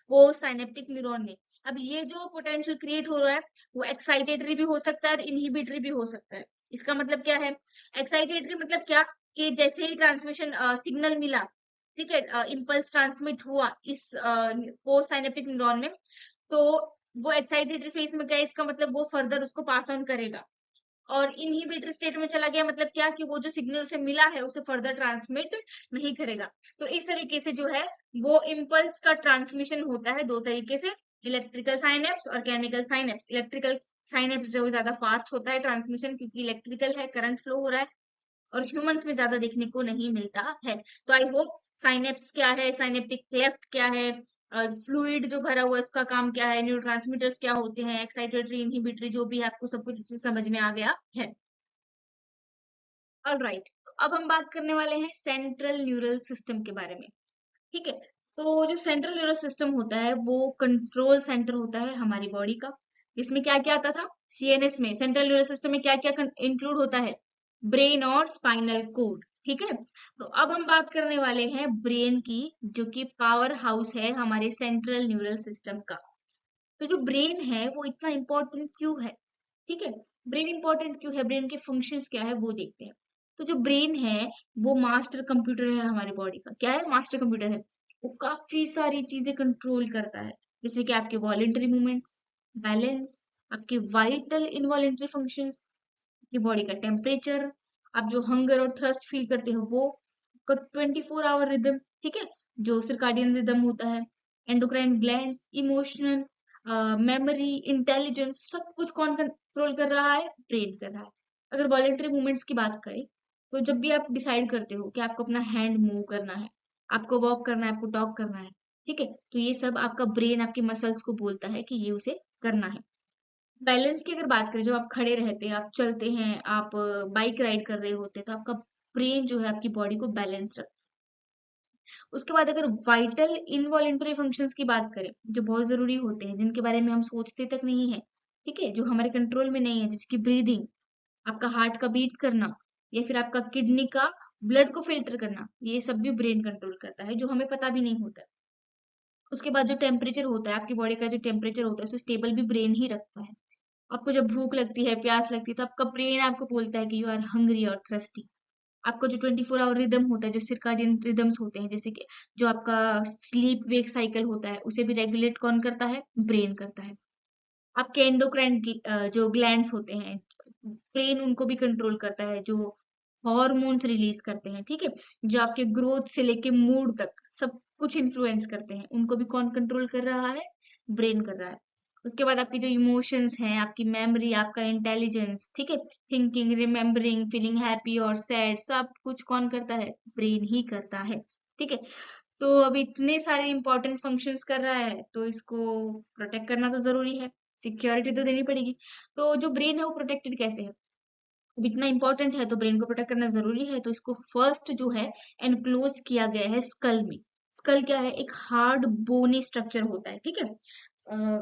पोस्ट साइनेप्टिक न्यूरॉन में। अब ये जो पोटेंशियल क्रिएट हो रहा है वो एक्साइटेटरी भी हो सकता है और इनहिबिटरी भी हो सकता है। इसका मतलब क्या है, एक्साइटेटरी मतलब क्या, कि जैसे ही ट्रांसमिशन सिग्नल मिला, ठीक है, इम्पल्स ट्रांसमिट हुआ इस पोस्ट साइनेप्टिक न्यूरॉन में, तो वो एक्साइटेटरी फेज में गया, इसका मतलब वो फर्दर उसको पास ऑन करेगा। और इनहिबिटरी स्टेट में चला गया मतलब क्या, कि वो जो सिग्नल उसे मिला है उसे फर्दर ट्रांसमिट नहीं करेगा। तो इस तरीके से जो है वो इम्पल्स का ट्रांसमिशन होता है दो तरीके से, इलेक्ट्रिकल साइनेप्स और केमिकल साइनेप्स। इलेक्ट्रिकल साइनेप्स जो ज्यादा फास्ट होता है ट्रांसमिशन, क्योंकि इलेक्ट्रिकल है, करंट फ्लो हो रहा है, और ह्यूमंस में ज्यादा देखने को नहीं मिलता है। तो आई होप साइनेप्स क्या है, साइनेप्टिक क्लेफ्ट क्या है, फ्लूइड जो भरा हुआ है उसका काम क्या है, न्यूरोट्रांसमीटर्स क्या होते हैं, एक्साइटेटरी इनहिबिटरी जो भी है, आपको सब कुछ इससे समझ में आ गया है। ऑलराइट, तो अब हम बात करने वाले हैं सेंट्रल न्यूरल सिस्टम के बारे में, ठीक है। तो जो सेंट्रल न्यूरल सिस्टम होता है वो कंट्रोल सेंटर होता है हमारी बॉडी का। इसमें क्या क्या आता था, सीएनएस में सेंट्रल न्यूरल सिस्टम में क्या क्या इंक्लूड होता है, ब्रेन और स्पाइनल कोड, ठीक है। तो अब हम बात करने वाले हैं ब्रेन की, जो कि पावर हाउस है हमारे सेंट्रल न्यूरल सिस्टम का। तो जो ब्रेन है वो इतना इंपॉर्टेंट क्यों है, ठीक है। ब्रेन इंपॉर्टेंट क्यों है, ब्रेन के फंक्शंस क्या है वो देखते हैं। तो जो ब्रेन है वो मास्टर कंप्यूटर है हमारी बॉडी का, क्या है, मास्टर कंप्यूटर है। वो काफी सारी चीजें कंट्रोल करता है, जैसे कि आपके वॉलेंटरी मूवमेंट्स, बैलेंस, आपके वाइटल इनवॉलेंटरी फंक्शंस, आपकी बॉडी का टेम्परेचर, आप जो हंगर और थ्रस्ट फील करते हो वो, 24 आवर रिदम, ठीक है, जो सर्काडियन रिदम होता है, endocrine glands, emotional, memory, intelligence, सब कुछ कौन कंट्रोल कर रहा है, ब्रेन कर रहा है। अगर वॉलेंटरी मूवमेंट्स की बात करें, तो जब भी आप डिसाइड करते हो कि आपको अपना हैंड मूव करना है, आपको वॉक करना है, आपको टॉक करना है, ठीक है, तो ये सब आपका ब्रेन आपके मसल्स को बोलता है कि ये उसे करना है। बैलेंस की अगर बात करें, जब आप खड़े रहते हैं, आप चलते हैं, आप बाइक राइड कर रहे होते हैं, तो आपका ब्रेन जो है आपकी बॉडी को बैलेंस रखता है। उसके बाद अगर वाइटल इनवॉलेंटरी फंक्शंस की बात करें, जो बहुत जरूरी होते हैं, जिनके बारे में हम सोचते तक नहीं है, ठीक है, जो हमारे कंट्रोल में नहीं है, जैसे कि ब्रीदिंग, आपका हार्ट का बीट करना, या फिर आपका किडनी का ब्लड को फिल्टर करना, ये सब भी ब्रेन कंट्रोल करता है, जो हमें पता भी नहीं होता है। उसके बाद जो टेम्परेचर होता है, आपकी बॉडी का जो टेम्परेचर होता है उसे स्टेबल भी ब्रेन ही रखता है। आपको जब भूख लगती है, प्यास लगती है, तो आपका ब्रेन आपको बोलता है कि यू आर हंग्री और थ्रस्टी। आपका जो 24 आवर रिदम होता है, जो सर्काडियन रिदम्स होते हैं, जैसे कि जो आपका स्लीप वेक साइकिल होता है, उसे भी रेगुलेट कौन करता है, ब्रेन करता है। आपके एंडोक्राइन जो ग्लैंड्स होते हैं, ब्रेन उनको भी कंट्रोल करता है, जो हॉर्मोन्स रिलीज करते हैं, ठीक है, जो आपके ग्रोथ से लेके मूड तक सब कुछ इन्फ्लुएंस करते हैं, उनको भी कौन कंट्रोल कर रहा है, ब्रेन कर रहा है। उसके बाद आपकी जो इमोशंस हैं, आपकी मेमोरी, आपका इंटेलिजेंस, ठीक है, थिंकिंग, रिमेम्बरिंग, फीलिंग हैप्पी और सैड, सब कुछ कौन करता है, ब्रेन ही करता है, ठीक है। तो अब इतने सारे इंपॉर्टेंट फंक्शंस कर रहा है, तो इसको प्रोटेक्ट करना तो जरूरी है, सिक्योरिटी तो देनी पड़ेगी। तो जो ब्रेन है वो प्रोटेक्टेड कैसे है, अब इतना इंपॉर्टेंट है तो ब्रेन को प्रोटेक्ट करना जरूरी है, तो इसको फर्स्ट जो है एनक्लोज किया गया है स्कल में। स्कल क्या है, एक हार्ड बोनी स्ट्रक्चर होता है, ठीक है।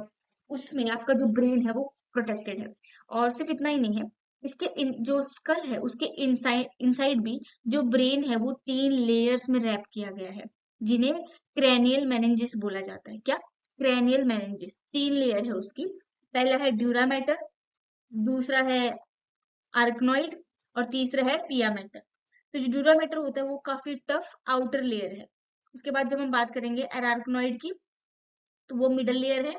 उसमें आपका जो ब्रेन है वो प्रोटेक्टेड है। और सिर्फ इतना ही नहीं है, इसके जो स्कल है उसके इनसाइड इनसाइड भी जो ब्रेन है वो 3 लेयर्स में रैप किया गया है, जिन्हें क्रेनियल मेनिंजिस बोला जाता है। क्या, क्रेनियल मेनिंजिस, 3 लेयर है उसकी। पहला है ड्यूरा मैटर, दूसरा है आर्कनॉइड, और तीसरा है पिया मैटर। तो जो ड्यूरा मैटर होता है वो काफी टफ आउटर लेयर है। उसके बाद जब हम बात करेंगे अरार्कनॉइड की, तो वो मिडल लेयर है,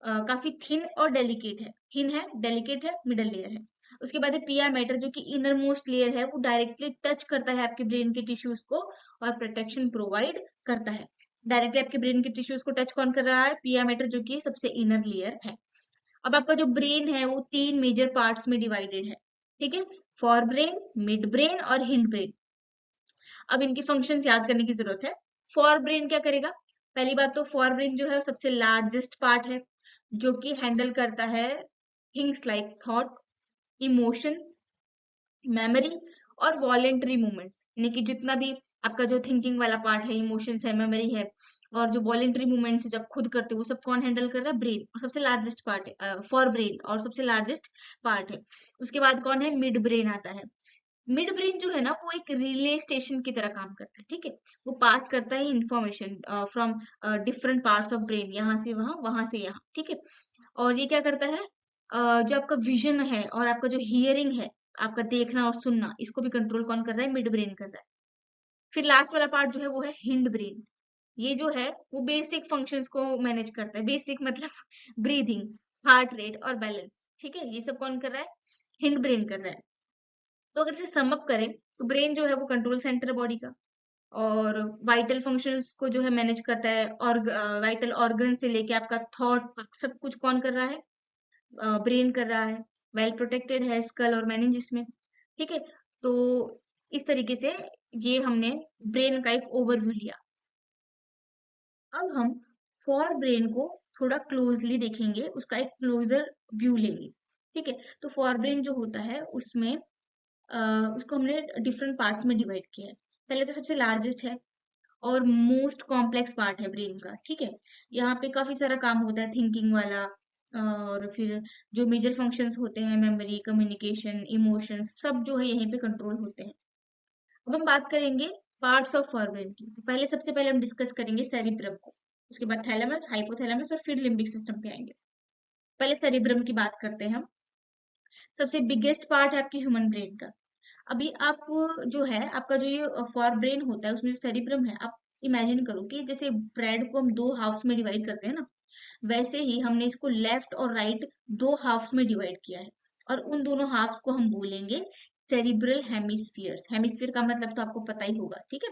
काफी थिन और डेलिकेट है, थिन है, डेलिकेट है, मिडल लेयर है। उसके बाद है पिया मैटर, जो कि इनर मोस्ट लेयर है, वो डायरेक्टली टच करता है आपके ब्रेन के टिश्यूज को और प्रोटेक्शन प्रोवाइड करता है। डायरेक्टली आपके ब्रेन के टिश्यूज को टच कौन कर रहा है, पिया मैटर, जो कि सबसे इनर लेयर है। अब आपका जो ब्रेन है वो 3 मेजर पार्ट्स में डिवाइडेड है, ठीक है, फॉर ब्रेन, मिड ब्रेन और हिंड ब्रेन। अब इनकी फंक्शंस याद करने की जरूरत है। फॉर ब्रेन क्या करेगा? पहली बात तो फॉर ब्रेन जो है वो सबसे लार्जेस्ट पार्ट है, जो कि हैंडल करता है things like thought, emotion, memory और वॉलेंटरी मूवमेंट्स, यानी कि जितना भी आपका जो थिंकिंग वाला पार्ट है, इमोशंस है, मेमोरी है और जो वॉलेंटरी मूवमेंट्स जब खुद करते हो वो सब कौन हैंडल कर रहा है? ब्रेन। और सबसे लार्जेस्ट पार्ट है फॉर ब्रेन, और सबसे लार्जेस्ट पार्ट है। उसके बाद कौन है? मिड ब्रेन आता है। मिड ब्रेन जो है ना वो एक रिले स्टेशन की तरह काम करता है, ठीक है। वो पास करता है information from different parts of brain, यहाँ से वहां, वहां से यहाँ, ठीक है। और ये क्या करता है? जो आपका विजन है और आपका जो हियरिंग है, आपका देखना और सुनना, इसको भी कंट्रोल कौन कर रहा है? मिड ब्रेन कर रहा है। फिर लास्ट वाला पार्ट जो है वो है हिंड ब्रेन। ये जो है वो बेसिक फंक्शंस को मैनेज करता है। बेसिक मतलब ब्रीदिंग, हार्ट रेट और बैलेंस, ठीक है। ये सब कौन कर रहा है? हिंड ब्रेन कर रहा है। तो अगर इसे सम अप करें तो ब्रेन जो है वो कंट्रोल सेंटर है बॉडी का, और वाइटल फंक्शंस को जो है मैनेज करता है, और वाइटल ऑर्गन से लेके आपका थॉट तक सब कुछ कौन कर रहा है? ब्रेन कर रहा है। वेल प्रोटेक्टेड है स्कल और मेनिंजेस में, ठीक है। तो इस तरीके से ये हमने ब्रेन का एक ओवरव्यू लिया। अब हम फॉर ब्रेन को थोड़ा क्लोजली देखेंगे, उसका एक क्लोजर व्यू लेंगे, ठीक है। तो फॉर ब्रेन जो होता है उसमें उसको हमने डिफरेंट पार्ट्स में डिवाइड किया है। पहले तो सबसे लार्जेस्ट है और मोस्ट कॉम्प्लेक्स पार्ट है ब्रेन का, ठीक है। यहाँ पे काफी सारा काम होता है थिंकिंग वाला, और फिर जो मेजर फंक्शंस होते हैं, मेमोरी, कम्युनिकेशन, इमोशंस, सब जो है यहीं पे कंट्रोल होते हैं। अब हम बात करेंगे पार्ट्स ऑफ फॉर ब्रेन की। तो पहले, सबसे पहले हम डिस्कस करेंगे सेरिब्रम को, उसके बाद थैलेमस, हाइपोथैलेमस और फिर लिम्बिक सिस्टम पे आएंगे। पहले सेरिब्रम की बात करते हैं हम। सबसे बिगेस्ट पार्ट है आपकी ह्यूमन ब्रेन का। अभी आप जो है आपका जो ये फॉर ब्रेन होता है उसमें जो सेरिब्रम है, आप इमेजिन करो कि जैसे ब्रेड को हम दो हाफ्स में डिवाइड करते हैं ना, वैसे ही हमने इसको लेफ्ट और राइट दो हाफ्स में डिवाइड किया है। और उन दोनों हाफ्स को हम बोलेंगे सेरिब्रल हेमिस्फीयर्स। हेमिस्फीयर का मतलब तो आपको पता ही होगा, ठीक है।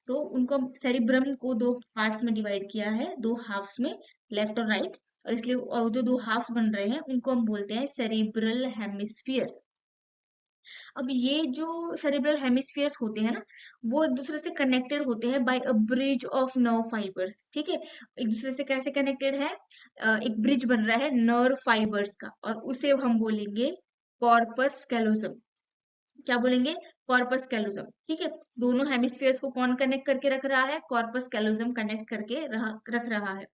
तो उनको सेरिब्रम को दो पार्ट्स में डिवाइड किया है, दो हाफ्स में, लेफ्ट और राइट। और इसलिए, और जो दो हाफ्स बन रहे हैं उनको हम बोलते हैं सेरिब्रल हेमिस्फीयर्स। अब ये जो सेरेब्रल हेमिस्फीयर्स होते हैं ना, वो एक दूसरे से कनेक्टेड होते हैं by a bridge of nerve fibres, ठीक है। एक दूसरे से कैसे कनेक्टेड है? एक ब्रिज बन रहा है नर्व फाइबर्स का, और उसे हम बोलेंगे कॉर्पस कैलोसम। क्या बोलेंगे? कॉर्पस कैलोसम, ठीक है। दोनों हेमिस्फीयर्स को कौन कनेक्ट करके रख रहा है? कॉर्पस कैलोसम कनेक्ट करके रख रहा है।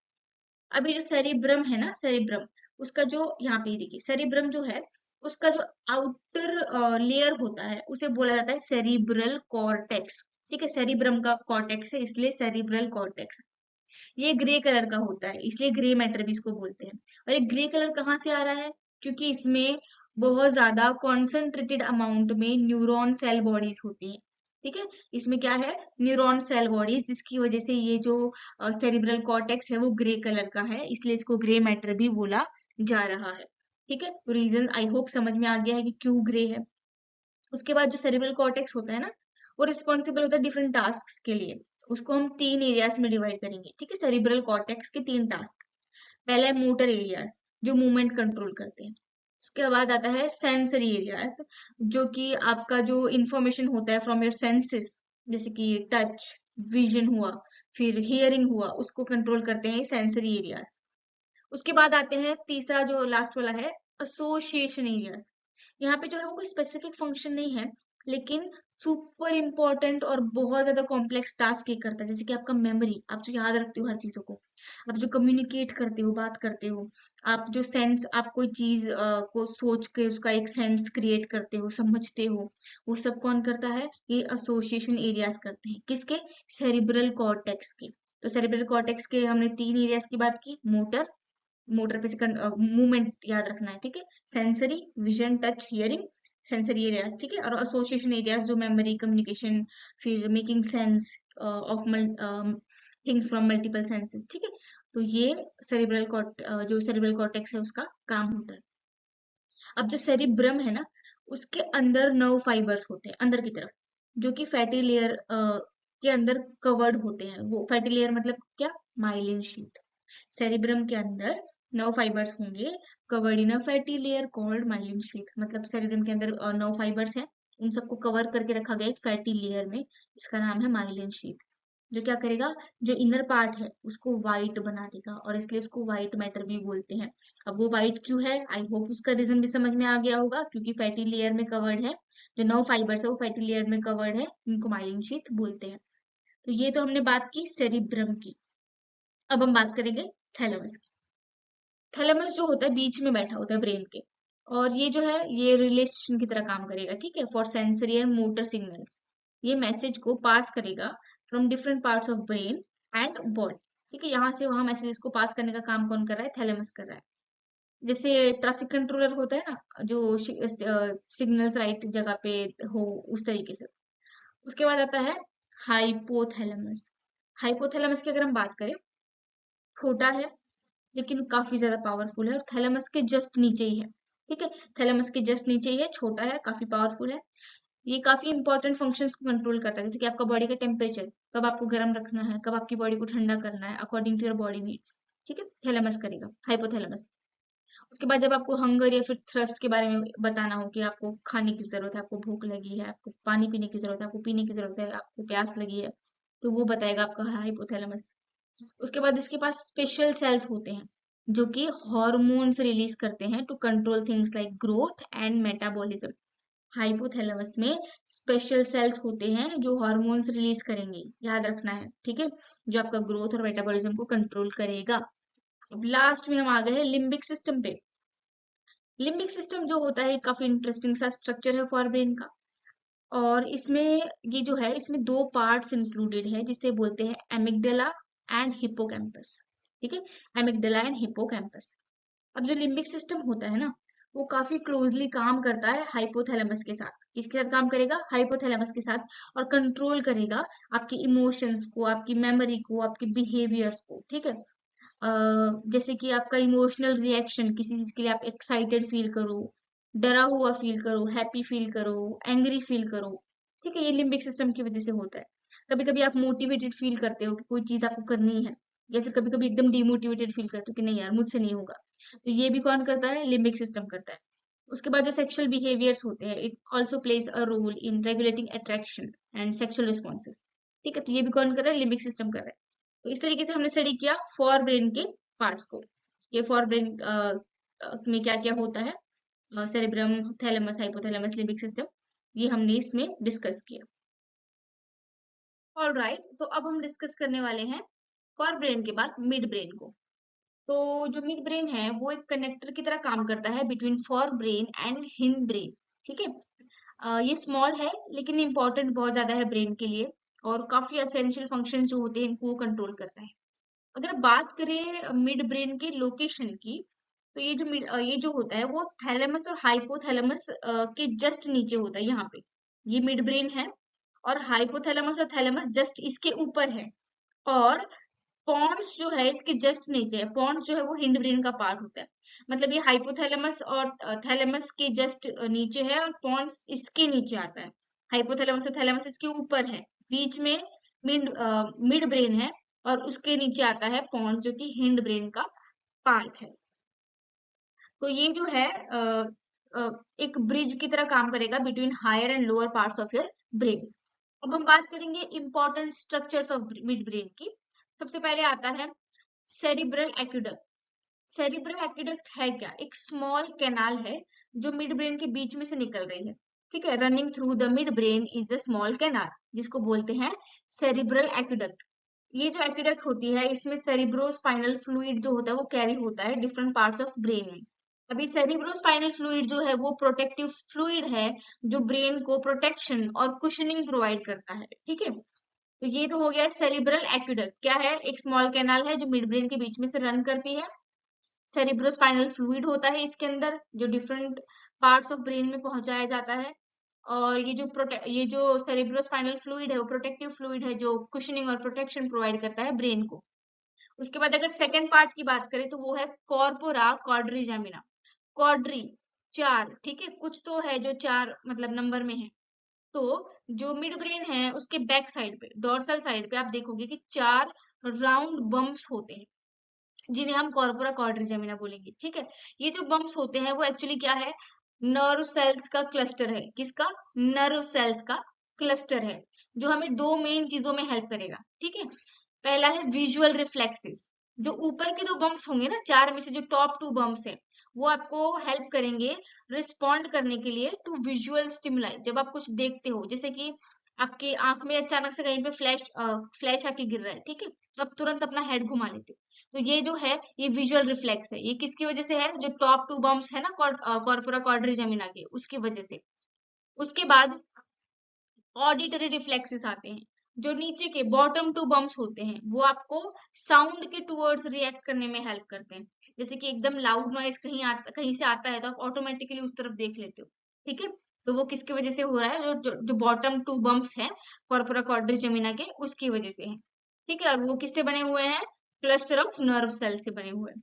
अभी जो सेरिब्रम है ना, सेरिब्रम, उसका जो यहाँ पे देखिए, सेरिब्रम जो है उसका जो आउटर लेयर होता है उसे बोला जाता है सेरिब्रल कॉर्टेक्स, ठीक है। सेरिब्रम का कॉर्टेक्स है इसलिए सेरिब्रल कॉर्टेक्स। ये ग्रे कलर का होता है इसलिए ग्रे मैटर भी इसको बोलते हैं। और ये ग्रे कलर कहाँ से आ रहा है? क्योंकि इसमें बहुत ज्यादा कॉन्सेंट्रेटेड अमाउंट में न्यूरॉन सेल बॉडीज होती हैं, ठीक है। इसमें क्या है? न्यूरॉन सेल बॉडीज, जिसकी वजह से ये जो सेरिब्रल कॉर्टेक्स है वो ग्रे कलर का है, इसलिए इसको ग्रे मैटर भी बोला जा रहा है, ठीक है। तो रीजन आई होप समझ में आ गया है कि क्यों ग्रे है। उसके बाद जो सेरिब्रल कॉर्टेक्स होता है ना, वो रिस्पॉन्सिबल होता है डिफरेंट टास्क के लिए। उसको हम तीन एरियाज में डिवाइड करेंगे, ठीक है। सेरिब्रल कॉर्टेक्स के तीन टास्क। पहला है मोटर एरियाज, जो मूवमेंट कंट्रोल करते हैं। उसके बाद आता है सेंसरी एरियाज, जो कि आपका जो इंफॉर्मेशन होता है फ्रॉम योर सेंसेस, जैसे कि टच, विजन हुआ, फिर हियरिंग हुआ, उसको कंट्रोल करते हैं सेंसरी एरियाज। उसके बाद आते हैं तीसरा जो लास्ट वाला है, एसोसिएशन एरियाज। यहाँ पे जो है वो कोई स्पेसिफिक फंक्शन नहीं है, लेकिन सुपर इंपॉर्टेंट और बहुत ज्यादा कॉम्प्लेक्स टास्क ये करता है। जैसे कि आपका मेमोरी, आप जो याद रखते हो हर चीजों को, आप जो कम्युनिकेट करते हो, बात करते हो, आप जो सेंस, आप कोई चीज को सोच के उसका एक सेंस क्रिएट करते हो, समझते हो, वो सब कौन करता है? ये एसोसिएशन एरियाज करते हैं। किसके? सेरिब्रल कॉर्टेक्स के। तो सेरिब्रल कॉर्टेक्स के हमने तीन एरियाज की बात की। मोटर, मोटर पे से मूवमेंट याद रखना है, ठीक है। Sensory, vision, touch, hearing, sensory areas, ठीक है। और एसोसिएशन एरियाज जो मेमोरी, कम्युनिकेशन, फिर making sense of things from multiple senses, ठीक है। तो ये सेरिब्रल जो सेरिब्रल कॉर्टेक्स है उसका काम होता है। अब जो सेरिब्रम है ना, उसके अंदर नर्व फाइबर्स होते हैं अंदर की तरफ, जो कि फैटी लेयर के अंदर कवर्ड होते हैं। वो फैटी लेयर मतलब क्या? Myelin sheath. सेरिब्रम के अंदर नर्व फाइबर्स होंगे covered in a fatty layer called myelin sheath, मतलब सेरेब्रम के अंदर नर्व फाइबर्स हैं, उन सबको कवर करके रखा गया एक फैटी लेयर में, इसका नाम है माइलिन शीथ। जो क्या करेगा, जो इनर पार्ट है उसको वाइट बना देगा, और इसलिए उसको व्हाइट मैटर भी बोलते हैं। अब वो व्हाइट क्यों है, आई होप उसका रीजन भी समझ में आ गया होगा, क्योंकि फैटी लेयर में कवर्ड है, जो नर्व फाइबर्स है वो फैटी लेयर में कवर्ड है, इनको माइलिन शीथ बोलते हैं। तो ये तो हमने बात की सेरिब्रम की। अब हम बात करेंगे थैलेमस की। थैलेमस जो होता है बीच में बैठा होता है ब्रेन के, और ये जो है ये रिले स्टेशन की तरह काम करेगा, ठीक है, for sensory and motor signals. ये मैसेज को पास करेगा from different parts of brain and body, ठीक है, यहाँ से वहां मैसेजेस को पास करने का काम कौन कर रहा है, थैलेमस कर रहा है। जैसे ट्रैफिक कंट्रोलर होता है ना, जो सिग्नल्स राइट जगह पे हो, उस तरीके से। उसके बाद आता है हाइपोथैलेमस। हाइपोथैलेमस की अगर हम बात करें, छोटा है लेकिन काफी ज्यादा पावरफुल है, और थैलेमस के जस्ट नीचे ही है, ठीक है, थैलेमस के जस्ट नीचे ही है, छोटा है, काफी पावरफुल है। ये काफी इंपॉर्टेंट फंक्शंस को कंट्रोल करता है, जैसे कि आपका बॉडी का टेम्परेचर, कब आपको गर्म रखना है, कब आपकी बॉडी को ठंडा करना है, according to your body needs, ठीक है, थैलेमस करेगा, हाइपोथैलेमस। उसके बाद जब आपको हंगर या फिर थ्रस्ट के बारे में बताना हो कि आपको खाने की जरूरत है, आपको भूख लगी है, आपको पानी पीने की जरूरत है, आपको पीने की जरूरत है, आपको प्यास लगी है, तो वो बताएगा आपका हाइपोथैलेमस। उसके बाद इसके पास स्पेशल सेल्स होते हैं जो कि हॉर्मोन्स रिलीज करते हैं to control things like growth and metabolism. Hypothalamus में स्पेशल सेल्स होते हैं जो हॉर्मोन्स रिलीज करेंगे, याद रखना है, ठीक है, जो आपका ग्रोथ और मेटाबॉलिज्म को कंट्रोल करेगा। अब लास्ट में हम आ गए हैं लिम्बिक सिस्टम पे। लिम्बिक सिस्टम जो होता है काफी इंटरेस्टिंग सा स्ट्रक्चर है फॉर ब्रेन का, और इसमें ये जो है इसमें दो पार्ट्स इंक्लूडेड है जिसे बोलते हैं एमिगडाला एंड हिप्पोकैम्पस, ठीक है, एमिगडाला एंड हिप्पोकैम्पस। अब जो लिम्बिक सिस्टम होता है ना, वो काफी क्लोजली काम करता है हाइपोथैलेमस के साथ। किसके साथ काम करेगा, हाइपोथैलेमस के साथ, और कंट्रोल करेगा आपके इमोशंस को, आपकी मेमोरी को, आपके बिहेवियर्स को, ठीक है। जैसे कि आपका इमोशनल रिएक्शन, किसी चीज के लिए आप एक्साइटेड फील करो, डरा हुआ फील करो, हैप्पी फील करो, एंग्री फील करो, ठीक है, ये लिम्बिक सिस्टम की वजह से होता है। कभी कभी आप मोटिवेटेड फील करते हो कि कोई चीज आपको करनी है, या फिर कभी कभी एकदम डिमोटिवेटेड फील करते हो कि नहीं यार मुझसे नहीं होगा, तो ये भी कौन करता है, लिम्बिक सिस्टम करता है। उसके बाद जो सेक्सुअल बिहेवियर्स होते हैं, it also plays a role in regulating attraction and sexual responses, ठीक है, तो ये भी कौन कर रहा है, लिम्बिक सिस्टम कर रहा है। तो इस तरीके से हमने स्टडी किया फॉर ब्रेन के पार्ट्स को। ये फॉर ब्रेन में क्या क्या होता है, cerebrum, thalamus, hypothalamus, limbic system, ये हमने इसमें डिस्कस किया। ऑल राइट, तो अब हम डिस्कस करने वाले हैं फॉर ब्रेन के बाद मिड ब्रेन को। तो जो मिड ब्रेन है वो एक कनेक्टर की तरह काम करता है between for brain and hind brain, ठीक है। ये स्मॉल है लेकिन इम्पोर्टेंट बहुत ज्यादा है ब्रेन के लिए, और काफी असेंशियल फंक्शंस जो होते हैं इनको वो कंट्रोल करता है। अगर बात करें मिड ब्रेन के लोकेशन की, तो ये जो होता है वो थैलेमस और हाइपोथैलेमस के जस्ट नीचे होता है, यहाँ पे ये मिड ब्रेन है, और हाइपोथैलेमस और थैलेमस जस्ट इसके ऊपर है, और पॉन्स जो है इसके जस्ट नीचे है। पॉन्स जो है वो हिंड ब्रेन का पार्ट होता है, मतलब ये हाइपोथैलेमस और थैलेमस के जस्ट नीचे है, और पॉन्स इसके नीचे आता है। हाइपोथैलेमस और थैलेमस इसके ऊपर है, बीच में मिड मिड ब्रेन है, और उसके नीचे आता है पॉन्स जो कि हिंड ब्रेन का पार्ट है। तो ये जो है एक ब्रिज की तरह काम करेगा between higher and lower parts of your brain. अब हम बात करेंगे important structures of mid brain की। सबसे पहले आता है सेरिब्रल एक्विडक्ट। सेरिब्रल एक्विडक्ट है क्या, एक स्मॉल कैनाल है जो मिड ब्रेन के बीच में से निकल रही है, ठीक है, running through the mid brain is a small canal, जिसको बोलते हैं सेरिब्रल एक्विडक्ट। ये जो एक्विडक्ट होती है इसमें सेरिब्रोस्पाइनल फ्लूइड जो होता है वो कैरी होता है डिफरेंट पार्ट्स ऑफ ब्रेन में। अभी सेरिब्रोस्पाइनल फ्लूइड जो है वो प्रोटेक्टिव फ्लूइड है, जो ब्रेन को प्रोटेक्शन और कुशनिंग प्रोवाइड करता है, ठीक है। तो ये तो हो गया सेरिब्रल एक्विडक्ट, क्या है, एक स्मॉल कैनाल है जो मिड ब्रेन के बीच में से रन करती है। सेरिब्रोस्पाइनल फ्लूइड होता है इसके अंदर, जो डिफरेंट पार्ट्स ऑफ ब्रेन में पहुंचाया जाता है। और ये जो सेरिब्रोस्पाइनल फ्लूइड है वो प्रोटेक्टिव फ्लूइड है जो कुशनिंग और प्रोटेक्शन प्रोवाइड करता है ब्रेन को। उसके बाद अगर सेकंड पार्ट की बात करें तो वो है कॉर्पोरा क्वाड्रिजेमिना। क्वाड्री, चार, ठीक है, कुछ तो है जो चार मतलब नंबर में है। तो जो मिड ब्रेन है उसके बैक साइड पे, डोर्सल साइड पे आप देखोगे कि चार राउंड बम्प्स होते हैं, जिन्हें हम कॉर्पोरा क्वाड्रिजेमिना बोलेंगे। ठीक है, ये जो बम्प्स होते हैं वो एक्चुअली क्या है, नर्व सेल्स का क्लस्टर है। किसका? नर्व सेल्स का क्लस्टर है, जो हमें दो मेन चीजों में हेल्प करेगा। ठीक है, पहला है विजुअल रिफ्लेक्सेस। जो ऊपर के दो बम्प्स होंगे ना, चार में से जो टॉप टू बम्प्स है, वो आपको हेल्प करेंगे रिस्पॉन्ड करने के लिए टू विजुअल स्टिमुलाई। जब आप कुछ देखते हो, जैसे कि आपकी आंख में अचानक से कहीं पे फ्लैश आके गिर रहा है, ठीक है, तो आप तुरंत अपना हेड घुमा लेते हो। तो ये जो है, ये विजुअल रिफ्लेक्स है। ये किसकी वजह से है? जो टॉप टू बम्प्स है ना, कॉर्पोरा क्वाड्रिजेमिना के, उसकी वजह से। उसके बाद ऑडिटरी रिफ्लेक्सेस आते हैं। जो नीचे के बॉटम टू बम्प्स होते हैं, वो आपको साउंड के टूवर्ड्स रिएक्ट करने में हेल्प करते हैं। जैसे कि एकदम लाउड नॉइज कहीं से आता है, तो आप ऑटोमेटिकली उस तरफ देख लेते हो। ठीक है, तो वो किसकी वजह से हो रहा है? जो बॉटम टू बम्प्स हैं कॉर्पोरा क्वाड्रिजेमिना के, उसकी वजह से है। ठीक है, और वो किससे बने हुए हैं? क्लस्टर ऑफ नर्व सेल से बने हुए हैं।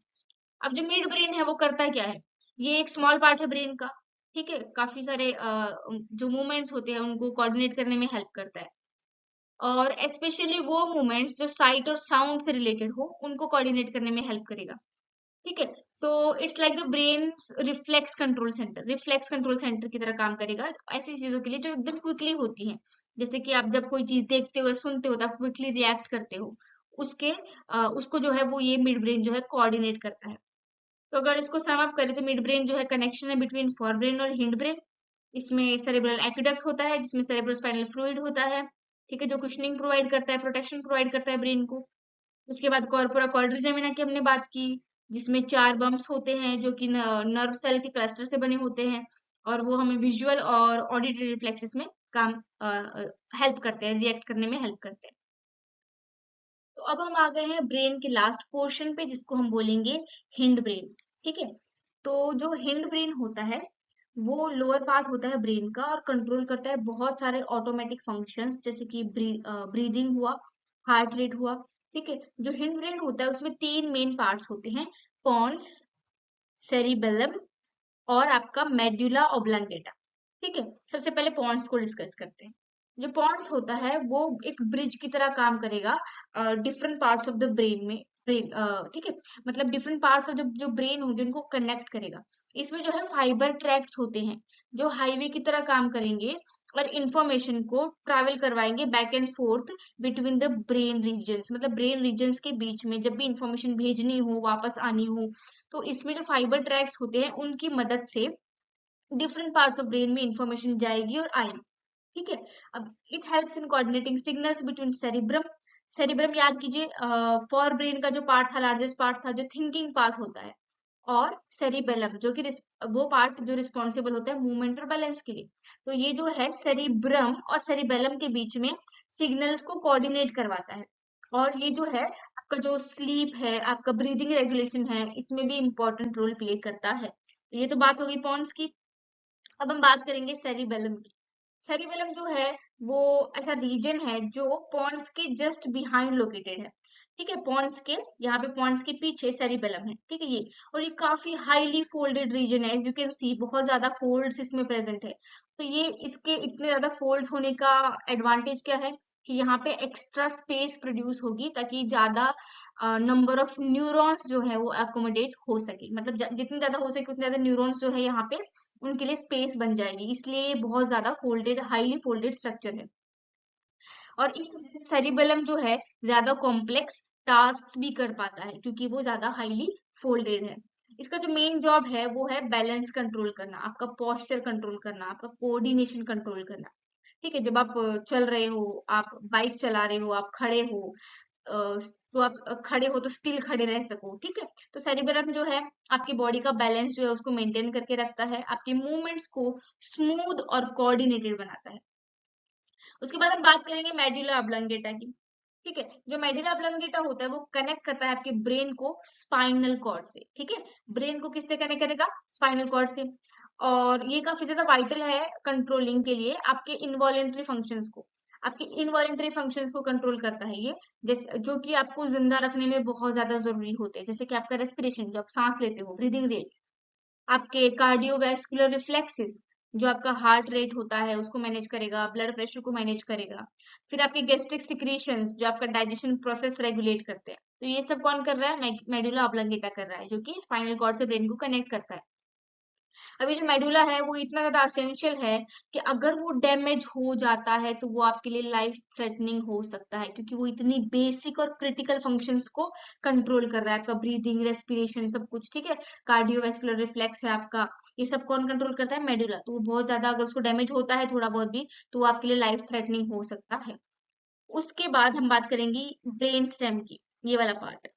अब जो मिड ब्रेन है वो करता क्या है? ये एक स्मॉल पार्ट है ब्रेन का। ठीक है, काफी सारे जो मूवमेंट्स होते हैं उनको कोऑर्डिनेट करने में हेल्प करता है। और स्पेशली वो मूवमेंट्स जो साइट और साउंड से रिलेटेड हो, उनको कोऑर्डिनेट करने में हेल्प करेगा। ठीक है, तो it's like the brain reflex control centre की तरह काम करेगा ऐसी चीजों के लिए जो एकदम क्विकली होती हैं। जैसे कि आप जब कोई चीज देखते हो या सुनते हो, तो आप क्विकली रिएक्ट करते हो। उसको जो है वो ये मिड ब्रेन जो है कोऑर्डिनेट करता है। तो अगर इसको सम अप करें, तो मिड ब्रेन जो है कनेक्शन है बिटवीन फोर ब्रेन और हिंड ब्रेन। इसमें सेरेब्रल एक्वेडक्ट होता है, जिसमें सेरेब्रो स्पाइनल फ्लूइड होता है। ठीक है, जो कुशनिंग प्रोवाइड करता है, प्रोटेक्शन प्रोवाइड करता है ब्रेन को। उसके बाद कॉर्पोरा क्वाड्रिजेमिना की हमने बात की, जिसमें चार बम्प्स होते हैं जो कि नर्व सेल के क्लस्टर से बने होते हैं, और वो हमें विजुअल और ऑडिटरी रिफ्लेक्सेस में काम हेल्प करते हैं, रिएक्ट करने में हेल्प करते हैं। तो अब हम आ गए हैं ब्रेन के लास्ट पोर्शन पे, जिसको हम बोलेंगे हिंड ब्रेन। ठीक है, तो जो हिंड ब्रेन होता है, वो लोअर पार्ट होता है ब्रेन का, और कंट्रोल करता है बहुत सारे ऑटोमेटिक फंक्शंस, जैसे कि ब्रीदिंग हुआ, हार्ट रेट हुआ। ठीक है, जो हिंड ब्रेन होता है उसमें तीन मेन पार्ट्स होते हैं: पॉन्स, सेरिबेलम और आपका मेड्यूला ऑब्लांगेटा। ठीक है, सबसे पहले पॉन्ड्स को डिस्कस करते हैं। जो पॉन्ड्स होता है वो एक ब्रिज की तरह काम करेगा different parts of the brain में। ठीक है, मतलब डिफरेंट पार्ट्स ऑफ जो जो ब्रेन होंगे उनको कनेक्ट करेगा। इसमें जो है फाइबर ट्रैक्ट्स होते हैं, जो हाईवे की तरह काम करेंगे और इंफॉर्मेशन को ट्रैवल करवाएंगे back and forth between the brain regions. मतलब ब्रेन रीजन्स के बीच में जब भी इंफॉर्मेशन भेजनी हो, वापस आनी हो, तो इसमें जो फाइबर ट्रैक्ट्स होते हैं उनकी मदद से डिफरेंट पार्ट्स ऑफ ब्रेन में इंफॉर्मेशन जाएगी और आएगी। ठीक है, अब it helps in coordinating signals between cerebrum. Cerebrum याद कीजिए, फॉर ब्रेन का जो पार्ट था, लार्जेस्ट पार्ट था, जो थिंकिंग पार्ट होता है। और सेरिबेलम जो कि वो पार्ट जो रिस्पॉन्सिबल होता है मूवमेंट और बैलेंस के लिए। तो ये जो है सेरिब्रम और सेरिबेलम के बीच में सिग्नल्स को कोऑर्डिनेट करवाता है। और ये जो है आपका जो स्लीप है, आपका ब्रीदिंग रेगुलेशन है, इसमें भी इंपॉर्टेंट रोल प्ले करता है। तो ये तो बात होगी पॉन्स की। अब हम बात करेंगे सेरिबेलम की। सेरिबेलम जो है वो ऐसा रीजन है जो पॉन्स के जस्ट बिहाइंड लोकेटेड है। ठीक है, पॉन्स के यहाँ पे पॉन्स के पीछे सेरिबेलम है। ठीक है, ये और ये काफी हाईली फोल्डेड रीजन है। एज यू कैन सी, बहुत ज्यादा फोल्ड्स इसमें प्रेजेंट है। तो ये इसके इतने ज्यादा फोल्ड्स होने का एडवांटेज क्या है कि यहाँ पे एक्स्ट्रा स्पेस प्रोड्यूस होगी, ताकि ज्यादा नंबर ऑफ न्यूरॉन्स जो है वो एकोमोडेट हो सके। मतलब जितनी ज्यादा हो सके उतने ज्यादा न्यूरॉन्स जो है यहाँ पे, उनके लिए स्पेस बन जाएगी। इसलिए ये बहुत ज्यादा फोल्डेड, हाईली फोल्डेड स्ट्रक्चर है। और इस सेरिबेलम जो है ज्यादा कॉम्प्लेक्स टास्क भी कर पाता है, क्योंकि वो ज्यादा हाईली फोल्डेड है। इसका जो मेन जॉब है वो है बैलेंस कंट्रोल करना, आपका पोस्चर कंट्रोल करना, आपका कोऑर्डिनेशन कंट्रोल करना। ठीक है, जब आप चल रहे हो, आप बाइक चला रहे हो, आप खड़े हो, तो आप खड़े हो तो स्टिल खड़े रह सको। ठीक है, तो सेरिबेलम जो है आपकी बॉडी का बैलेंस जो है उसको मेंटेन करके रखता है, आपके मूवमेंट्स को स्मूथ और कोऑर्डिनेटेड बनाता है। उसके बाद हम बात करेंगे मेडुला ऑब्लंगेटा की। ठीक है, जो मेडुला ऑब्लंगेटा होता है वो कनेक्ट करता है आपके ब्रेन को स्पाइनल कॉर्ड से। ठीक है, ब्रेन को किससे कनेक्ट करेगा? स्पाइनल कॉर्ड से। और ये काफी ज्यादा वाइटल है कंट्रोलिंग के लिए आपके इनवॉलेंट्री फंक्शंस को। आपके इनवॉलेंट्री फंक्शंस को कंट्रोल करता है ये, जैसे जो कि आपको जिंदा रखने में बहुत ज्यादा जरूरी होते हैं, जैसे कि आपका रेस्पिरेशन, जो आप सांस लेते हो, ब्रीदिंग रेट, आपके कार्डियोवैस्कुलर रिफ्लेक्सेस, जो आपका हार्ट रेट होता है उसको मैनेज करेगा, ब्लड प्रेशर को मैनेज करेगा। फिर आपके गैस्ट्रिक सिक्रीशंस, जो आपका डाइजेशन प्रोसेस रेगुलेट करते हैं। तो ये सब कौन कर रहा है? मेडुला ऑब्लंगेटा कर रहा है, जो कि स्पाइनल कॉर्ड से ब्रेन को कनेक्ट करता है। अभी जो मेडुला है वो इतना ज्यादा असेंशियल है कि अगर वो डैमेज हो जाता है तो वो आपके लिए लाइफ थ्रेटनिंग हो सकता है, क्योंकि वो इतनी बेसिक और क्रिटिकल फंक्शंस को कंट्रोल कर रहा है, आपका ब्रीदिंग, रेस्पिरेशन, सब कुछ, ठीक है। कार्डियोवैस्कुलर रिफ्लेक्स है आपका, ये सब कौन कंट्रोल करता है? मेडुला। तो वो बहुत ज्यादा अगर उसको डैमेज होता है थोड़ा बहुत भी, तो वो आपके लिए लाइफ थ्रेटनिंग हो सकता है। उसके बाद हम बात करेंगे ब्रेन स्टेम की, ये वाला पार्ट।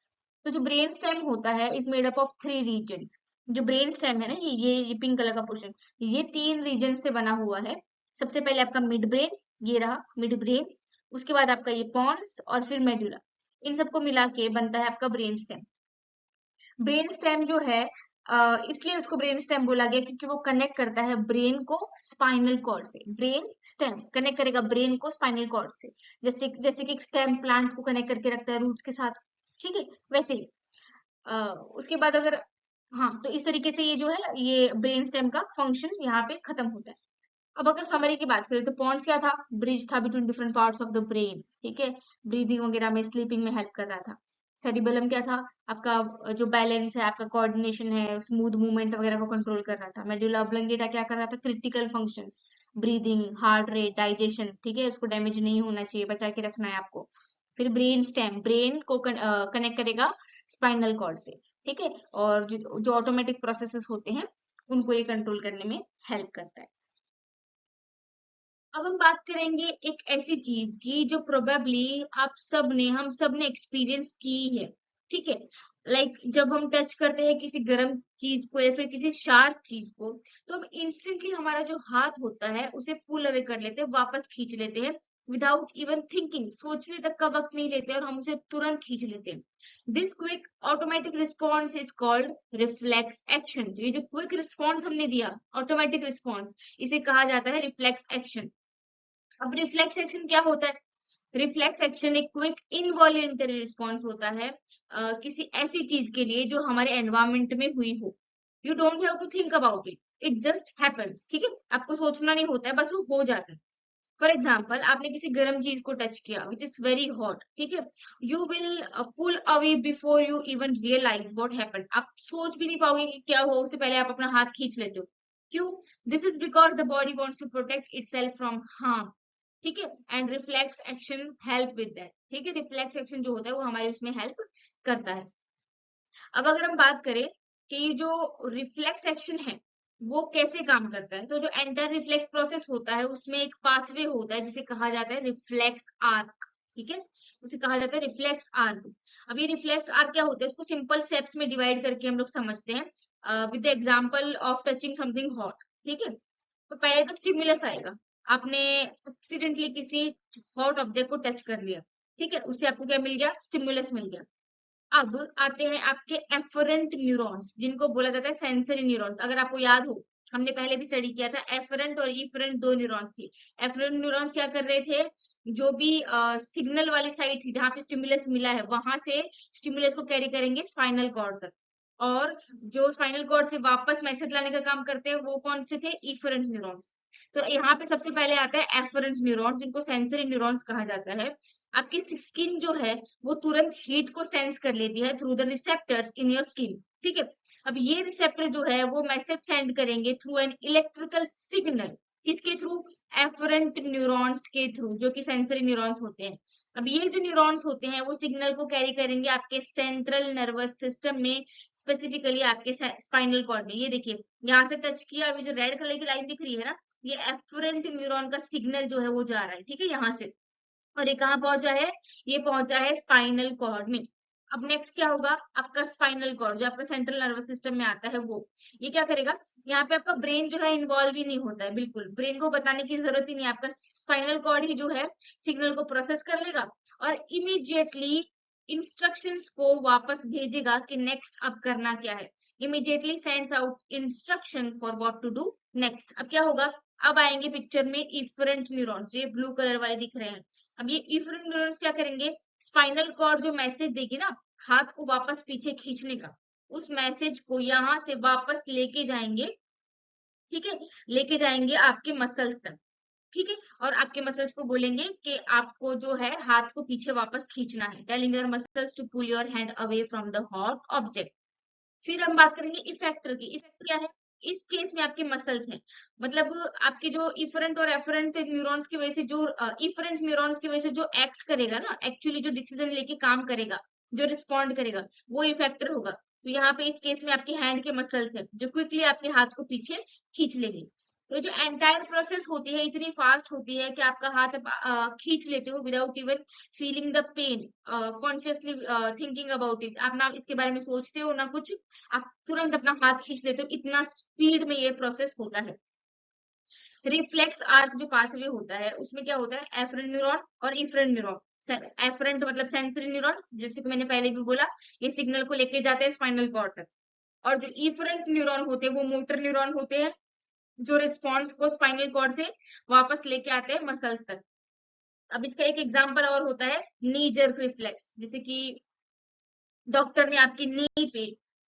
तो जो ब्रेन स्टेम होता है is made up of 3 regions. जो ब्रेन स्टेम है ना, ये पिंक कलर का पोर्शन, ये 3 रीजन से बना हुआ है। सबसे पहले आपका मिड ब्रेन, ये रहा मिड ब्रेन। उसके बाद आपका ये पॉन्स और फिर मेडुला, इन सबको मिला के बनता है आपका ब्रेन स्टेम। ब्रेन स्टेम जो है इसलिए उसको ब्रेन स्टेम बोला गया क्योंकि वो कनेक्ट करता है ब्रेन को स्पाइनल कॉर्ड से। ब्रेन स्टेम कनेक्ट करेगा ब्रेन को स्पाइनल कॉर्ड से, जैसे जैसे कि स्टेम प्लांट को कनेक्ट करके रखता है रूट्स के साथ, ठीक है, वैसे ही। उसके बाद अगर, हाँ, तो इस तरीके से ये जो है ये ब्रेन स्टेम का फंक्शन यहाँ पे खत्म होता है। अब अगर समरी की बात करें तो पॉन्स क्या था? ब्रिज था between different parts of the brain, ठीक है, ब्रीदिंग वगैरह में, स्लीपिंग में हेल्प कर रहा था। सेरिबेलम क्या था? आपका जो बैलेंस है, आपका कोऑर्डिनेशन है, स्मूथ मूवमेंट वगैरह को कंट्रोल कर रहा था। मेडुला ऑब्लंगेटा क्या कर रहा था? Critical functions, breathing, heart rate, digestion, ठीक है, उसको डैमेज नहीं होना चाहिए, बचा के रखना है आपको। फिर ब्रेन स्टेम ब्रेन को कनेक्ट करेगा स्पाइनल कॉर्ड से, ठीक है, और जो ऑटोमेटिक प्रोसेसेस होते हैं उनको ये कंट्रोल करने में हेल्प करता है। अब हम बात करेंगे एक ऐसी चीज की जो प्रोबेबली हम सब ने एक्सपीरियंस की है, ठीक है। लाइक जब हम टच करते हैं किसी गर्म चीज को या फिर किसी शार्प चीज को, तो हम इंस्टेंटली हमारा जो हाथ होता है उसे पुल अवे कर लेते हैं, वापस खींच लेते हैं, विदाउट इवन थिंकिंग, सोचने तक का वक्त नहीं लेते और हम उसे तुरंत खींच लेते हैं। This quick automatic response is called reflex action. तो ये जो क्विक रिस्पॉन्स हमने दिया, ऑटोमेटिक रिस्पॉन्स, इसे कहा जाता है रिफ्लेक्स एक्शन। अब रिफ्लेक्स एक्शन क्या होता है? रिफ्लेक्स एक्शन एक क्विक इनवॉलेंटरी रिस्पॉन्स होता है किसी ऐसी चीज के लिए जो हमारे एनवायरमेंट में हुई हो। You don't have to think about it, it just happens, ठीक है, आपको सोचना नहीं होता है, बस वो हो जाता है। फॉर एग्जाम्पल, आपने किसी गर्म चीज को टच किया विच इज वेरी हॉट, ठीक है, you will pull away before you even realise what happened. आप सोच भी नहीं पाओगे कि क्या हुआ, उससे पहले आप अपना हाथ खींच लेते हो। क्यों? This is because the body wants to protect itself from harm, ठीक है, and reflex action help with that, ठीक है, रिफ्लेक्स एक्शन जो होता है वो हमारे उसमें हेल्प करता है। अब अगर हम बात करें कि ये जो रिफ्लेक्स एक्शन है वो कैसे काम करता है, तो जो एंटर रिफ्लेक्स प्रोसेस होता है उसमें एक पाथवे होता है जिसे कहा जाता है रिफ्लेक्स आर्क, ठीक है, उसे कहा जाता है रिफ्लेक्स आर्क। अब ये रिफ्लेक्स आर्क क्या होता है, उसको सिंपल स्टेप्स में डिवाइड करके हम लोग समझते हैं with the example of touching something hot, ठीक है। तो पहले तो स्टिमुलस आएगा, आपने एक्सीडेंटली किसी हॉट ऑब्जेक्ट को टच कर लिया, ठीक है, उससे आपको क्या मिल गया? स्टिमुलस मिल गया। अब आते हैं आपके एफरेंट न्यूरॉन्स, जिनको बोला जाता है सेंसरी न्यूरॉन्स। अगर आपको याद हो, हमने पहले भी स्टडी किया था, एफरेंट और इफरेंट दो न्यूरॉन्स थी। एफरेंट न्यूरॉन्स क्या कर रहे थे? जो भी सिग्नल वाली साइड थी जहां पे स्टिमुलस मिला है वहां से स्टिमुलस को कैरी करेंगे स्पाइनल कॉर्ड तक, और जो स्पाइनल कॉर्ड से वापस मैसेज लाने का काम करते हैं वो कौन से थे? Efferent neurons. तो यहाँ पे सबसे पहले आता है एफरेंट न्यूरॉन्स, जिनको सेंसरी न्यूरॉन्स कहा जाता है। आपकी स्किन जो है वो तुरंत हीट को सेंस कर लेती है through the receptors in your skin, ठीक है। अब ये रिसेप्टर जो है वो मैसेज सेंड करेंगे थ्रू एन इलेक्ट्रिकल सिग्नल, किसके थ्रू? एफरेंट न्यूरॉन्स के थ्रू, जो कि सेंसरी न्यूरॉन्स होते हैं। अब ये जो न्यूरॉन्स होते हैं वो सिग्नल को कैरी करेंगे आपके सेंट्रल नर्वस सिस्टम में, स्पेसिफिकली आपके स्पाइनल कॉर्ड में। ये देखिए, यहाँ से टच किया, अभी जो रेड कलर की लाइन दिख रही है ना, ये एफरेंट न्यूरॉन का सिग्नल जो है वो जा रहा है, ठीक है, यहाँ से। और ये कहाँ पहुंचा है? ये पहुंचा है स्पाइनल कॉर्ड में। अब नेक्स्ट क्या होगा? आपका स्पाइनल कॉर्ड जो आपका सेंट्रल नर्वस सिस्टम में आता है वो, ये क्या करेगा? यहाँ पे आपका ब्रेन जो है इन्वॉल्व ही नहीं होता है, बिल्कुल ब्रेन को बताने की जरूरत ही नहीं है, आपका स्पाइनल कॉर्ड ही जो है सिग्नल को प्रोसेस कर लेगा और इमीडिएटली इंस्ट्रक्शंस को वापस भेजेगा कि नेक्स्ट अब करना क्या है। Immediately sends out instruction for what to do next. अब क्या होगा? अब आएंगे पिक्चर में इफरेंट न्यूरॉन्स, ये ब्लू कलर वाले दिख रहे हैं। अब ये इफरेंट न्यूरॉन्स क्या करेंगे? स्पाइनल कॉर्ड जो मैसेज देगी ना हाथ को वापस पीछे खींचने का, उस मैसेज को यहाँ से वापस लेके जाएंगे, ठीक है, लेके जाएंगे आपके मसल्स तक। ठीक है। और आपके मसल्स को बोलेंगे कि आपको जो है हाथ को पीछे वापस खींचना है, telling your muscles to pull your hand away from the hot object. फिर हम बात करेंगे इफेक्टर की। इफेक्टर क्या है? इस केस में आपके मसल्स हैं, मतलब आपके जो इफरेंट और एफरेंट न्यूरॉन्स की वजह से जो इफरेंट न्यूरॉन्स की वजह से जो एक्ट करेगा ना, एक्चुअली जो डिसीजन लेके काम करेगा, जो रिस्पॉन्ड करेगा, वो इफेक्टर होगा। तो यहाँ पे इस केस में आपके हैंड के मसल्स है जो क्विकली आपके हाथ को पीछे खींच लेंगे। तो जो एंटायर प्रोसेस होती है इतनी फास्ट होती है कि आपका हाथ खींच लेते हो without even feeling the pain, consciously thinking about it. आप ना इसके बारे में सोचते हो ना कुछ, आप तुरंत अपना हाथ खींच लेते हो, इतना स्पीड में ये प्रोसेस होता है। रिफ्लेक्स आर्क जो पाथवे होता है उसमें क्या होता है, एफरेंट न्यूरॉन और इफरेंट न्यूरॉन। एफरेंट मतलब सेंसरी न्यूरॉन्स, जैसे कि मैंने पहले भी बोला, ये सिग्नल को लेके जाते हैं स्पाइनल कॉर्ड तक। और जो इफरेंट न्यूरॉन होते हैं वो मोटर न्यूरॉन होते हैं, जो रिस्पॉन्स को स्पाइनल कॉर्ड से वापस लेके आते हैं मसल्स तक। अब इसका एक एग्जांपल और होता है नी जर्क रिफ्लेक्स, जैसे कि डॉक्टर ने आपकी नी पे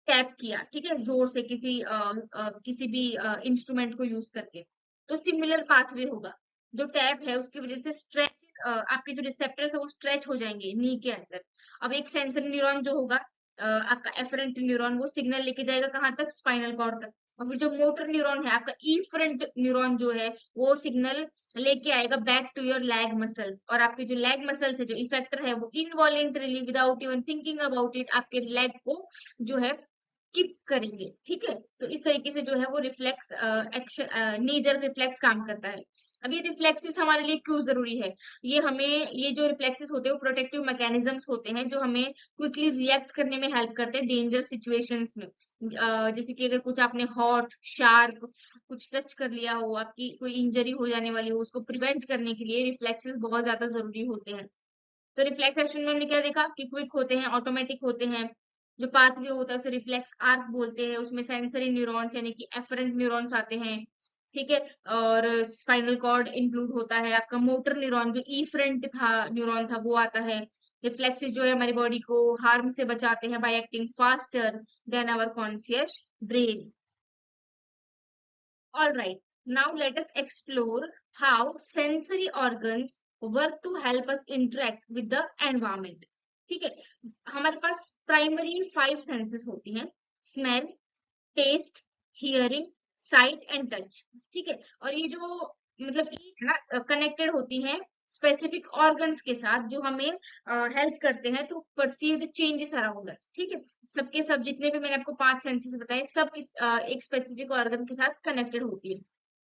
टैप किया, ठीक है, जोर से किसी भी इंस्ट्रूमेंट को यूज करके, तो सिमिलर पाथवे होगा। जो टैप है उसकी वजह से स्ट्रेच, आपके जो रिसेप्टर्स है वो स्ट्रेच हो जाएंगे नी के अंदर। अब एक सेंसरी न्यूरॉन जो होगा, आपका एफरेंट न्यूरॉन, वो सिग्नल लेके जाएगा कहाँ तक, स्पाइनल कॉर्ड तक। और फिर जो मोटर न्यूरॉन है आपका इफरेंट न्यूरॉन जो है, वो सिग्नल लेके आएगा back to your leg muscles. और आपके जो लैग मसल्स है, जो इफेक्टर है, वो involuntarily without even thinking about it आपके लेग को जो है किक करेंगे, ठीक है। तो इस तरीके से जो है वो रिफ्लेक्स एक्शन, नी जर्क रिफ्लेक्स काम करता है। अब ये रिफ्लेक्सेस हमारे लिए क्यों जरूरी है? ये जो रिफ्लेक्सेस होते हैं वो प्रोटेक्टिव मैकेनिज्म्स होते हैं जो हमें क्विकली रिएक्ट करने में हेल्प करते हैं डेंजर सिचुएशंस में। जैसे कि अगर कुछ आपने हॉट शार्प कुछ टच कर लिया हो, आपकी कोई इंजरी हो जाने वाली हो, उसको प्रिवेंट करने के लिए रिफ्लेक्सेस बहुत ज्यादा जरूरी होते हैं। तो रिफ्लेक्स एक्शन में हमने क्या देखा कि क्विक होते हैं, ऑटोमेटिक होते हैं। जो पाथवे होता है उसे रिफ्लेक्स आर्क बोलते हैं, उसमें सेंसरी न्यूरॉन्स यानी कि एफरेंट न्यूरॉन्स आते हैं, ठीक है। और स्पाइनल कॉर्ड इंक्लूड होता है, आपका मोटर न्यूरॉन जो इफरेंट था न्यूरॉन था वो आता है। रिफ्लेक्सेस जो है हमारी बॉडी को हार्म से बचाते हैं by acting faster than our conscious brain. All right, now let us explore how sensory organs work to help us interact with the environment. ठीक है, हमारे पास प्राइमरी 5 सेंसेस होती हैं, smell, taste, hearing, sight and touch, ठीक है। और ये जो मतलब ईच ना कनेक्टेड होती हैं स्पेसिफिक ऑर्गन्स के साथ जो हमें हेल्प करते हैं to perceive the changes around us, ठीक है। सबके सब जितने भी मैंने आपको 5 सेंसेस बताए, सब एक स्पेसिफिक ऑर्गन के साथ कनेक्टेड होती है।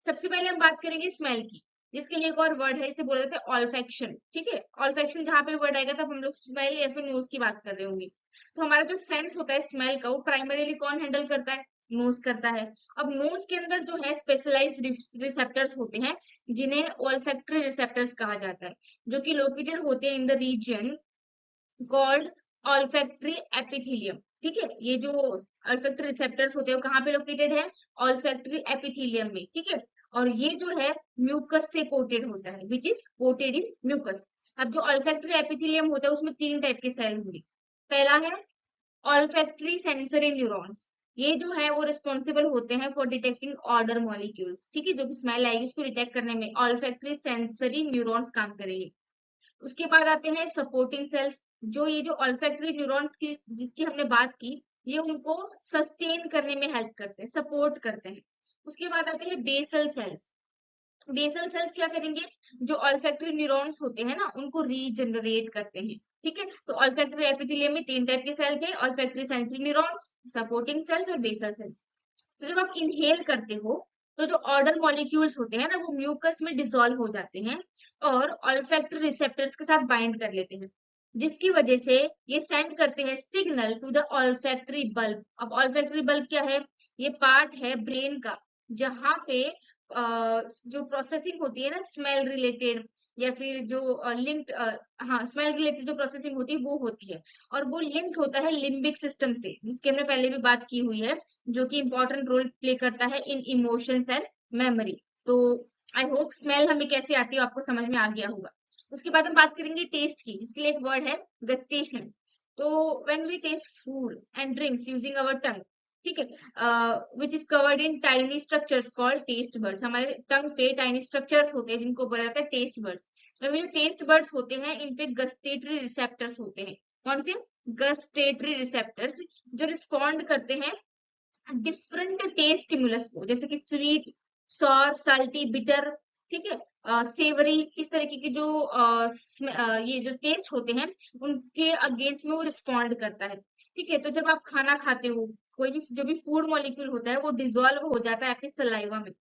सबसे पहले हम बात करेंगे स्मेल की, जिसके लिए एक और वर्ड है, इसे बोल देते हैं ऑल्फैक्शन, ठीक है। ऑल्फैक्शन जहां पे वर्ड आएगा तब हम लोग स्मेल या फिर नोज की बात कर रहे होंगे। तो हमारा जो सेंस होता है स्मेल का, वो प्राइमरीली कौन हैंडल करता है, नोज करता है। अब नोज के अंदर जो है स्पेशलाइज्ड रिसेप्टर्स होते हैं जिन्हें ऑल्फैक्टरी रिसेप्टर्स कहा जाता है, जो कि लोकेटेड होते हैं in the reason called olfactory epithelium, ठीक है। ये जो ऑल्फैक्टरी रिसेप्टर्स होते हैं वो कहाँ पे लोकेटेड है, ऑल्फैक्टरी एपिथेलियम में, ठीक है। और ये जो है म्यूकस से कोटेड होता है, which is coated in mucus. अब जो ऑल्फैक्टरी एपिथेलियम होता है उसमें 3 टाइप के सेल होंगे। पहला है ऑल्फैक्टरी सेंसरी न्यूरॉन्स, ये जो है वो रिस्पॉन्सिबल होते हैं फॉर डिटेक्टिंग ऑर्डर मॉलिक्यूल्स, ठीक है। जो भी स्मेल आएगी उसको डिटेक्ट करने में ऑल्फैक्टरी सेंसरी न्यूरॉन्स काम करेंगे। उसके बाद आते हैं सपोर्टिंग सेल्स, जो ये जो ऑल्फैक्टरी न्यूरॉन्स की जिसकी हमने बात की, ये उनको सस्टेन करने में हेल्प करते हैं, सपोर्ट करते हैं। उसके बाद आते हैं बेसल सेल्स। बेसल सेल्स क्या करेंगे, जो ऑल्फैक्टरी न्यूरॉन्स होते हैं ना उनको रीजनरेट करते हैं, ठीक है। तो ऑल्फैक्टरी एपिथेलियम में 3 टाइप के सेल थे, olfactory sensory neurons, supporting sales और बेसल सेल्स। तो जब आप इनहेल करते हो तो जो ऑर्डर मॉलिक्यूल्स होते हैं ना वो म्यूकस में डिसॉल्व हो जाते हैं और ऑल्फैक्टरी रिसेप्टर्स के साथ बाइंड कर लेते हैं, जिसकी वजह से ये सेंड करते हैं signal to the olfactory bulb. अब ऑल्फैक्टरी बल्ब क्या है, ये पार्ट है ब्रेन का जहां पे जो प्रोसेसिंग होती है ना स्मेल रिलेटेड या फिर जो लिंक्ड, हाँ स्मेल रिलेटेड जो प्रोसेसिंग होती है वो होती है। और वो लिंक्ड होता है लिम्बिक सिस्टम से, जिसकी हमने पहले भी बात की हुई है, जो कि इंपॉर्टेंट रोल प्ले करता है इन इमोशंस एंड मेमोरी। तो आई होप स्मेल हमें कैसे आती है आपको समझ में आ गया होगा। उसके बाद हम बात करेंगे टेस्ट की, जिसके लिए एक वर्ड है गस्टेशन। तो when we taste food and drinks using our tongue, ठीक है, which is covered in tiny structures called taste buds. हमारे टंग पे टाइनी स्ट्रक्चर्स होते हैं जिनको बोला जाता है टेस्ट बर्ड्स। और ये जो टेस्ट बर्ड्स होते हैं इन पे गस्टेटरी रिसेप्टर्स होते हैं। कौन से? गस्टेटरी रिसेप्टर्स, जो रिस्पॉन्ड करते हैं डिफरेंट टेस्ट स्टिमुलस को, जैसे कि स्वीट, सॉर, साल्टी, बिटर, ठीक है, सेवरी, इस तरीके के जो ये जो टेस्ट होते हैं उनके अगेंस्ट में वो रिस्पॉन्ड करता है। ठीक है, तो जब आप खाना खाते हो, कोई भी जो भी फूड मॉलिक्यूल होता है वो डिसॉल्व हो जाता है आपके सलाइवा में,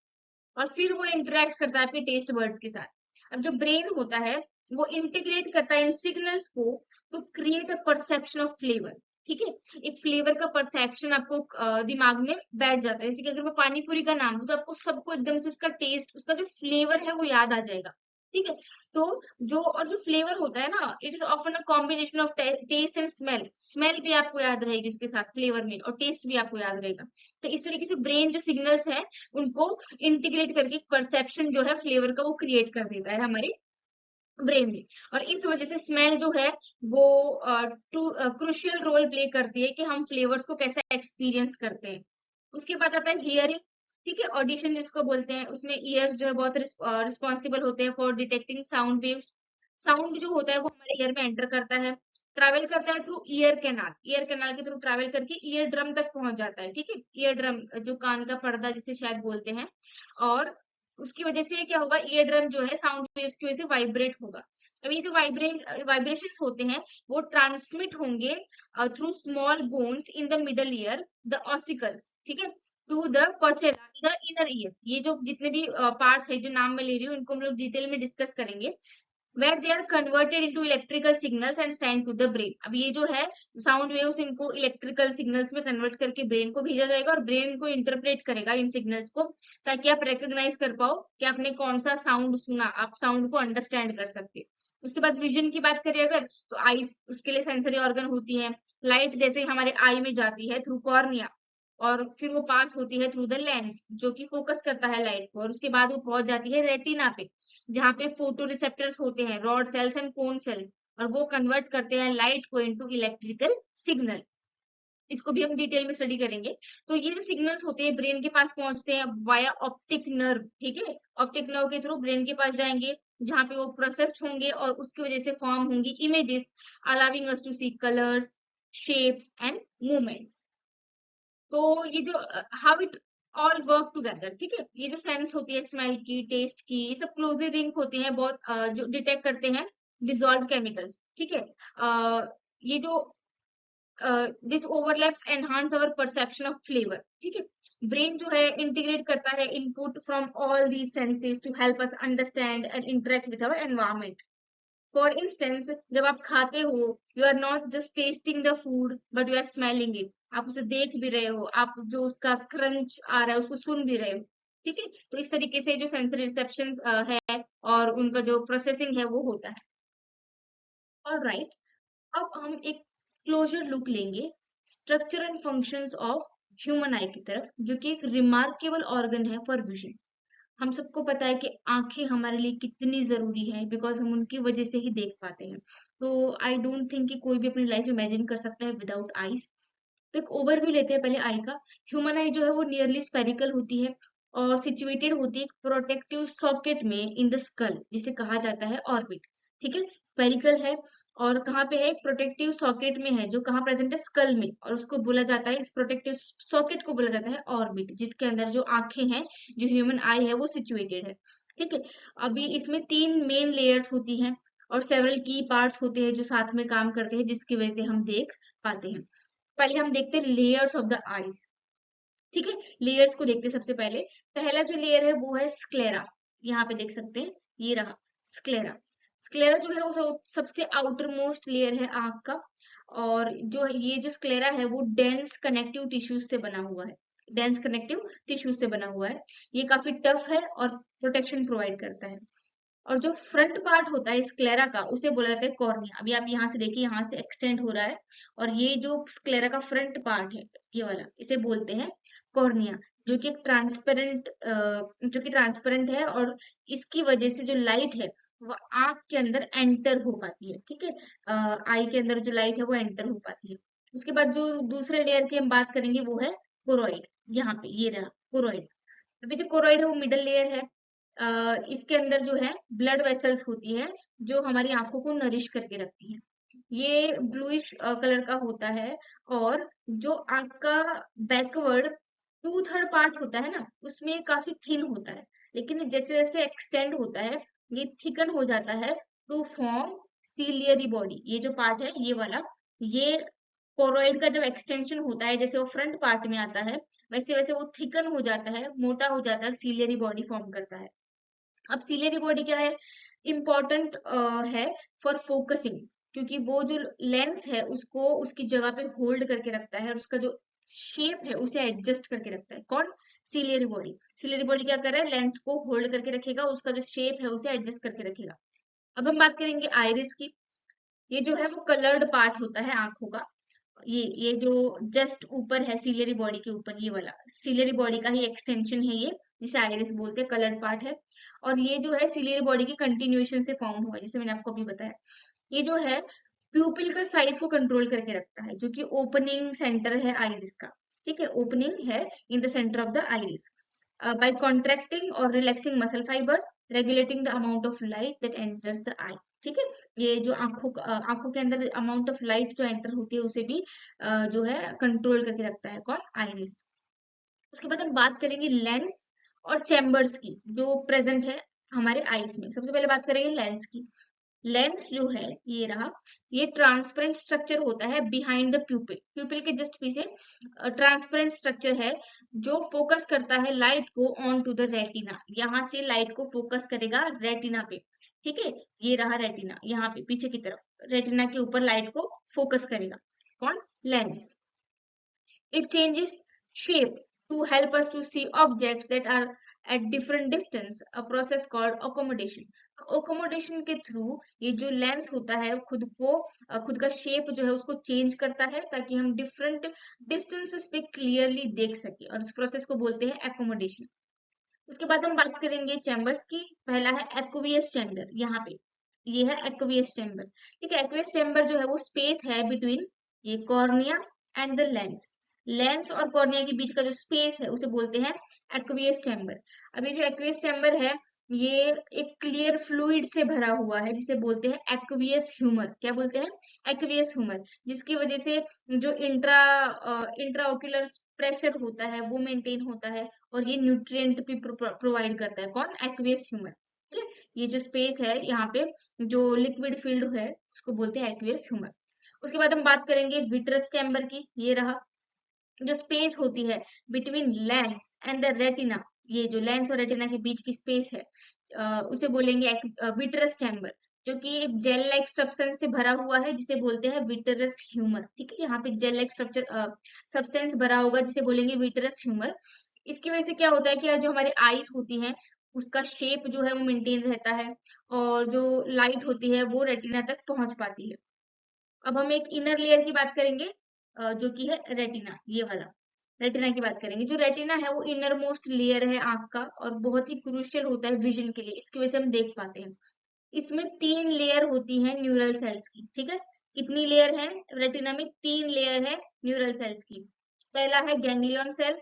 और फिर वो इंटरेक्ट करता है आपके टेस्ट बर्ड्स के साथ। अब जो ब्रेन होता है वो इंटीग्रेट करता है इन सिग्नल्स को to create a perception of flavour. ठीक है, एक फ्लेवर का परसेप्शन आपको दिमाग में बैठ जाता है। जैसे कि अगर मैं पानी पूरी का नाम दूं तो आपको सबको एकदम से उसका टेस्ट, उसका जो फ्लेवर है वो याद आ जाएगा। ठीक है, तो जो फ्लेवर होता है ना, it is often a combination of taste and smell. Smell भी आपको याद रहेगी इसके साथ फ्लेवर में, और टेस्ट भी आपको याद रहेगा। तो इस तरीके से ब्रेन जो सिग्नल्स है उनको इंटीग्रेट करके परसेप्शन जो है फ्लेवर का वो क्रिएट कर देता है हमारे ब्रेन में। और इस वजह से स्मेल जो है वो क्रुशियल रोल प्ले करती है कि हम फ्लेवर्स को कैसे एक्सपीरियंस करते हैं। उसके बाद आता है हियरिंग। ठीक है, ऑडिशन जिसको बोलते हैं, उसमें ईयर्स जो है बहुत रिस्पॉन्सिबल होते हैं for detecting sound waves. Sound जो होता है वो हमारे ईयर में एंटर करता है, ट्रैवल करता है थ्रू ईयर कैनाल के थ्रू ट्रैवल करके ईयर ड्रम तक पहुंच जाता है। ठीक है, ईयर ड्रम जो कान का पर्दा जिसे शायद बोलते हैं, और उसकी वजह से क्या होगा, ईयर ड्रम जो है साउंड वेव्स की वजह से वाइब्रेट होगा। अब ये जो वाइब्रेशंस होते हैं वो ट्रांसमिट होंगे through small bones in the middle ear, the ossicles, ठीक है, to the cochlea, the inner ear. ये जो जितने भी पार्ट्स है जो नाम मैं ले रही हूँ इनको हम लोग डिटेल में डिस्कस करेंगे। where they are converted into electrical signals and sent to the brain। अब ये जो है साउंड वेव्स, इनको इलेक्ट्रिकल सिग्नल्स में कन्वर्ट करके ब्रेन को भेजा जाएगा, और ब्रेन को इंटरप्रेट करेगा इन सिग्नल्स को, ताकि आप रिकॉग्नाइज कर पाओ कि आपने कौन सा साउंड सुना, आप साउंड को अंडरस्टैंड कर सकते हो। उसके बाद विजन की बात करें अगर, तो आईज उसके लिए सेंसरी ऑर्गन होती है। लाइट जैसे हमारे आई में जाती है थ्रू कॉर्निया, और फिर वो पास होती है थ्रू द लेंस जो कि फोकस करता है लाइट को, और उसके बाद वो पहुंच जाती है रेटिना पे, जहाँ पे फोटो रिसेप्टर्स होते हैं, rod cells and cone cell, और वो कन्वर्ट करते हैं लाइट को इनटू इलेक्ट्रिकल सिग्नल। इसको भी हम डिटेल में स्टडी करेंगे। तो ये जो सिग्नल्स होते हैं ब्रेन के पास पहुंचते हैं वाया ऑप्टिक नर्व। ठीक है, ऑप्टिक नर्व के थ्रू ब्रेन के पास जाएंगे, जहाँ पे वो प्रोसेस्ड होंगे और उसकी वजह से फॉर्म होंगी images, allowing us to see colours, shapes and movements. तो ये जो how it all work together, ठीक है, ये जो सेंस होती है स्मेल की, टेस्ट की, ये सब क्लोजली लिंक होते हैं बहुत, जो डिटेक्ट करते हैं डिजॉल्व केमिकल्स। ठीक है, ये जो this overlaps enhance our perception of flavour. ठीक है, ब्रेन जो है इंटीग्रेट करता है input from all these senses to help us understand and interact with our environment. For instance, जब आप खाते हो, you are not just tasting the food but you are smelling it. आप उसे देख भी रहे हो, आप जो उसका क्रंच आ रहा है उसको सुन भी रहे हो। ठीक है, तो इस तरीके से जो सेंसरी रिसेप्शन है और उनका जो प्रोसेसिंग है वो होता है। ऑलराइट, अब हम एक क्लोजर लुक लेंगे structure and functions of human आई की तरफ, जो कि एक रिमार्केबल ऑर्गन है फॉर विजन। हम सबको पता है कि आंखें हमारे लिए कितनी जरूरी है, बिकॉज हम उनकी वजह से ही देख पाते हैं। तो आई डोंट थिंक कि कोई भी अपनी लाइफ इमेजिन कर सकता है विदाउट आईज। तो एक ओवरव्यू लेते हैं पहले आई का। ह्यूमन आई जो है वो नियरली स्पेरिकल होती है और सिचुएटेड होती है प्रोटेक्टिव सॉकेट में इन द स्कल, जिसे कहा जाता है ऑर्बिट। ठीक है, स्पेरिकल है, और कहाँ पे है, प्रोटेक्टिव सॉकेट में है, जो कहाँ प्रेजेंट है, स्कल में, और उसको बोला जाता है, इस प्रोटेक्टिव सॉकेट को बोला जाता है ऑर्बिट, जिसके अंदर जो आंखें हैं, जो ह्यूमन आई है वो सिचुएटेड है। ठीक है, अभी इसमें 3 मेन लेयर्स होती हैं और सेवरल की पार्ट्स होते हैं जो साथ में काम करते हैं, जिसकी वजह से हम देख पाते हैं। पहले हम देखते हैं लेयर्स ऑफ द आईज। ठीक है, लेयर्स को देखते हैं। सबसे पहले पहला जो लेयर है वो है स्क्लेरा। यहाँ पे देख सकते हैं, ये रहा स्क्लेरा। स्क्लेरा जो है वो सबसे आउटर मोस्ट लेयर है आंख का, और जो ये जो स्क्लेरा है वो डेंस कनेक्टिव टिश्यूज से बना हुआ है। डेंस कनेक्टिव टिश्यूज से बना हुआ है, ये काफी टफ है और प्रोटेक्शन प्रोवाइड करता है। और जो फ्रंट पार्ट होता है स्क्लेरा का उसे बोला जाता है कॉर्निया। अभी आप यहाँ से देखिए, यहाँ से एक्सटेंड हो रहा है, और ये जो स्क्लेरा का फ्रंट पार्ट है ये वाला, इसे बोलते हैं कॉर्निया, जो कि एक ट्रांसपेरेंट है, और इसकी वजह से जो लाइट है वो आंख के अंदर एंटर हो पाती है। ठीक है, आई के अंदर जो लाइट है वो एंटर हो पाती है। उसके बाद जो दूसरे लेयर की हम बात करेंगे वो है कोरोइड, यहाँ पे ये रहा कोरोइड। अभी जो कोरोइड है वो मिडल लेयर है। इसके अंदर जो है ब्लड वेसल्स होती है जो हमारी आंखों को नरिश करके रखती है। ये ब्लूइश कलर का होता है। और जो आंख का बैकवर्ड 2/3 पार्ट होता है ना, उसमें काफी थिन होता है, लेकिन जैसे जैसे एक्सटेंड होता है ये थिकन हो जाता है टू फॉर्म सीलियरी बॉडी। ये जो पार्ट है ये वाला, ये कोरोइड का जब एक्सटेंशन होता है, जैसे वो फ्रंट पार्ट में आता है, वैसे वैसे वो थिकन हो जाता है, मोटा हो जाता है, सीलियरी बॉडी फॉर्म करता है। अब सीलियरी बॉडी क्या है, इम्पोर्टेंट है फॉर फोकसिंग, क्योंकि वो जो लेंस है उसको उसकी जगह पे होल्ड करके रखता है, और उसका जो शेप है उसे एडजस्ट करके रखता है। कौन? Ciliary body. सीलियरी बॉडी क्या कर रहा है, लेंस को होल्ड करके रखेगा, उसका जो शेप है उसे एडजस्ट करके रखेगा। अब हम बात करेंगे आइरिस की। ये जो है वो कलर्ड पार्ट होता है आंखों का। ये जो जस्ट ऊपर है सीलियरी बॉडी के ऊपर, ये वाला सीलियरी बॉडी का ही एक्सटेंशन है ये, जिसे आइरिस बोलते हैं, कलर्ड पार्ट है। और ये जो है सीलियरी बॉडी की कंटिन्यूएशन से फॉर्म हुआ है, जैसे मैंने आपको अभी बताया। ये जो है प्यूपिल का साइज को कंट्रोल करके रखता है, जो कि ओपनिंग सेंटर है आइरिस का। ठीक है, ओपनिंग है in the centre of the iris. by contracting or relaxing muscle fibers, regulating the amount of light that enters the eye। ठीक है, ये जो आंखों के अंदर अमाउंट ऑफ लाइट जो एंटर होती है उसे भी जो है कंट्रोल करके रखता है। कौन? आइरिस। उसके बाद हम बात करेंगे लेंस और चैम्बर्स की जो प्रेजेंट है हमारे आईज में। सबसे पहले बात करेंगे लेंस की। लेंस जो है ये रहा, ये ट्रांसपेरेंट स्ट्रक्चर होता है बिहाइंड द प्यूपिल। प्यूपिल के जस्ट पीछे ट्रांसपेरेंट स्ट्रक्चर है जो फोकस करता है लाइट को ऑन टू द रेटिना। यहाँ से लाइट को फोकस करेगा रेटिना पे। ठीक है, ये रहा रेटिना, यहाँ पे पीछे की तरफ रेटिना के ऊपर लाइट को फोकस करेगा। कौन? Lens. It changes shape to help us to see objects that are at different distance, a process called accommodation। accommodation के थ्रू ये जो लेंस होता है खुद का शेप जो है उसको चेंज करता है, ताकि हम डिफरेंट डिस्टेंसेस पे क्लियरली देख सके, और इस प्रोसेस को बोलते हैं एकोमोडेशन। उसके बाद हम बात करेंगे चैम्बर्स की। पहला है एक्वियस चैम्बर, यहाँ पे ये है एक्वियस चैम्बर। ठीक है, एक्वियस चैम्बर जो है वो स्पेस है बिटवीन ये cornea and the lens. Lens और कॉर्निया के बीच का जो स्पेस है उसे बोलते हैं एक्वियस चैम्बर। अभी जो एक्वियस चैम्बर है ये एक क्लियर फ्लूइड से भरा हुआ है, जिसे बोलते हैं एक्वियस ह्यूमर। क्या बोलते हैं? एक्वियस ह्यूमर, जिसकी वजह से जो इंट्राओक्यूलर प्रेशर होता है वो मेंटेन होता है, और ये न्यूट्रिएंट भी प्रोवाइड करता है। कौन? Aqueous humour. ठीक है, ये जो स्पेस है यहाँ पे जो लिक्विड फील्ड है उसको बोलते हैं एक्वियस ह्यूमर। उसके बाद हम बात करेंगे विट्रस चैम्बर की। ये रहा, जो स्पेस होती है between lens and the retina, ये जो लेंस और रेटिना के बीच की स्पेस है उसे बोलेंगे विट्रस चैम्बर, जो कि एक जेल लाइक सब्सटेंस से भरा हुआ है, जिसे बोलते हैं विट्रस ह्यूमर। ठीक है, यहाँ पे जेल लाइक स्ट्रक्चर सब्सटेंस भरा होगा जिसे बोलेंगे विट्रस ह्यूमर। इसकी वजह से क्या होता है कि जो हमारे आईज होती हैं उसका शेप जो है वो मेंटेन रहता है, और जो लाइट होती है वो रेटिना तक पहुंच पाती है। अब हम एक इनर लेयर की बात करेंगे जो कि है रेटिना, ये वाला रेटिना की बात करेंगे। जो रेटिना है वो इनर मोस्ट लेयर है आंख का, और बहुत ही क्रूशियल होता है विजन के लिए, इसकी वजह से हम देख पाते हैं। इसमें 3 लेयर होती हैं न्यूरल सेल्स की। ठीक है, कितनी लेयर है रेटिना में? 3 लेयर है न्यूरल सेल्स की। पहला है गैंग्लियन सेल,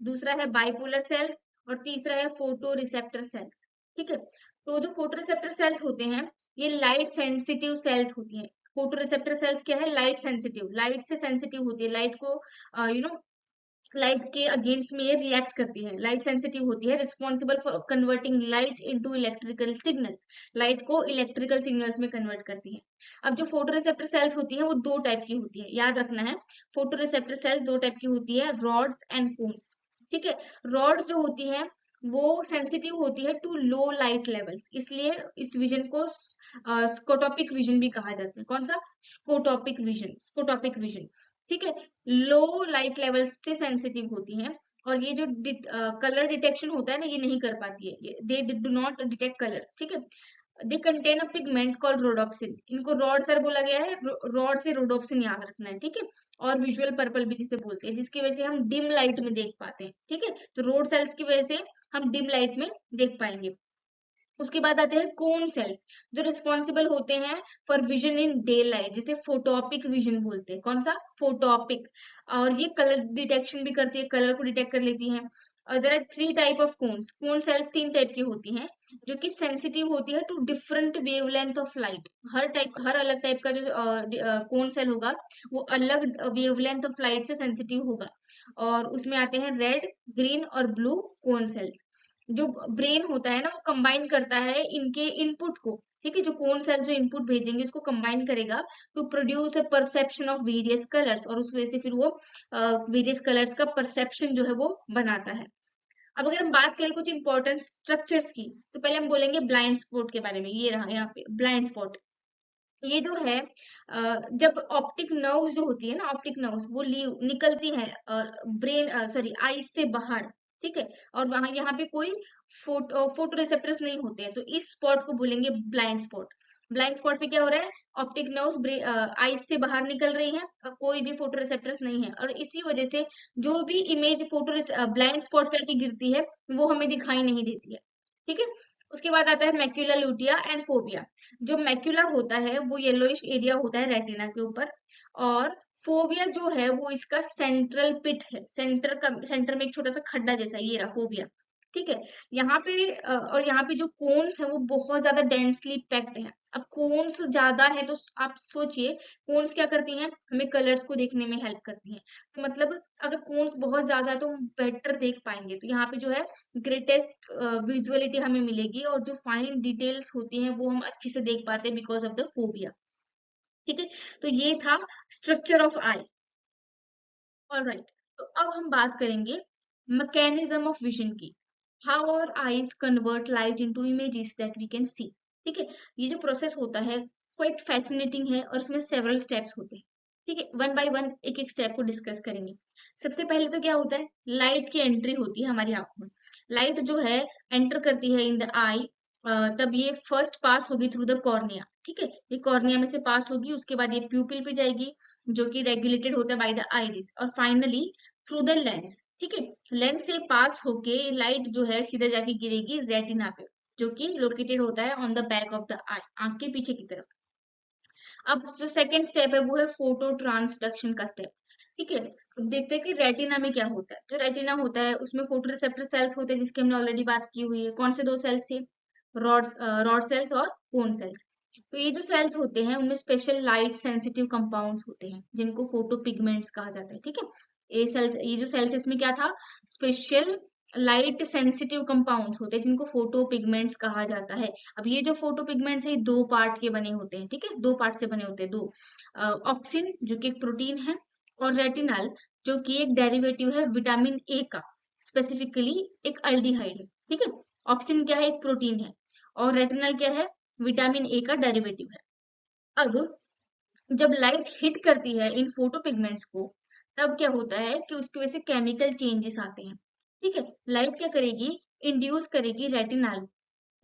दूसरा है बाइपोलर सेल्स, और तीसरा है फोटो रिसेप्टर सेल्स। ठीक है, तो जो फोटो रिसेप्टर सेल्स होते हैं ये लाइट सेंसिटिव सेल्स होती हैं। फोटो रिसेप्टर सेल्स क्या है? लाइट सेंसिटिव, लाइट से सेंसिटिव होती है, लाइट को लाइट के अगेंस्ट में ये रिएक्ट करती है, लाइट सेंसिटिव होती है, responsible for converting light into electrical signals, light को इलेक्ट्रिकल सिग्नल्स में कन्वर्ट करती है। अब जो फोटो रिसेप्टर सेल्स होती है वो 2 टाइप की होती है, याद रखना है। फोटो रिसेप्टर सेल्स 2 टाइप की होती है, रॉड्स एंड कोन्स। ठीक है, रॉड्स जो होती है वो सेंसिटिव होती है टू लो लाइट लेवल्स, इसलिए इस विजन को स्कोटोपिक विजन भी कहा जाता है। कौन सा? Scotopic vision, scotopic vision. ठीक है, लो लाइट लेवल से सेंसिटिव होती हैं, और ये जो कलर डिटेक्शन होता है ना ये नहीं कर पाती है, they do not detect colours. ठीक है, they contain a pigment called rhodopsin. इनको रॉड सर बोला गया है, रॉड से रोडोप्सिन याद रखना है। ठीक है, और विजुअल पर्पल भी जिसे बोलते हैं, जिसकी वजह से हम डिम लाइट में देख पाते हैं। ठीक है, तो रोड सेल्स की वजह से हम डिम लाइट में देख पाएंगे। उसके बाद आते हैं कोन सेल्स, जो रिस्पॉन्सिबल होते हैं for vision in day light, जिसे फोटोपिक विजन बोलते हैं। कौन सा? फोटोपिक। और ये कलर डिटेक्शन भी करती है, कलर को डिटेक्ट कर लेती है। और there are three type of cones, cone cells तीन टाइप की होती हैं, जो कि सेंसिटिव होती है to different wavelength of light. हर अलग टाइप का जो कोन सेल होगा वो अलग वेवलेंथ ऑफ लाइट से सेंसिटिव होगा। और उसमें आते हैं रेड, ग्रीन और ब्लू कोन सेल्स। जो ब्रेन होता है ना, वो कंबाइन करता है इनके इनपुट को, ठीक है, जो कोन सेल्स जो इनपुट भेजेंगे उसको कंबाइन करेगा to produce a perception of various colours, और उस वजह से फिर वो वेरियस कलर्स का परसेप्शन जो है वो बनाता है। अब अगर हम बात करें कुछ इंपॉर्टेंट स्ट्रक्चर्स की, तो पहले हम बोलेंगे ब्लाइंड स्पॉट के बारे में। ये रहा यहाँ पे ब्लाइंड स्पॉट। ये जो है जब ऑप्टिक नर्व्स जो होती है ना, ऑप्टिक नर्व्स वो निकलती है ब्रेन सॉरी आईज से बाहर, ठीक है, और वहां यहाँ पे कोई फोटो रिसेप्टर्स नहीं होते हैं, तो इस स्पॉट को बोलेंगे ब्लाइंड स्पॉट। ब्लाइंड स्पॉट पे क्या हो रहा है? ऑप्टिक नर्व्स आईज से बाहर निकल रही हैं और कोई भी फोटो रिसेप्टर्स नहीं है, और इसी वजह से जो भी इमेज ब्लाइंड स्पॉट पे आके गिरती है वो हमें दिखाई नहीं देती है, ठीक है। उसके बाद आता है मैक्यूला लुटिया एंड फोबिया। जो मैक्यूला होता है वो येलोइश एरिया होता है रेटिना के ऊपर, और फोबिया जो है वो इसका सेंट्रल पिट है, सेंटर में एक छोटा सा खड्डा जैसा, ये रहा फोबिया, ठीक है। यहाँ पे और यहाँ पे जो कोन्स है वो बहुत ज्यादा डेंसली पैक्ड है। अब कोन्स ज्यादा है तो आप सोचिए, कोन्स क्या करती हैं? हमें कलर्स को देखने में हेल्प करती हैं। तो मतलब अगर कोन्स बहुत ज्यादा है तो हम बेटर देख पाएंगे, तो यहाँ पे जो है ग्रेटेस्ट विजुअलिटी हमें मिलेगी, और जो फाइन डिटेल्स होती हैं वो हम अच्छे से देख पाते हैं बिकॉज ऑफ द फोबिया, ठीक है। तो ये था स्ट्रक्चर ऑफ आई। ऑलराइट, तो अब हम बात करेंगे मैकेनिज्म ऑफ विजन की। How our eyes convert light into images that we can see, ठीक है। ये जो प्रोसेस होता है क्वाइट फैसिनेटिंग है, और इसमें सेवरल स्टेप्स होते हैं, ठीक है। वन बाय वन एक एक स्टेप को डिस्कस करेंगे। सबसे पहले तो क्या होता है? लाइट की एंट्री होती है हमारी आंखों में। लाइट जो है एंटर करती है इन द आई, तब ये फर्स्ट पास होगी थ्रू द कॉर्निया, ठीक है। ये कॉर्निया में से पास होगी, उसके बाद ये प्यूपिल पे जाएगी जो कि रेगुलेटेड होता है बाय द आइरिस, और फाइनली थ्रू द लेंस, ठीक है। लेंस से पास होके लाइट जो है सीधा जाके गिरेगी रेटिना पे, जो कि लोकेटेड होता है on the back of the eye, आंख के पीछे की तरफ। अब जो सेकंड स्टेप है वो है फोटो ट्रांसडक्शन का स्टेप, ठीक है। अब देखते हैं कि रेटिना में क्या होता है। जो रेटिना होता है उसमें फोटो रिसेप्टर सेल्स होते हैं, जिसकी हमने ऑलरेडी बात की हुई है। कौन से दो सेल्स थे? रॉड रॉड सेल्स और कोन सेल्स। तो ये जो सेल्स होते हैं उनमें स्पेशल लाइट सेंसिटिव कंपाउंड्स होते हैं, जिनको फोटो पिगमेंट्स कहा जाता है, ठीक है। ये जो सेल्स इसमें क्या था? स्पेशल लाइट सेंसिटिव कंपाउंड्स होते हैं, जिनको फोटो पिगमेंट्स कहा जाता है। अब ये जो फोटो पिगमेंट्स है, दो पार्ट के बने होते हैं, ठीक है, दो पार्ट से बने होते हैं, दो। ऑप्सिन जो कि एक प्रोटीन है, और रेटिनल जो कि एक डेरिवेटिव है विटामिन ए का, स्पेसिफिकली एक अल्डिहाइड है, ठीक है। ऑप्सिन क्या है? एक प्रोटीन है, और रेटिनल क्या है? विटामिन ए का डेरिवेटिव है। अब जब लाइट हिट करती है इन फोटो पिगमेंट्स को, तब क्या होता है कि उसकी वजह से केमिकल चेंजेस आते हैं, ठीक है। लाइट क्या करेगी? इंड्यूस करेगी retinal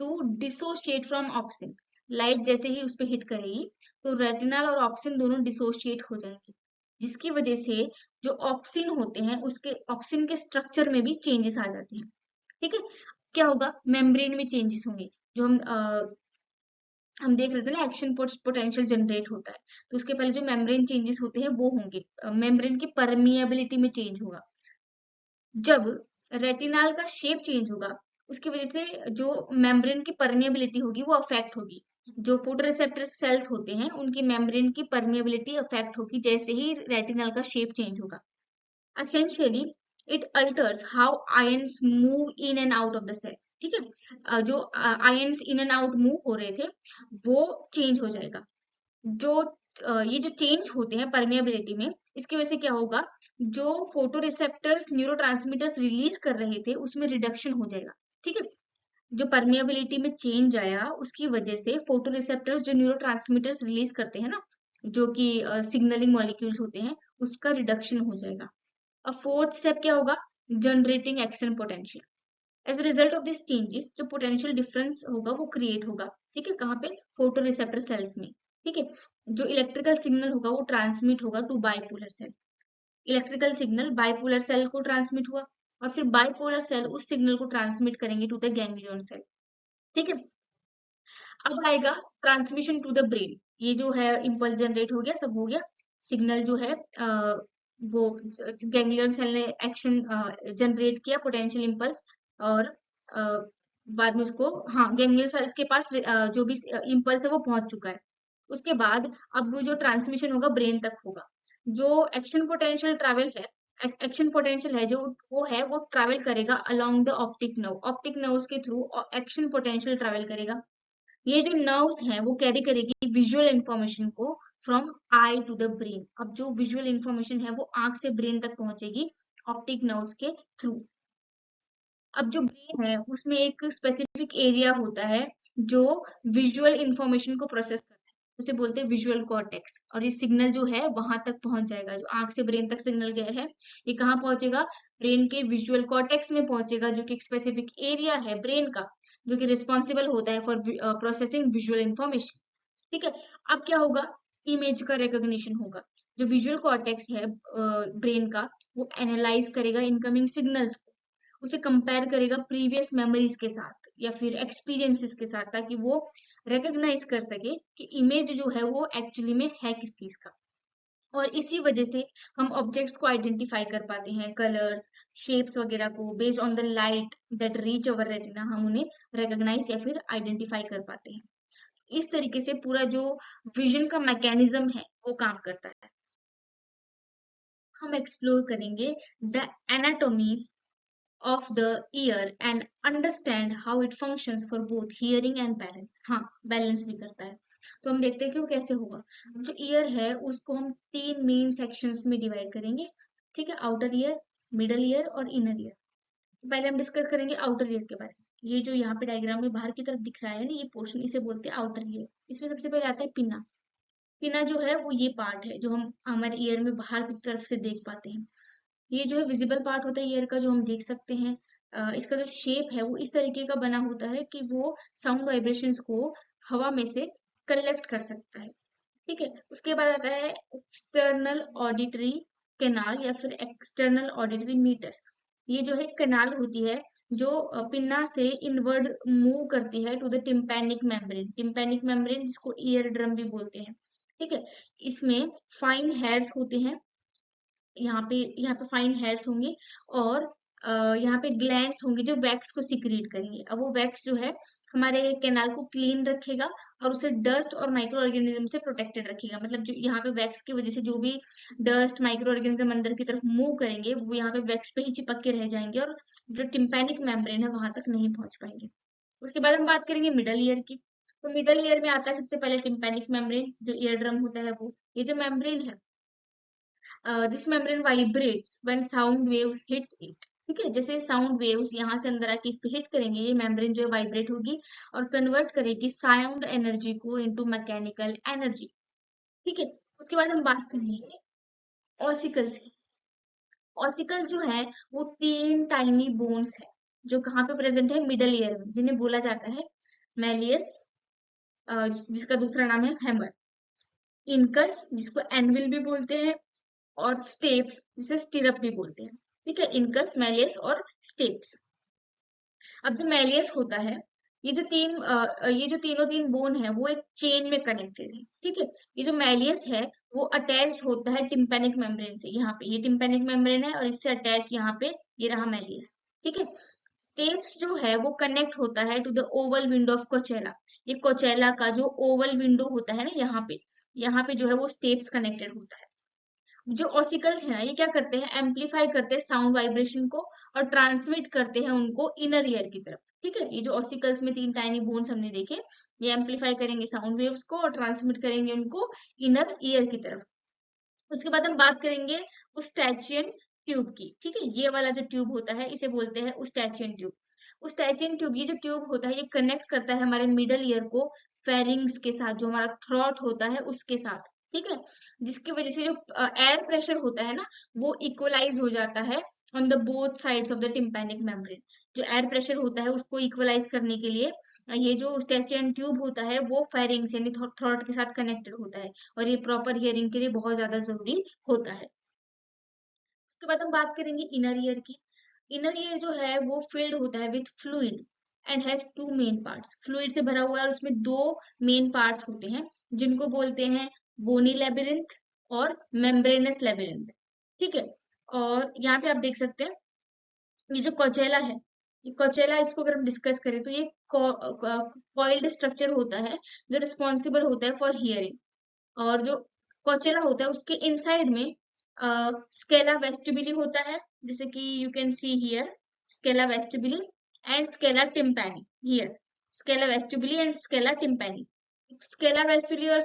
to dissociate from opsin. Light जैसे ही उस पर हिट करेगी तो रेटिनल और ऑप्सिन दोनों डिसोशिएट हो जाएंगे, जिसकी वजह से जो ऑप्सिन होते हैं उसके ऑप्सिन के स्ट्रक्चर में भी चेंजेस आ जाते हैं, ठीक है। क्या होगा? मेम्ब्रेन में चेंजेस होंगे। जो हम देख रहे थे ना, एक्शन पोटेंशियल जनरेट होता है, तो उसके पहले जो मेम्ब्रेन चेंजेस होते हैं वो होंगे। मेम्ब्रेन की परमिएबिलिटी में चेंज होगा। जब रेटिनल का शेप चेंज होगा, उसकी वजह से जो मेम्ब्रेन की परमिएबिलिटी होगी वो अफेक्ट होगी। जो फोटोरिसेप्टर सेल्स होते हैं उनकी मेम्ब्रेन की परमिएबिलिटी अफेक्ट होगी जैसे ही रेटिनल का शेप चेंज होगा। Essentially, it alters how ions move in and out of the cell, ठीक है। जो ions in and out move हो रहे थे वो चेंज हो जाएगा। जो ये जो चेंज होते हैं परमिएबिलिटी में, इसकी वजह से क्या होगा? जो फोटो रिसेप्टर्स न्यूरोट्रांसमीटर्स रिलीज कर रहे थे उसमें रिडक्शन हो जाएगा, ठीक है। जो परमिएबिलिटी में चेंज आया उसकी वजह से फोटो रिसेप्टर्स जो न्यूरोट्रांसमीटर्स रिलीज करते हैं ना, जो कि सिग्नलिंग मॉलिक्यूल्स होते हैं, उसका रिडक्शन हो जाएगा। अब फोर्थ स्टेप क्या होगा? Generating action potential. As a result of this changes जो पोटेंशियल डिफरेंस होगा वो क्रिएट होगा, ठीक है। कहाँ पे? फोटो रिसेप्टर सेल्स में, ठीक है। जो इलेक्ट्रिकल सिग्नल होगा वो ट्रांसमिट होगा to bipolar cell. Electrical signal bipolar cell को ट्रांसमिट हुआ, और फिर बाइपोलर सेल उस सिग्नल को ट्रांसमिट करेंगे टू द गैंग्लियन सेल, ठीक है। अब आएगा ट्रांसमिशन टू द ब्रेन। ये जो है इम्पल्स जनरेट हो गया, सब हो गया। सिग्नल जो है वो गैंग्लियन सेल ने एक्शन जनरेट किया, पोटेंशियल इम्पल्स। और अ, बाद में उसको, हाँ, गैंग्लियन सेल्स के पास जो भी इम्पल्स है वो पहुंच चुका है। उसके बाद अब वो जो ट्रांसमिशन होगा ब्रेन तक होगा। जो एक्शन पोटेंशियल ट्रैवल है, एक्शन पोटेंशियल है जो, वो ट्रैवल करेगा along the optic nerve. Optic nerves के थ्रू एक्शन पोटेंशियल ट्रैवल करेगा। ये जो नर्व्स हैं वो कैरी करेगी विजुअल इंफॉर्मेशन को from eye to the brain. अब जो विजुअल इंफॉर्मेशन है वो आंख से ब्रेन तक पहुंचेगी ऑप्टिक नर्व्स के थ्रू। अब जो ब्रेन है उसमें एक स्पेसिफिक एरिया होता है जो विजुअल इंफॉर्मेशन को प्रोसेस करता है, उसे बोलते हैं विजुअल कॉर्टेक्स। और ये सिग्नल जो है वहां तक पहुंच जाएगा, जो आंख से ब्रेन तक सिग्नल गया है ये कहाँ पहुंचेगा, ब्रेन के विजुअल कॉर्टेक्स में पहुंचेगा, जो कि एक स्पेसिफिक एरिया है ब्रेन का, जो कि रिस्पॉन्सिबल होता है फॉर प्रोसेसिंग विजुअल इंफॉर्मेशन। ठीक है। अब क्या होगा, इमेज का रिकॉग्निशन होगा। जो विजुअल कॉर्टेक्स है ब्रेन का, वो एनालाइज करेगा इनकमिंग सिग्नल्स को, उसे कंपेयर करेगा प्रीवियस मेमोरीज के साथ या फिर एक्सपीरियंसेस के साथ, ताकि वो रिकॉग्नाइज कर सके कि इमेज जो है वो एक्चुअली में है किस चीज का। और इसी वजह से हम ऑब्जेक्ट्स को आइडेंटिफाई कर पाते हैं, कलर्स, शेप्स वगैरह को based on the light that reach our retina, हम उन्हें रिकॉग्नाइज या फिर आइडेंटिफाई कर पाते हैं। इस तरीके से पूरा जो विजन का मैकेनिज्म है वो काम करता है। हम एक्सप्लोर करेंगे the anatomy of the ear and understand how it functions for both hearing and balance। हाँ, बैलेंस भी करता है। तो हम देखते हैं कि वो कैसे होगा। जो ईयर है उसको हम तीन मेन सेक्शंस में डिवाइड करेंगे। ठीक है, आउटर ईयर, मिडल ईयर और इनर ईयर। पहले हम डिस्कस करेंगे आउटर ईयर के बारे में। ये जो यहाँ पे डायग्राम में बाहर की तरफ दिख रहा है ना, ये पोर्शन, इसे बोलते हैं आउटर ईयर। इसमें सबसे पहले आता है पिना। पिना जो है वो ये पार्ट है जो हम हमारे ईयर में बाहर की तरफ से देख पाते हैं। ये जो है विजिबल पार्ट होता है ईयर का, जो हम देख सकते हैं। इसका जो शेप है वो इस तरीके का बना होता है कि वो साउंड वाइब्रेशंस को हवा में से कलेक्ट कर सकता है। ठीक है। उसके बाद आता है एक्सटर्नल ऑडिटरी कैनाल या फिर एक्सटर्नल ऑडिटरी मीटस। ये जो है कैनाल होती है जो पिन्ना से इनवर्ड मूव करती है to the tympanic membrane. Tympanic membrane जिसको ईयर ड्रम भी बोलते हैं। ठीक है। इसमें फाइन हेयर्स होते हैं, यहाँ पे फाइन हेयर्स होंगे। और यहाँ पे ग्लैंड्स होंगे जो वैक्स को सिक्रीट करेंगे। अब वो वैक्स जो है हमारे कैनाल को क्लीन रखेगा और उसे डस्ट और माइक्रो ऑर्गेनिज्म से प्रोटेक्टेड रखेगा। मतलब जो यहाँ पे वैक्स की वजह से जो भी डस्ट माइक्रो ऑर्गेनिज्म अंदर की तरफ मूव करेंगे वो यहाँ पे वैक्स पे ही चिपक के रह जाएंगे और जो टिम्पैनिक मेम्ब्रेन है वहां तक नहीं पहुंच पाएंगे। उसके बाद हम बात करेंगे मिडल ईयर की। तो मिडल ईयर में आता है सबसे पहले टिम्पैनिक मेम्ब्रेन, जो ईयर ड्रम होता है वो। ये जो मेम्ब्रेन है, this membrane vibrates when sound wave hits it. ठीक है, जैसे साउंड वेव्स यहाँ से अंदर आके इस पे हिट करेंगे, ये मेम्ब्रेन जो है वाइब्रेट होगी और कन्वर्ट करेगी साउंड एनर्जी को इनटू मैकेनिकल एनर्जी। ठीक है। उसके बाद हम बात करेंगे ऑसिकल्स की। ऑसिकल जो है वो तीन टाइनी बोन्स है जो कहाँ पे प्रेजेंट है, मिडल ईयर में, जिन्हें बोला जाता है मैलियस, जिसका दूसरा नाम है हैमर, इनकस जिसको एनविल भी बोलते हैं, और स्टेप्स जिसे स्टिरअप भी बोलते हैं। ठीक है, इनकस, मैलियस और स्टेप्स। अब जो मैलियस होता है, ये जो तीनों तीन बोन है वो एक चेन में कनेक्टेड है। ठीक है। ये जो मैलियस है वो अटैच्ड होता है टिम्पैनिक मेम्ब्रेन से। यहाँ पे ये टिम्पैनिक मेम्ब्रेन है और इससे अटैच यहाँ पे ये रहा मैलियस। ठीक है। स्टेप्स जो है वो कनेक्ट होता है to the oval window of cochlea. ये कोचेला का जो ओवल विंडो होता है ना, यहाँ पे जो है वो स्टेप्स कनेक्टेड होता है। जो ऑसिकल्स है ना, ये क्या करते हैं, एम्पलीफाई करते हैं साउंड वाइब्रेशन को और ट्रांसमिट करते हैं उनको इनर ईयर की तरफ। ठीक है। ये जो ऑसिकल्स में तीन टाइनी बोन्स हमने देखे, ये एम्पलीफाई करेंगे साउंड वेव्स को और ट्रांसमिट करेंगे उनको इनर ईयर की तरफ। उसके बाद हम बात करेंगे उस्टैचियन ट्यूब की। ठीक है, ये वाला जो ट्यूब होता है इसे बोलते हैं उस्टैचियन ट्यूब। उस्टैचियन ट्यूब, ये जो ट्यूब होता है ये कनेक्ट करता है हमारे मिडल ईयर को फेरिंग्स के साथ, जो हमारा थ्रॉट होता है उसके साथ। ठीक है। जिसकी वजह से जो एयर प्रेशर होता है ना वो इक्वलाइज हो जाता है on the both sides of the tympanic membrane. जो एयर प्रेशर होता है उसको इक्वलाइज करने के लिए ये जो स्टेचियन ट्यूब होता है वो फेरिंग्स यानी थ्रॉट के साथ कनेक्टेड होता है, और ये प्रॉपर हियरिंग के लिए बहुत ज्यादा जरूरी होता है। उसके बाद हम बात करेंगे इनर ईयर की। इनर ईयर जो है वो फिल्ड होता है with fluid and has two main parts. Fluid से भरा हुआ है और उसमें दो मेन पार्ट्स होते हैं जिनको बोलते हैं बोनी लेबिरिंथ और मेम्ब्रेनस लेबिरिंथ। ठीक है, और यहाँ पे आप देख सकते हैं ये जो कोचेला है, ये कोचेला, इसको अगर हम डिस्कस करें तो ये कॉइल्ड स्ट्रक्चर होता है जो रिस्पॉन्सिबल होता है फॉर हियरिंग। और जो कोचेला होता है उसके इनसाइड में स्केला वेस्टिबुली होता है, जैसे कि you can see here scala vestibuli and scala tympani. Here scala vestibuli and scala tympani. Scala vestibuli और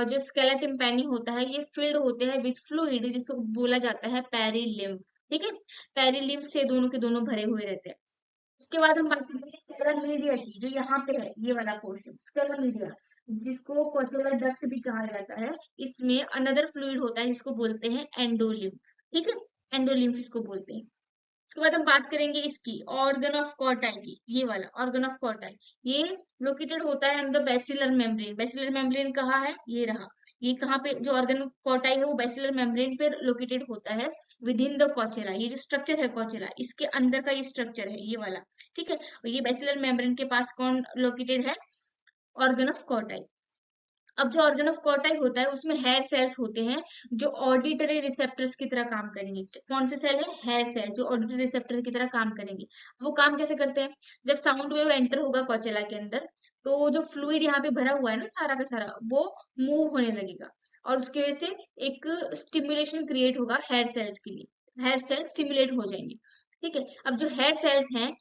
जो स्केला टिम्पैनी होता है ये फिल्ड होते हैं विथ फ्लूइड जिसको बोला जाता है पेरिलिम्फ। ठीक है, पेरिलिम्फ से दोनों के दोनों भरे हुए रहते हैं। उसके बाद हम बात करेंगे स्केलर मीडिया की, जो यहाँ पे है ये वाला पोर्शन स्केलर मीडिया, जिसको कोचेलर डक्ट भी कहा जाता है। इसमें अनदर फ्लूइड होता है जिसको बोलते हैं एंडोलिम्फ। ठीक है, एंडोलिम्फ इसको बोलते हैं। उसके बाद हम बात करेंगे इसकी ऑर्गन ऑफ कॉर्टाई की, ये वाला ऑर्गन ऑफ कॉर्टाई, ये लोकेटेड होता है in the basilar membrane. Basilar membrane कहाँ है, ये रहा। ये कहाँ पे जो ऑर्गन कॉर्टाई है वो बेसिलर मेम्ब्रेन पे लोकेटेड होता है विद इन द कॉचेला। ये जो स्ट्रक्चर है कॉचेला, इसके अंदर का ये स्ट्रक्चर है ये वाला। ठीक है, और ये बेसिलर मेम्ब्रेन के पास कौन लोकेटेड है, ऑर्गन ऑफ कॉर्टाई। अब जो ऑर्गन ऑफ कॉर्टाई होता है उसमें हेयर सेल्स होते हैं जो ऑडिटरी रिसेप्टर्स की तरह काम करेंगे। कौन से सेल है, हेयर सेल, जो ऑडिटरी रिसेप्टर की तरह काम करेंगे। वो काम कैसे करते हैं, जब साउंड वेव एंटर होगा कोचेला के अंदर तो जो फ्लूइड यहाँ पे भरा हुआ है ना सारा का सारा, वो मूव होने लगेगा और उसकी वजह से एक स्टिमुलेशन क्रिएट होगा हेयर सेल्स के लिए। हेयर सेल्स स्टिमुलेट हो जाएंगे। ठीक है, अब जो हेयर सेल्स हैं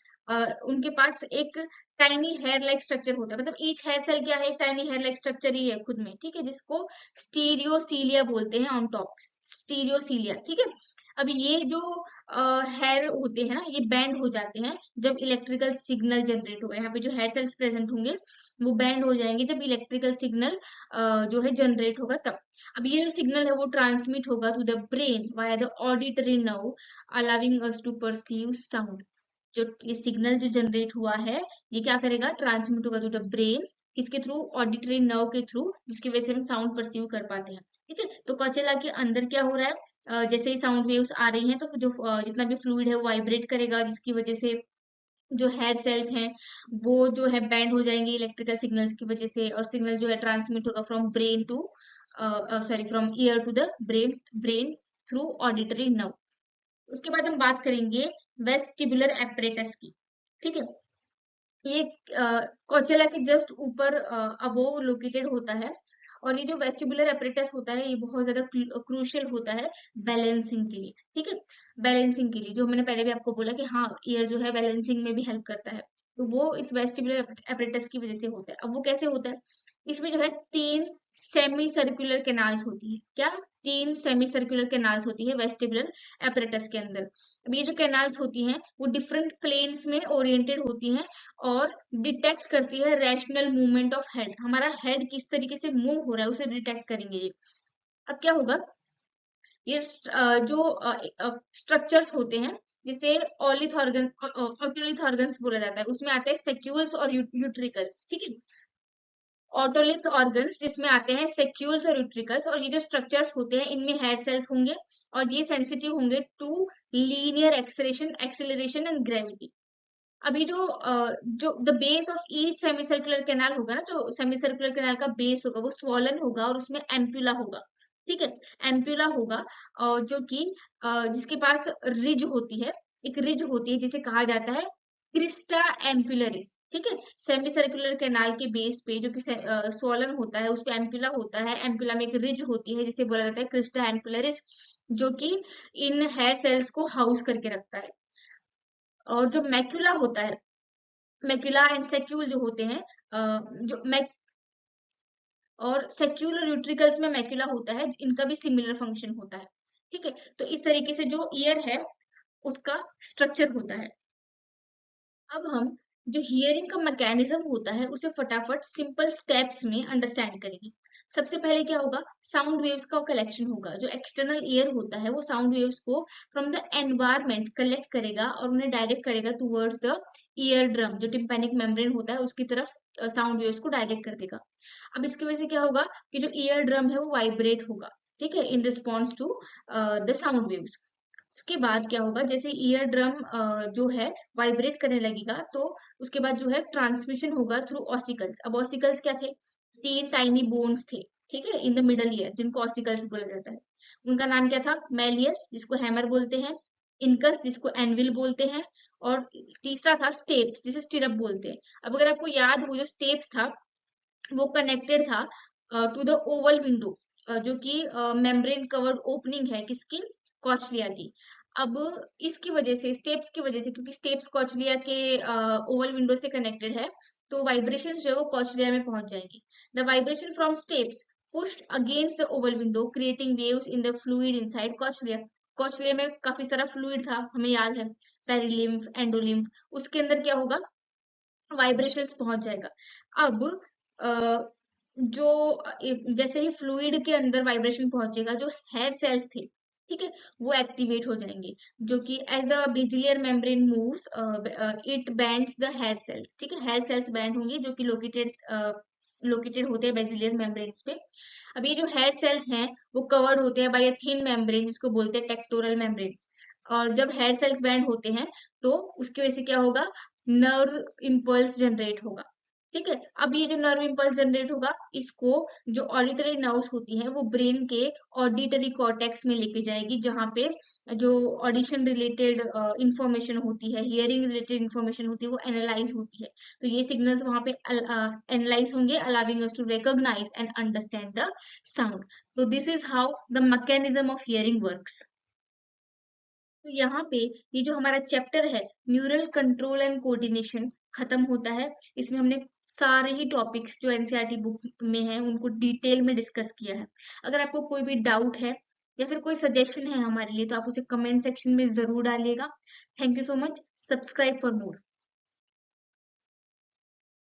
उनके पास एक टाइनी हेयर लाइक स्ट्रक्चर होता है, मतलब ईच हेयर सेल क्या है, एक टाइनी हेयर लाइक स्ट्रक्चर ही है खुद में। ठीक है, जिसको स्टीरियोसीलिया बोलते हैं ऑन टॉप, स्टीरियोसीलिया। ठीक है, अब ये जो हेयर होते हैं ना ये बैंड हो जाते हैं जब इलेक्ट्रिकल सिग्नल जनरेट होगा। यहाँ पे जो हेयर सेल्स प्रेजेंट होंगे वो बैंड हो जाएंगे जब इलेक्ट्रिकल सिग्नल जो है जनरेट होगा तब। अब ये जो सिग्नल है वो ट्रांसमिट होगा to the brain via the auditory nerve allowing us to perceive sound. जो ये सिग्नल जो जनरेट हुआ है ये क्या करेगा, ट्रांसमिट होगा टू द ब्रेन, किसके थ्रू, ऑडिटरी नर्व के थ्रू, जिसकी वजह से हम साउंड परसीव कर पाते हैं। ठीक है, तो कोचेला के अंदर क्या हो रहा है, जैसे ही साउंड वेव्स आ रही हैं तो जो जितना भी फ्लूइड है वो वाइब्रेट करेगा, जिसकी वजह से जो हेयर सेल्स हैं वो जो है बैंड हो जाएंगे इलेक्ट्रिकल सिग्नल्स की वजह से, और सिग्नल जो है ट्रांसमिट होगा from brain to sorry from ear to the brain, brain through auditory nerve. उसके बाद हम बात करेंगे वेस्टिबुलर एपरेटस की। ठीक है, ये कोचेला के जस्ट ऊपर अबोव लोकेटेड होता है और ये जो वेस्टिबुलर एपरेटस होता है ये बहुत ज्यादा क्रूशियल होता है बैलेंसिंग के लिए। ठीक है, बैलेंसिंग के लिए जो मैंने पहले भी आपको बोला कि हाँ ईयर जो है बैलेंसिंग में भी हेल्प करता है, तो वो इस वेस्टिबुलर एपरेटस की वजह से होता है। अब वो कैसे होता है, इसमें जो है तीन सेमी सर्कुलर कैनाल्स होती है। क्या, तीन सेमी सर्कुलर कैनाल्स होती है वेस्टिबुलर एपरेटस के अंदर। अब ये जो कैनाल्स होती हैं वो डिफरेंट प्लेन्स में ओरिएंटेड होती हैं और डिटेक्ट करती है रैशनल मूवमेंट ऑफ हेड। हमारा हेड किस तरीके से मूव हो रहा है उसे डिटेक्ट करेंगे ये। अब क्या होगा, ये जो स्ट्रक्चर्स होते हैं जिसे ऑलिथ ऑर्गन ऑटोलिथ ऑर्गन्स बोला जाता है, उसमें आते हैं सेक्यूल्स और यूट्रिकल्स। ठीक है, ऑटोलिथ ऑर्गन्स जिसमें आते हैं सेक्यूल्स और यूट्रिकल्स, और ये जो स्ट्रक्चर्स होते हैं इनमें हेयर सेल्स होंगे और ये सेंसिटिव होंगे to linear acceleration acceleration and gravity. अभी जो the base of each semi circular canal होगा ना, जो सेमी सर्कुलर कैनाल का बेस होगा वो स्वॉलन होगा और उसमें एम्प्यूला होगा। ठीक है, एम्प्यूला होगा जो कि जिसके पास रिज होती है, एक रिज होती है जिसे कहा जाता है क्रिस्टा एम्पुलरिस। ठीक है, सेमी सर्कुलर कैनाल के बेस पे जो कि स्वॉलन होता है उस पे एम्प्यूला होता है, एम्प्यूला में एक रिज होती है जिसे बोला जाता है क्रिस्टा एम्पुलरिस, जो कि इन हेयर सेल्स को हाउस करके रखता है। और जो मैक्यूला होता है, मैक्यूला एंड सेक्यूल जो होते हैं जो मैक और सेक्यूल और यूट्रिकल्स में मैक्यूला होता है, इनका भी सिमिलर फंक्शन होता है। ठीक है, तो इस तरीके से जो ईयर है उसका स्ट्रक्चर होता है। अब हम जो हियरिंग का मैकेनिज्म होता है उसे फटाफट सिंपल स्टेप्स में अंडरस्टैंड करेंगे। सबसे पहले क्या होगा, साउंड वेव्स का कलेक्शन होगा। जो एक्सटर्नल ईयर होता है वो साउंड वेव्स को फ्रॉम द एनवायरनमेंट कलेक्ट करेगा और उन्हें डायरेक्ट करेगा टुवर्ड्स द ईयर ड्रम, जो टिम्पैनिक मेम्ब्रेन होता है उसकी तरफ साउंड वेव्स को डायरेक्ट कर देगा। अब इसकी वजह से क्या होगा कि जो ईयर ड्रम है वो वाइब्रेट होगा। ठीक है, in response to the sound waves. उसके बाद क्या होगा, जैसे ईयर ड्रम जो है वाइब्रेट करने लगेगा, तो उसके बाद जो है ट्रांसमिशन होगा थ्रू ऑसिकल्स। अब ऑसिकल्स क्या थे? 3 टाइनी बोन्स थे, ठीक है, इन द मिडल ईयर, जिनको ऑसिकल्स बोला जाता है। उनका नाम क्या था? मैलियस, जिसको हैमर बोलते हैं, इनकस, जिसको एनविल बोलते हैं, और तीसरा था स्टेप्स, जिसे स्टिरअप बोलते हैं। अब अगर आपको याद हो, जो स्टेप्स था वो कनेक्टेड था टू द ओवल विंडो, जो कि मेम्ब्रेन कवर्ड ओपनिंग है किसकी? कॉचलिया की। अब इसकी वजह से, स्टेप्स की वजह से, क्योंकि स्टेप्स कॉचलिया के ओवल विंडो से कनेक्टेड है, तो वाइब्रेशन जो है वो कॉचलिया में पहुंच जाएंगी। The vibration from steps pushed against the oval window creating waves in the fluid inside कॉचलिया। कॉचलिया में काफी सारा फ्लूइड था, हमें याद है, पेरिलिम्फ, एंडोलिम्फ, उसके अंदर क्या होगा? वाइब्रेशंस पहुंच जाएगा। अब जो जैसे ही फ्लूइड के अंदर वाइब्रेशन पहुंचेगा, जो हेयर सेल्स थे, ठीक है, वो एक्टिवेट हो जाएंगे, जो कि as the basilar membrane moves it bends the hair cells, ठीक है, हेयर सेल्स बैंड होंगे, जो कि लोकेटेड होते हैं बेसिलियर मेम्ब्रेन्स पे। अब ये जो हेयर सेल्स हैं वो कवर्ड होते हैं बाय अ थिन मेम्ब्रेन, जिसको बोलते हैं टेक्टोरल मेम्ब्रेन। और जब हेयर सेल्स बैंड होते हैं, तो उसकी वजह से क्या होगा? नर्व इम्पल्स जनरेट होगा, ठीक है। अब ये जो नर्व इम्पल्स जनरेट होगा, इसको जो ऑडिटरी नर्व्स होती हैं वो ब्रेन के ऑडिटरी कॉर्टेक्स में लेके जाएगी, जहाँ पे जो ऑडिशन रिलेटेड इंफॉर्मेशन होती है, हियरिंग रिलेटेड इंफॉर्मेशन होती है, वो एनालाइज होती है। तो ये सिग्नल्स वहां पे एनालाइज होंगे, allowing us to recognise and understand the sound. तो this is how the mechanism of hearing works. तो यहाँ पे ये जो हमारा चैप्टर है, न्यूरल कंट्रोल एंड कोऑर्डिनेशन, खत्म होता है। इसमें हमने सारे ही टॉपिक्स जो एनसीईआरटी बुक में है उनको डिटेल में डिस्कस किया है। अगर आपको कोई भी डाउट है या फिर कोई सजेशन है हमारे लिए, तो आप उसे कमेंट सेक्शन में जरूर डालिएगा। Thank you so much. Subscribe for more.